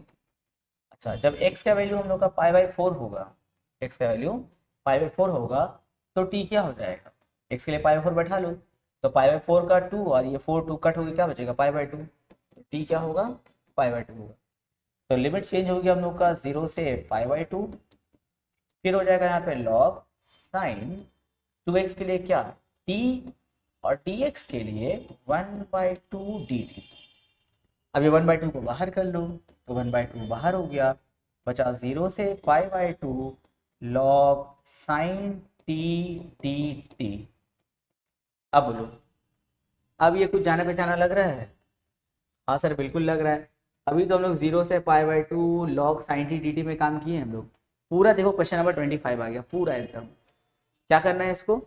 अच्छा जब x का वैल्यू हम लोग का पाई/4 होगा, x का वैल्यू पाई/4 होगा तो t क्या हो जाएगा, x के लिए पाई/4 बैठा लो, तो पाई/4 का 2 और ये 4 2 कट हो गया, क्या बचेगा पाई/2, तो t क्या होगा पाई/2 होगा। तो लिमिट चेंज हो गया हम लोग का 0 से पाई/2, फिर हो जाएगा यहाँ पे लॉग साइन 2x के लिए क्या t और dx के लिए 1/2 dt। अब ये 1/2 को बाहर कर लो तो 1/2 बाहर हो गया, बचा 0 से π/2 log sin t dt। अब बोलो, अब ये कुछ जाना पहचाना लग रहा है? हाँ सर बिल्कुल लग रहा है। अभी तो हम लोग 0 से π/2 log sin t dt में काम किए हैं हम लोग। पूरा देखो क्वेश्चन नंबर 25 आ गया पूरा एकदम। क्या करना है इसको,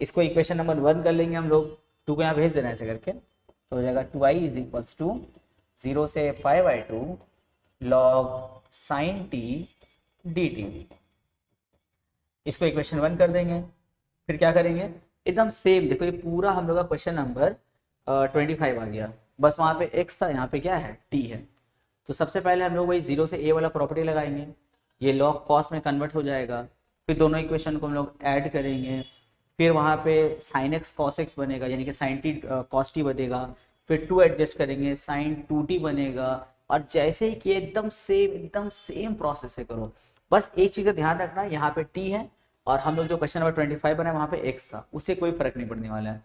इसको इक्वेशन नंबर 1 कर लेंगे हम लोग, 2 को यहाँ भेज देना है ऐसे करके, तो हो जाएगा 2i इज इक्वल्स टू 0 से π/2 log sin t dt। इसको इक्वेशन 1 कर देंगे। फिर क्या करेंगे, एकदम सेम देखो ये पूरा हम लोग का क्वेश्चन नंबर 25 आ गया। बस वहाँ पे x था, यहाँ पे क्या है t है। तो सबसे पहले हम लोग वही 0 से a वाला प्रॉपर्टी लगाएंगे, ये log cos में कन्वर्ट हो जाएगा। फिर दोनों इक्वेशन को हम लोग ऐड करेंगे, फिर वहाँ पे sin x cos x बनेगा, यानी कि sin t cos t बनेगा। फिर 2 एडजस्ट करेंगे, sin 2t बनेगा। और जैसे ही कि एकदम सेम प्रोसेस से करो। बस एक चीज़ का ध्यान रखना, यहाँ पे t है और हम लोग जो क्वेश्चन नंबर 25 बनाए वहाँ पे x था, उससे कोई फर्क नहीं पड़ने वाला है।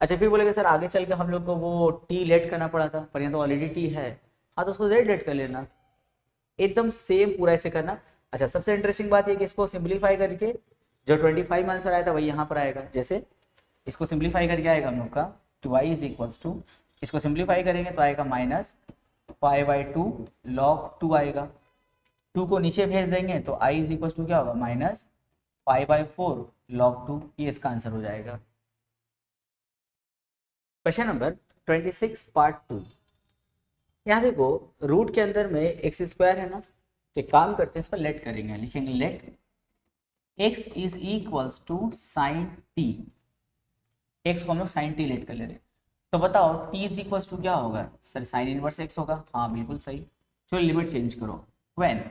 अच्छा फिर बोलेगा सर आगे चल के हम लोग को वो t लेट करना पड़ा था, पर यहाँ तो ऑलरेडी t है। हाँ तो उसको z लेट कर लेना, एकदम सेम पूरा ऐसे करना। अच्छा सबसे इंटरेस्टिंग बात ये कि इसको सिंप्लीफाई करके जो 25 में आंसर आया था वही यहाँ पर आएगा। जैसे इसको सिंप्लीफाई करके आएगा हम लोग का 2i इज इक्वल्स टू, इसको सिंप्लीफाई करेंगे तो आएगा माइनस π/2 log 2 आएगा। 2 को नीचे भेज देंगे तो i इज इक्वल्स टू क्या होगा, माइनस π/4 log 2। ये इसका आंसर हो जाएगा। Question number 26 part 2। यहाँ देखो रूट के अंदर में एक्स स्क्वायर है ना, तो एक काम करते हैं इस पर लेट करेंगे, लिखेंगे let x is equals to sine t. X को हम लोग साइन टी लेट कर ले रहे हैं, तो बताओ t इज इक्वल्स टू क्या होगा सर, साइन इनवर्स x होगा। हाँ बिल्कुल सही। चलो लिमिट चेंज करो, व्हेन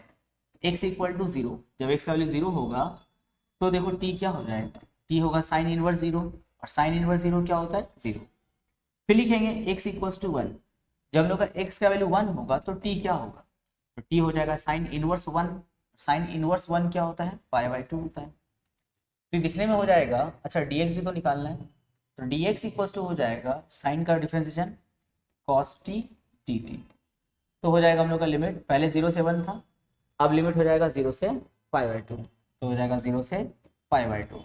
x इक्वल टू 0, जब x का वैल्यू 0 होगा तो देखो t क्या हो जाएगा, t होगा साइन इनवर्स 0, और साइन इनवर्स 0 क्या होता है 0। फिर लिखेंगे x इक्वल्स टू 1, जब हम लोग का x का वैल्यू 1 होगा तो t क्या होगा, तो t हो जाएगा साइन इनवर्स 1। साइन इनवर्स 1 क्या होता है, π/2 होता है। तो दिखने में हो जाएगा, अच्छा dx भी तो निकालना है, तो dx इक्वल्स टू हो जाएगा साइन का डिफरेंशिएशन cos t dt। तो हो जाएगा हम लोग का लिमिट, पहले 0 से 1 था, अब लिमिट हो जाएगा 0 से π/2, तो हो जाएगा 0 से π/2।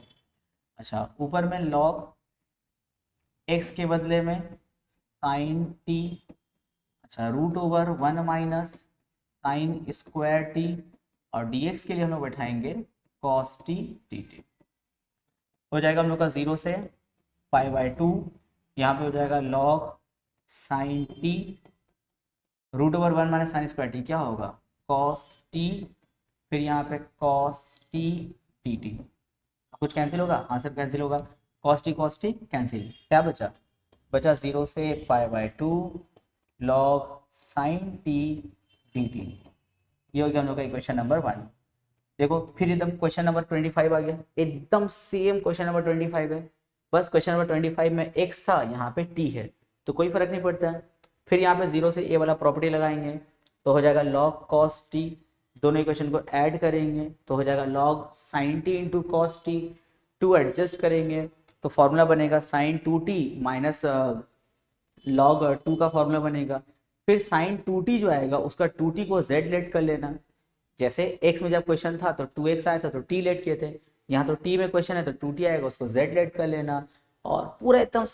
अच्छा ऊपर में log x के बदले में साइन t, अच्छा root over 1 minus sine square t, और dx के लिए हम लोग बैठाएंगे cos t dt। हो जाएगा हम लोग का 0 से π/2, यहाँ पे हो जाएगा log sine t, root over 1 minus sine square t क्या होगा cos t, फिर यहाँ पे cos t dt। कुछ कैंसिल होगा, हाँ सब कैंसिल होगा, cos t कैंसिल, क्या बचा, बचा 0 से π/2 log साइन t dt। ये हो गया हम लोग का इक्वेशन नंबर 1। देखो फिर एकदम क्वेश्चन नंबर 25 आ गया, एकदम सेम क्वेश्चन नंबर 25 है, बस क्वेश्चन नंबर 25 में x था, यहाँ पे t है, तो कोई फर्क नहीं पड़ता है। फिर यहाँ पे 0 से a वाला प्रॉपर्टी लगाएंगे तो हो जाएगा log cos t, दोनों इक्वेशन को ऐड करेंगे तो हो जाएगा log sin t into cos t। 2 adjust करेंगे तो फॉर्मूला बनेगा sin 2t माइनस log 2 का फॉर्मूला बनेगा। फिर sin 2t जो आएगा उसका 2t को z लेट कर लेना, जैसे x में जब क्वेश्चन था तो 2x आया था तो t लेट किए थे, यहाँ तो t में क्वेश्चन है तो 2t आएगा उसको z लेट कर लेना। और पूरा एकदम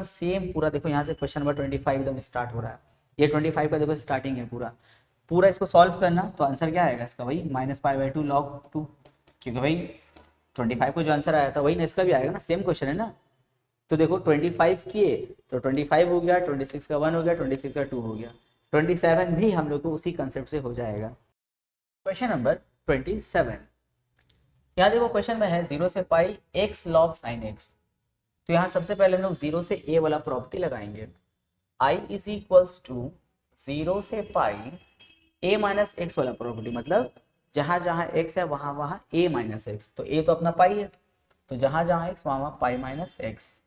सेम पूरा देखो यहाँ से क्वेश्चन नंबर 25 एकदम स्टार्ट हो रहा है, ये 25 का देखो स्टार्टिंग है पूरा। पूरा इसको सॉल्व करना तो आंसर क्या आएगा इसका, वही माइनस π/2 log 2, क्योंकि भाई 25 को जो आंसर आया था वही ना इसका भी आएगा ना, सेम क्वेश्चन है ना। तो देखो 25 किए तो 25 हो गया, 26 का 1 हो गया, 26 का 2 हो गया, 27 भी हम लोग को उसी कंसेप्ट से हो जाएगा। क्वेश्चन नंबर 27, यहाँ देखो क्वेश्चन में है 0 से pi x log sin x। तो यहाँ सबसे पहले हम लोग 0 से a वाला प्रॉपर्टी लगाएंगे, i इज इक्वल्स टू 0 से पाई a माइनस एक्स वाला प्रॉपर्टी, मतलब जहाँ जहाँ x है वहाँ वहाँ a माइनस एक्स, तो a तो अपना पाई है, तो जहाँ जहाँ x वहाँ वहाँ pi minus x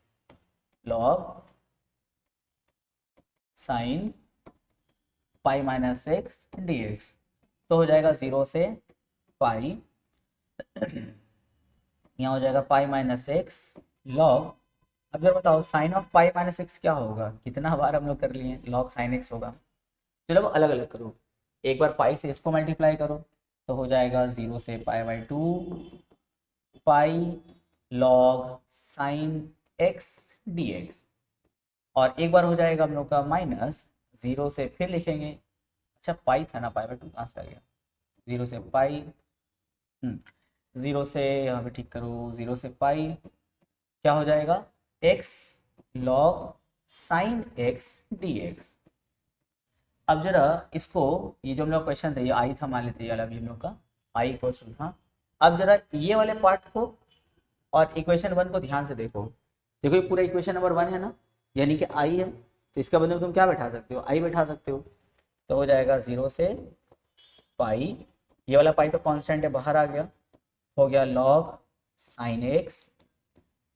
log sign pi minus x dx। तो हो जाएगा 0 से पाई, यहाँ हो जाएगा पाई माइनस एक्स log, अब जरा बताओ sine of pi minus x क्या होगा, कितना बार हम लोग कर लिए, लॉग साइन एक्स होगा। चलो अब अलग अलग करो, एक बार पाई से इसको मल्टीप्लाई करो तो हो जाएगा 0 से pi by 2 pi log sine x D x. और एक बार हो जाएगा हम लोग का माइनस 0 से फिर लिखेंगे, अच्छा पाई था ना, पाई बाई 2 कहाँ से आ गया, 0 से पाई 0 से यहाँ पे ठीक करो, 0 से पाई क्या हो जाएगा x log sign x D x. अब जरा इसको, ये जो हम लोग क्वेश्चन था ये आई था मान लेते हैं, ये वाला भी हम लोग का आई इक्वल्स टू था। अब जरा ये वाले पार्ट को और इक्वेशन 1 को ध्यान से देखो, देखो ये पूरा इक्वेशन नंबर 1 है ना, यानी कि आई है, तो इसका मतलब तुम क्या बैठा सकते हो, आई बैठा सकते हो। तो हो जाएगा 0 से पाई, ये वाला पाई तो कांस्टेंट है बाहर आ गया, हो गया log sine x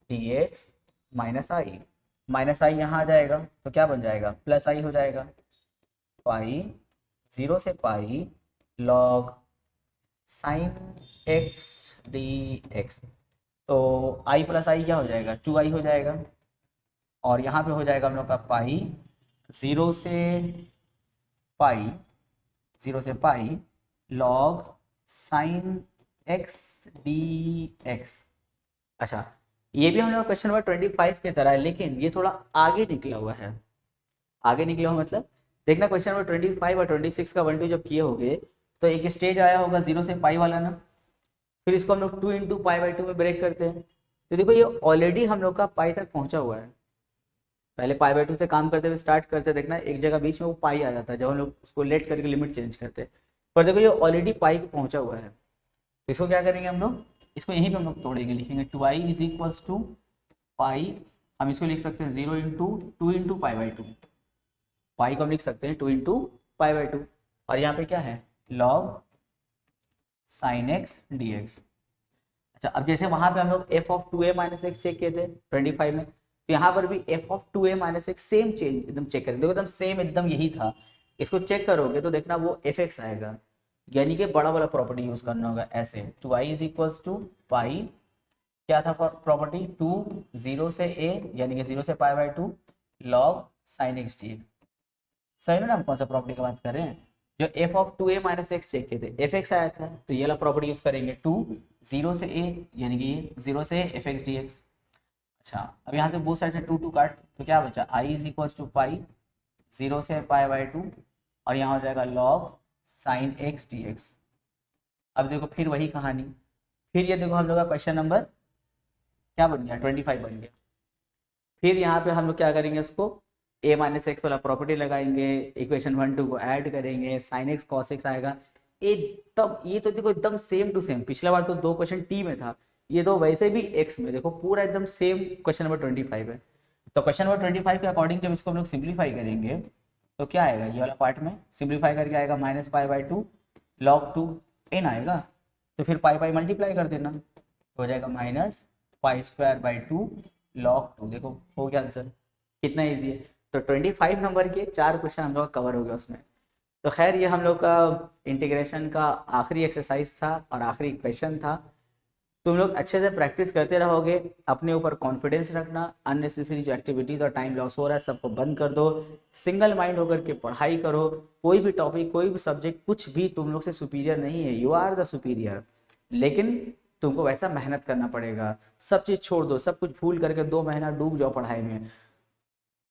D x minus I यहाँ आ जाएगा तो क्या बन जाएगा, प्लस आई हो जाएगा, पाई 0 से pi log sine x D x. तो आई प्लस आई क्या हो जाएगा, 2i हो जाएगा। और यहाँ पे हो जाएगा हम लोग का पाई 0 से पाई 0 से pi log sine x D x. अच्छा ये भी हम लोग क्वेश्चन नंबर 25 की तरह है, लेकिन ये थोड़ा आगे निकला हुआ है। आगे निकला हुआ मतलब देखना, क्वेश्चन नंबर 25 और 26 का 1 2 जब किए होगे तो एक स्टेज आया होगा 0 से पाई वाला ना, फिर इसको हम लोग 2 इंटू पाई बाई 2 में ब्रेक करते हैं। तो देखो ये ऑलरेडी हम लोग का पाई तक पहुंचा हुआ है, पहले पाई बाई 2 से काम करते हुए स्टार्ट करते, देखना एक जगह बीच में वो पाई आ जाता है जब हम लोग उसको लेट करके लिमिट चेंज करते हैं, पर देखो ये ऑलरेडी पाई पे पहुंचा हुआ है। तो इसको क्या करेंगे हम लोग, इसको यहीं पे हम लोग तोड़ेंगे, लिखेंगे 2i इज इक्वल्स टू पाई, हम इसको लिख सकते हैं 0 इंटू 2 इंटू पाई बाई 2, पाई को हम लिख सकते हैं 2 इंटू पाई बाई 2, और यहाँ पे क्या है log sine x D x. अच्छा अब जैसे वहां पे हम लोग f of 2a minus x check किए थे 25 में, तो यहाँ पर भी f of 2a minus x same change एकदम चेक करेंगे, देखो एकदम सेम एकदम यही था, इसको चेक करोगे तो देखना वो एफ एक्स आएगा, यानी कि बड़ा वाला प्रॉपर्टी यूज करना होगा ऐसे 2i इज इक्वल्स टू पाई, क्या था प्रॉपर्टी 2 0 से a यानी कि 0 से pi by 2 log sine x D x. सही ना, हम कौन सा प्रॉपर्टी की बात कर रहे हैं, जो f of 2a minus x check किए थे एफ एक्स आया था, तो ये वाला प्रॉपर्टी यूज करेंगे 2 0 से a यानी कि 0 से एफ एक्स डी एक्स। अच्छा अब यहाँ से बोथ साइड से 2 2 काट तो क्या बचा i इज इक्वल्स टू पाई 0 से पाई बाई 2 और यहाँ हो जाएगा log sine x D x. अब देखो फिर वही कहानी, फिर ये देखो हम लोग का क्वेश्चन नंबर क्या बन गया 25 बन गया। फिर यहाँ पे हम लोग क्या करेंगे, उसको a माइनस एक्स वाला प्रॉपर्टी लगाएंगे, इक्वेशन 1 2 को ऐड करेंगे, साइन एक्स कॉस एक्स आएगा एकदम, ये तो देखो एकदम सेम टू सेम, पिछला बार तो 2 क्वेश्चन टी में था, ये तो वैसे भी एक्स में, देखो पूरा एकदम सेम क्वेश्चन नंबर 25 है। तो क्वेश्चन नंबर 25 के अकॉर्डिंग जब इसको हम लोग सिंप्लीफाई करेंगे तो क्या आएगा, ये वाला पार्ट में सिंप्लीफाई करके आएगा minus pi by 2 log 2 n आएगा, तो फिर पाई पाई मल्टीप्लाई कर देना तो हो जाएगा minus pi square by 2 log 2। देखो हो गया आंसर, कितना ईजी है। तो 25 नंबर के 4 क्वेश्चन हम लोग का कवर हो गया उसमें। तो खैर ये हम लोग का इंटीग्रेशन का आखिरी एक्सरसाइज था और आखिरी क्वेश्चन था। तुम लोग अच्छे से प्रैक्टिस करते रहोगे, अपने ऊपर कॉन्फिडेंस रखना, अननेसेसरी जो एक्टिविटीज़ और टाइम लॉस हो रहा है सबको बंद कर दो, सिंगल माइंड होकर के पढ़ाई करो, कोई भी टॉपिक कोई भी सब्जेक्ट कुछ भी तुम लोग से सुपीरियर नहीं है, यू आर द सुपीरियर, लेकिन तुमको वैसा मेहनत करना पड़ेगा। सब चीज़ छोड़ दो, सब कुछ भूल करके 2 महीना डूब जाओ पढ़ाई में,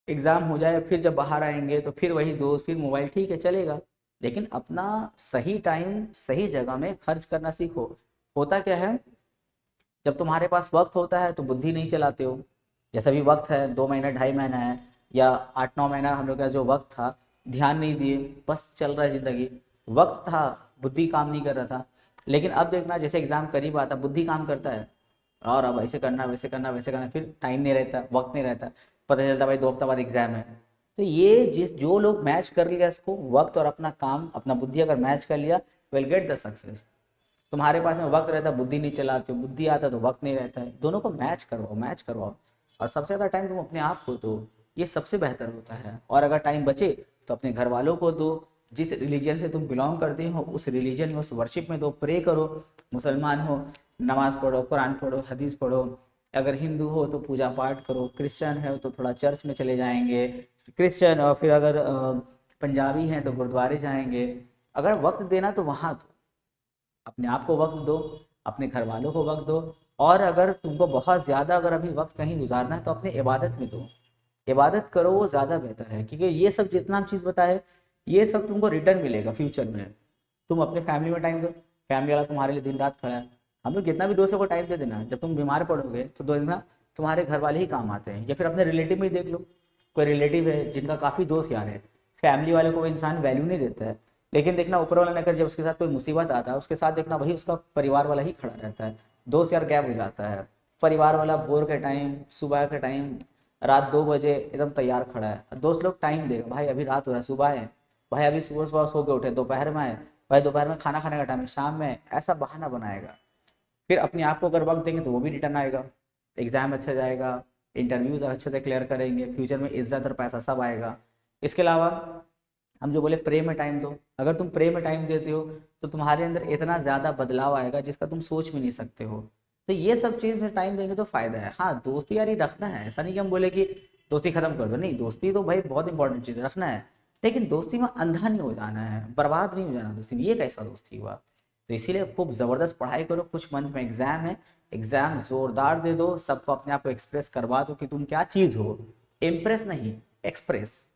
एग्ज़ाम हो जाए फिर जब बाहर आएंगे तो फिर वही दोस्त फिर मोबाइल, ठीक है चलेगा, लेकिन अपना सही टाइम सही जगह में खर्च करना सीखो। होता क्या है, जब तुम्हारे पास वक्त होता है तो बुद्धि नहीं चलाते हो, जैसा भी वक्त है 2 महीना 2.5 महीना है या 8 9 महीना हम लोग का जो वक्त था, ध्यान नहीं दिए, बस चल रहा है ज़िंदगी, वक्त था बुद्धि काम नहीं कर रहा था। लेकिन अब देखना जैसे एग्ज़ाम करीब आता बुद्धि काम करता है, और अब ऐसे करना वैसे करना वैसे करना, फिर टाइम नहीं रहता, वक्त नहीं रहता, पता चलता भाई 2 हफ्ता बाद एग्जाम है। तो ये जो लोग मैच कर लिया इसको, वक्त और अपना काम अपना बुद्धि अगर मैच कर लिया, विल गेट द सक्सेस। तुम्हारे पास में वक्त रहता है बुद्धि नहीं चलाते हो, बुद्धि आता है तो वक्त नहीं रहता है, दोनों को मैच करवाओ और सबसे ज़्यादा टाइम तुम अपने आप को दो, ये सबसे बेहतर होता है। और अगर टाइम बचे तो अपने घर वालों को दो, जिस रिलीजन से तुम बिलोंग करते हो उस रिलीजन में उस वर्शिप में दो, प्रे करो, मुसलमान हो नमाज पढ़ो, कुरान पढ़ो, हदीस पढ़ो, अगर हिंदू हो तो पूजा पाठ करो, क्रिश्चियन है तो थोड़ा चर्च में चले जाएंगे क्रिश्चियन, और फिर अगर पंजाबी हैं तो गुरुद्वारे जाएंगे। अगर वक्त देना तो वहाँ दो, अपने आप को वक्त दो, अपने घर वालों को वक्त दो, और अगर तुमको बहुत ज़्यादा अगर अभी वक्त कहीं गुजारना है तो अपनी इबादत में दो, इबादत करो, वो ज़्यादा बेहतर है। क्योंकि ये सब जितना हम चीज़ बताए, ये सब तुमको रिटर्न मिलेगा फ्यूचर में। तुम अपने फैमिली में टाइम दो, फैमिली वाला तुम्हारे लिए दिन रात खड़ा है। हम लोग जितना भी दोस्तों को टाइम दे देना, जब तुम बीमार पड़ोगे तो दो दिन तुम्हारे घर वाले ही काम आते हैं। या फिर अपने रिलेटिव में ही देख लो, कोई रिलेटिव है जिनका काफ़ी दोस्त यार है, फैमिली वाले को वो इंसान वैल्यू नहीं देता है, लेकिन देखना ऊपर वाला ने कर जब उसके साथ कोई मुसीबत आता है, उसके साथ देखना वही उसका परिवार वाला ही खड़ा रहता है। दोस्त यार गैप हो जाता है, परिवार वाला भोर के टाइम, सुबह के टाइम, रात 2 बजे एकदम तैयार खड़ा है। दोस्त लोग टाइम देगा, भाई अभी रात हो रहा है, सुबह है, भाई अभी सुबह सुबह सो के उठे, दोपहर में आए, भाई दोपहर में खाना खाने का टाइम है, शाम में, ऐसा बहाना बनाएगा। फिर अपने आप को अगर वक्त देंगे तो वो भी रिटर्न आएगा, एग्जाम अच्छा जाएगा, इंटरव्यूज अच्छे से क्लियर करेंगे, फ्यूचर में इज्जत और पैसा सब आएगा। इसके अलावा हम जो बोले प्रे में टाइम दो, अगर तुम प्रे में टाइम देते हो तो तुम्हारे अंदर इतना ज़्यादा बदलाव आएगा जिसका तुम सोच भी नहीं सकते हो। तो ये सब चीज़ में टाइम देंगे तो फ़ायदा है। हाँ, दोस्ती यारी रखना है, ऐसा नहीं कि हम बोले कि दोस्ती खत्म कर दो, नहीं, दोस्ती तो भाई बहुत इंपॉर्टेंट चीज़ है, रखना है, लेकिन दोस्ती में अंधा नहीं हो जाना है, बर्बाद नहीं हो जाना दोस्ती में। ये कैसा दोस्ती हुआ? तो इसीलिए खूब ज़बरदस्त पढ़ाई करो, कुछ मंथ में एग्ज़ाम है, एग्ज़ाम ज़ोरदार दे दो, सबको अपने आप को एक्सप्रेस करवा दो कि तुम क्या चीज़ हो, इम्प्रेस नहीं, एक्सप्रेस।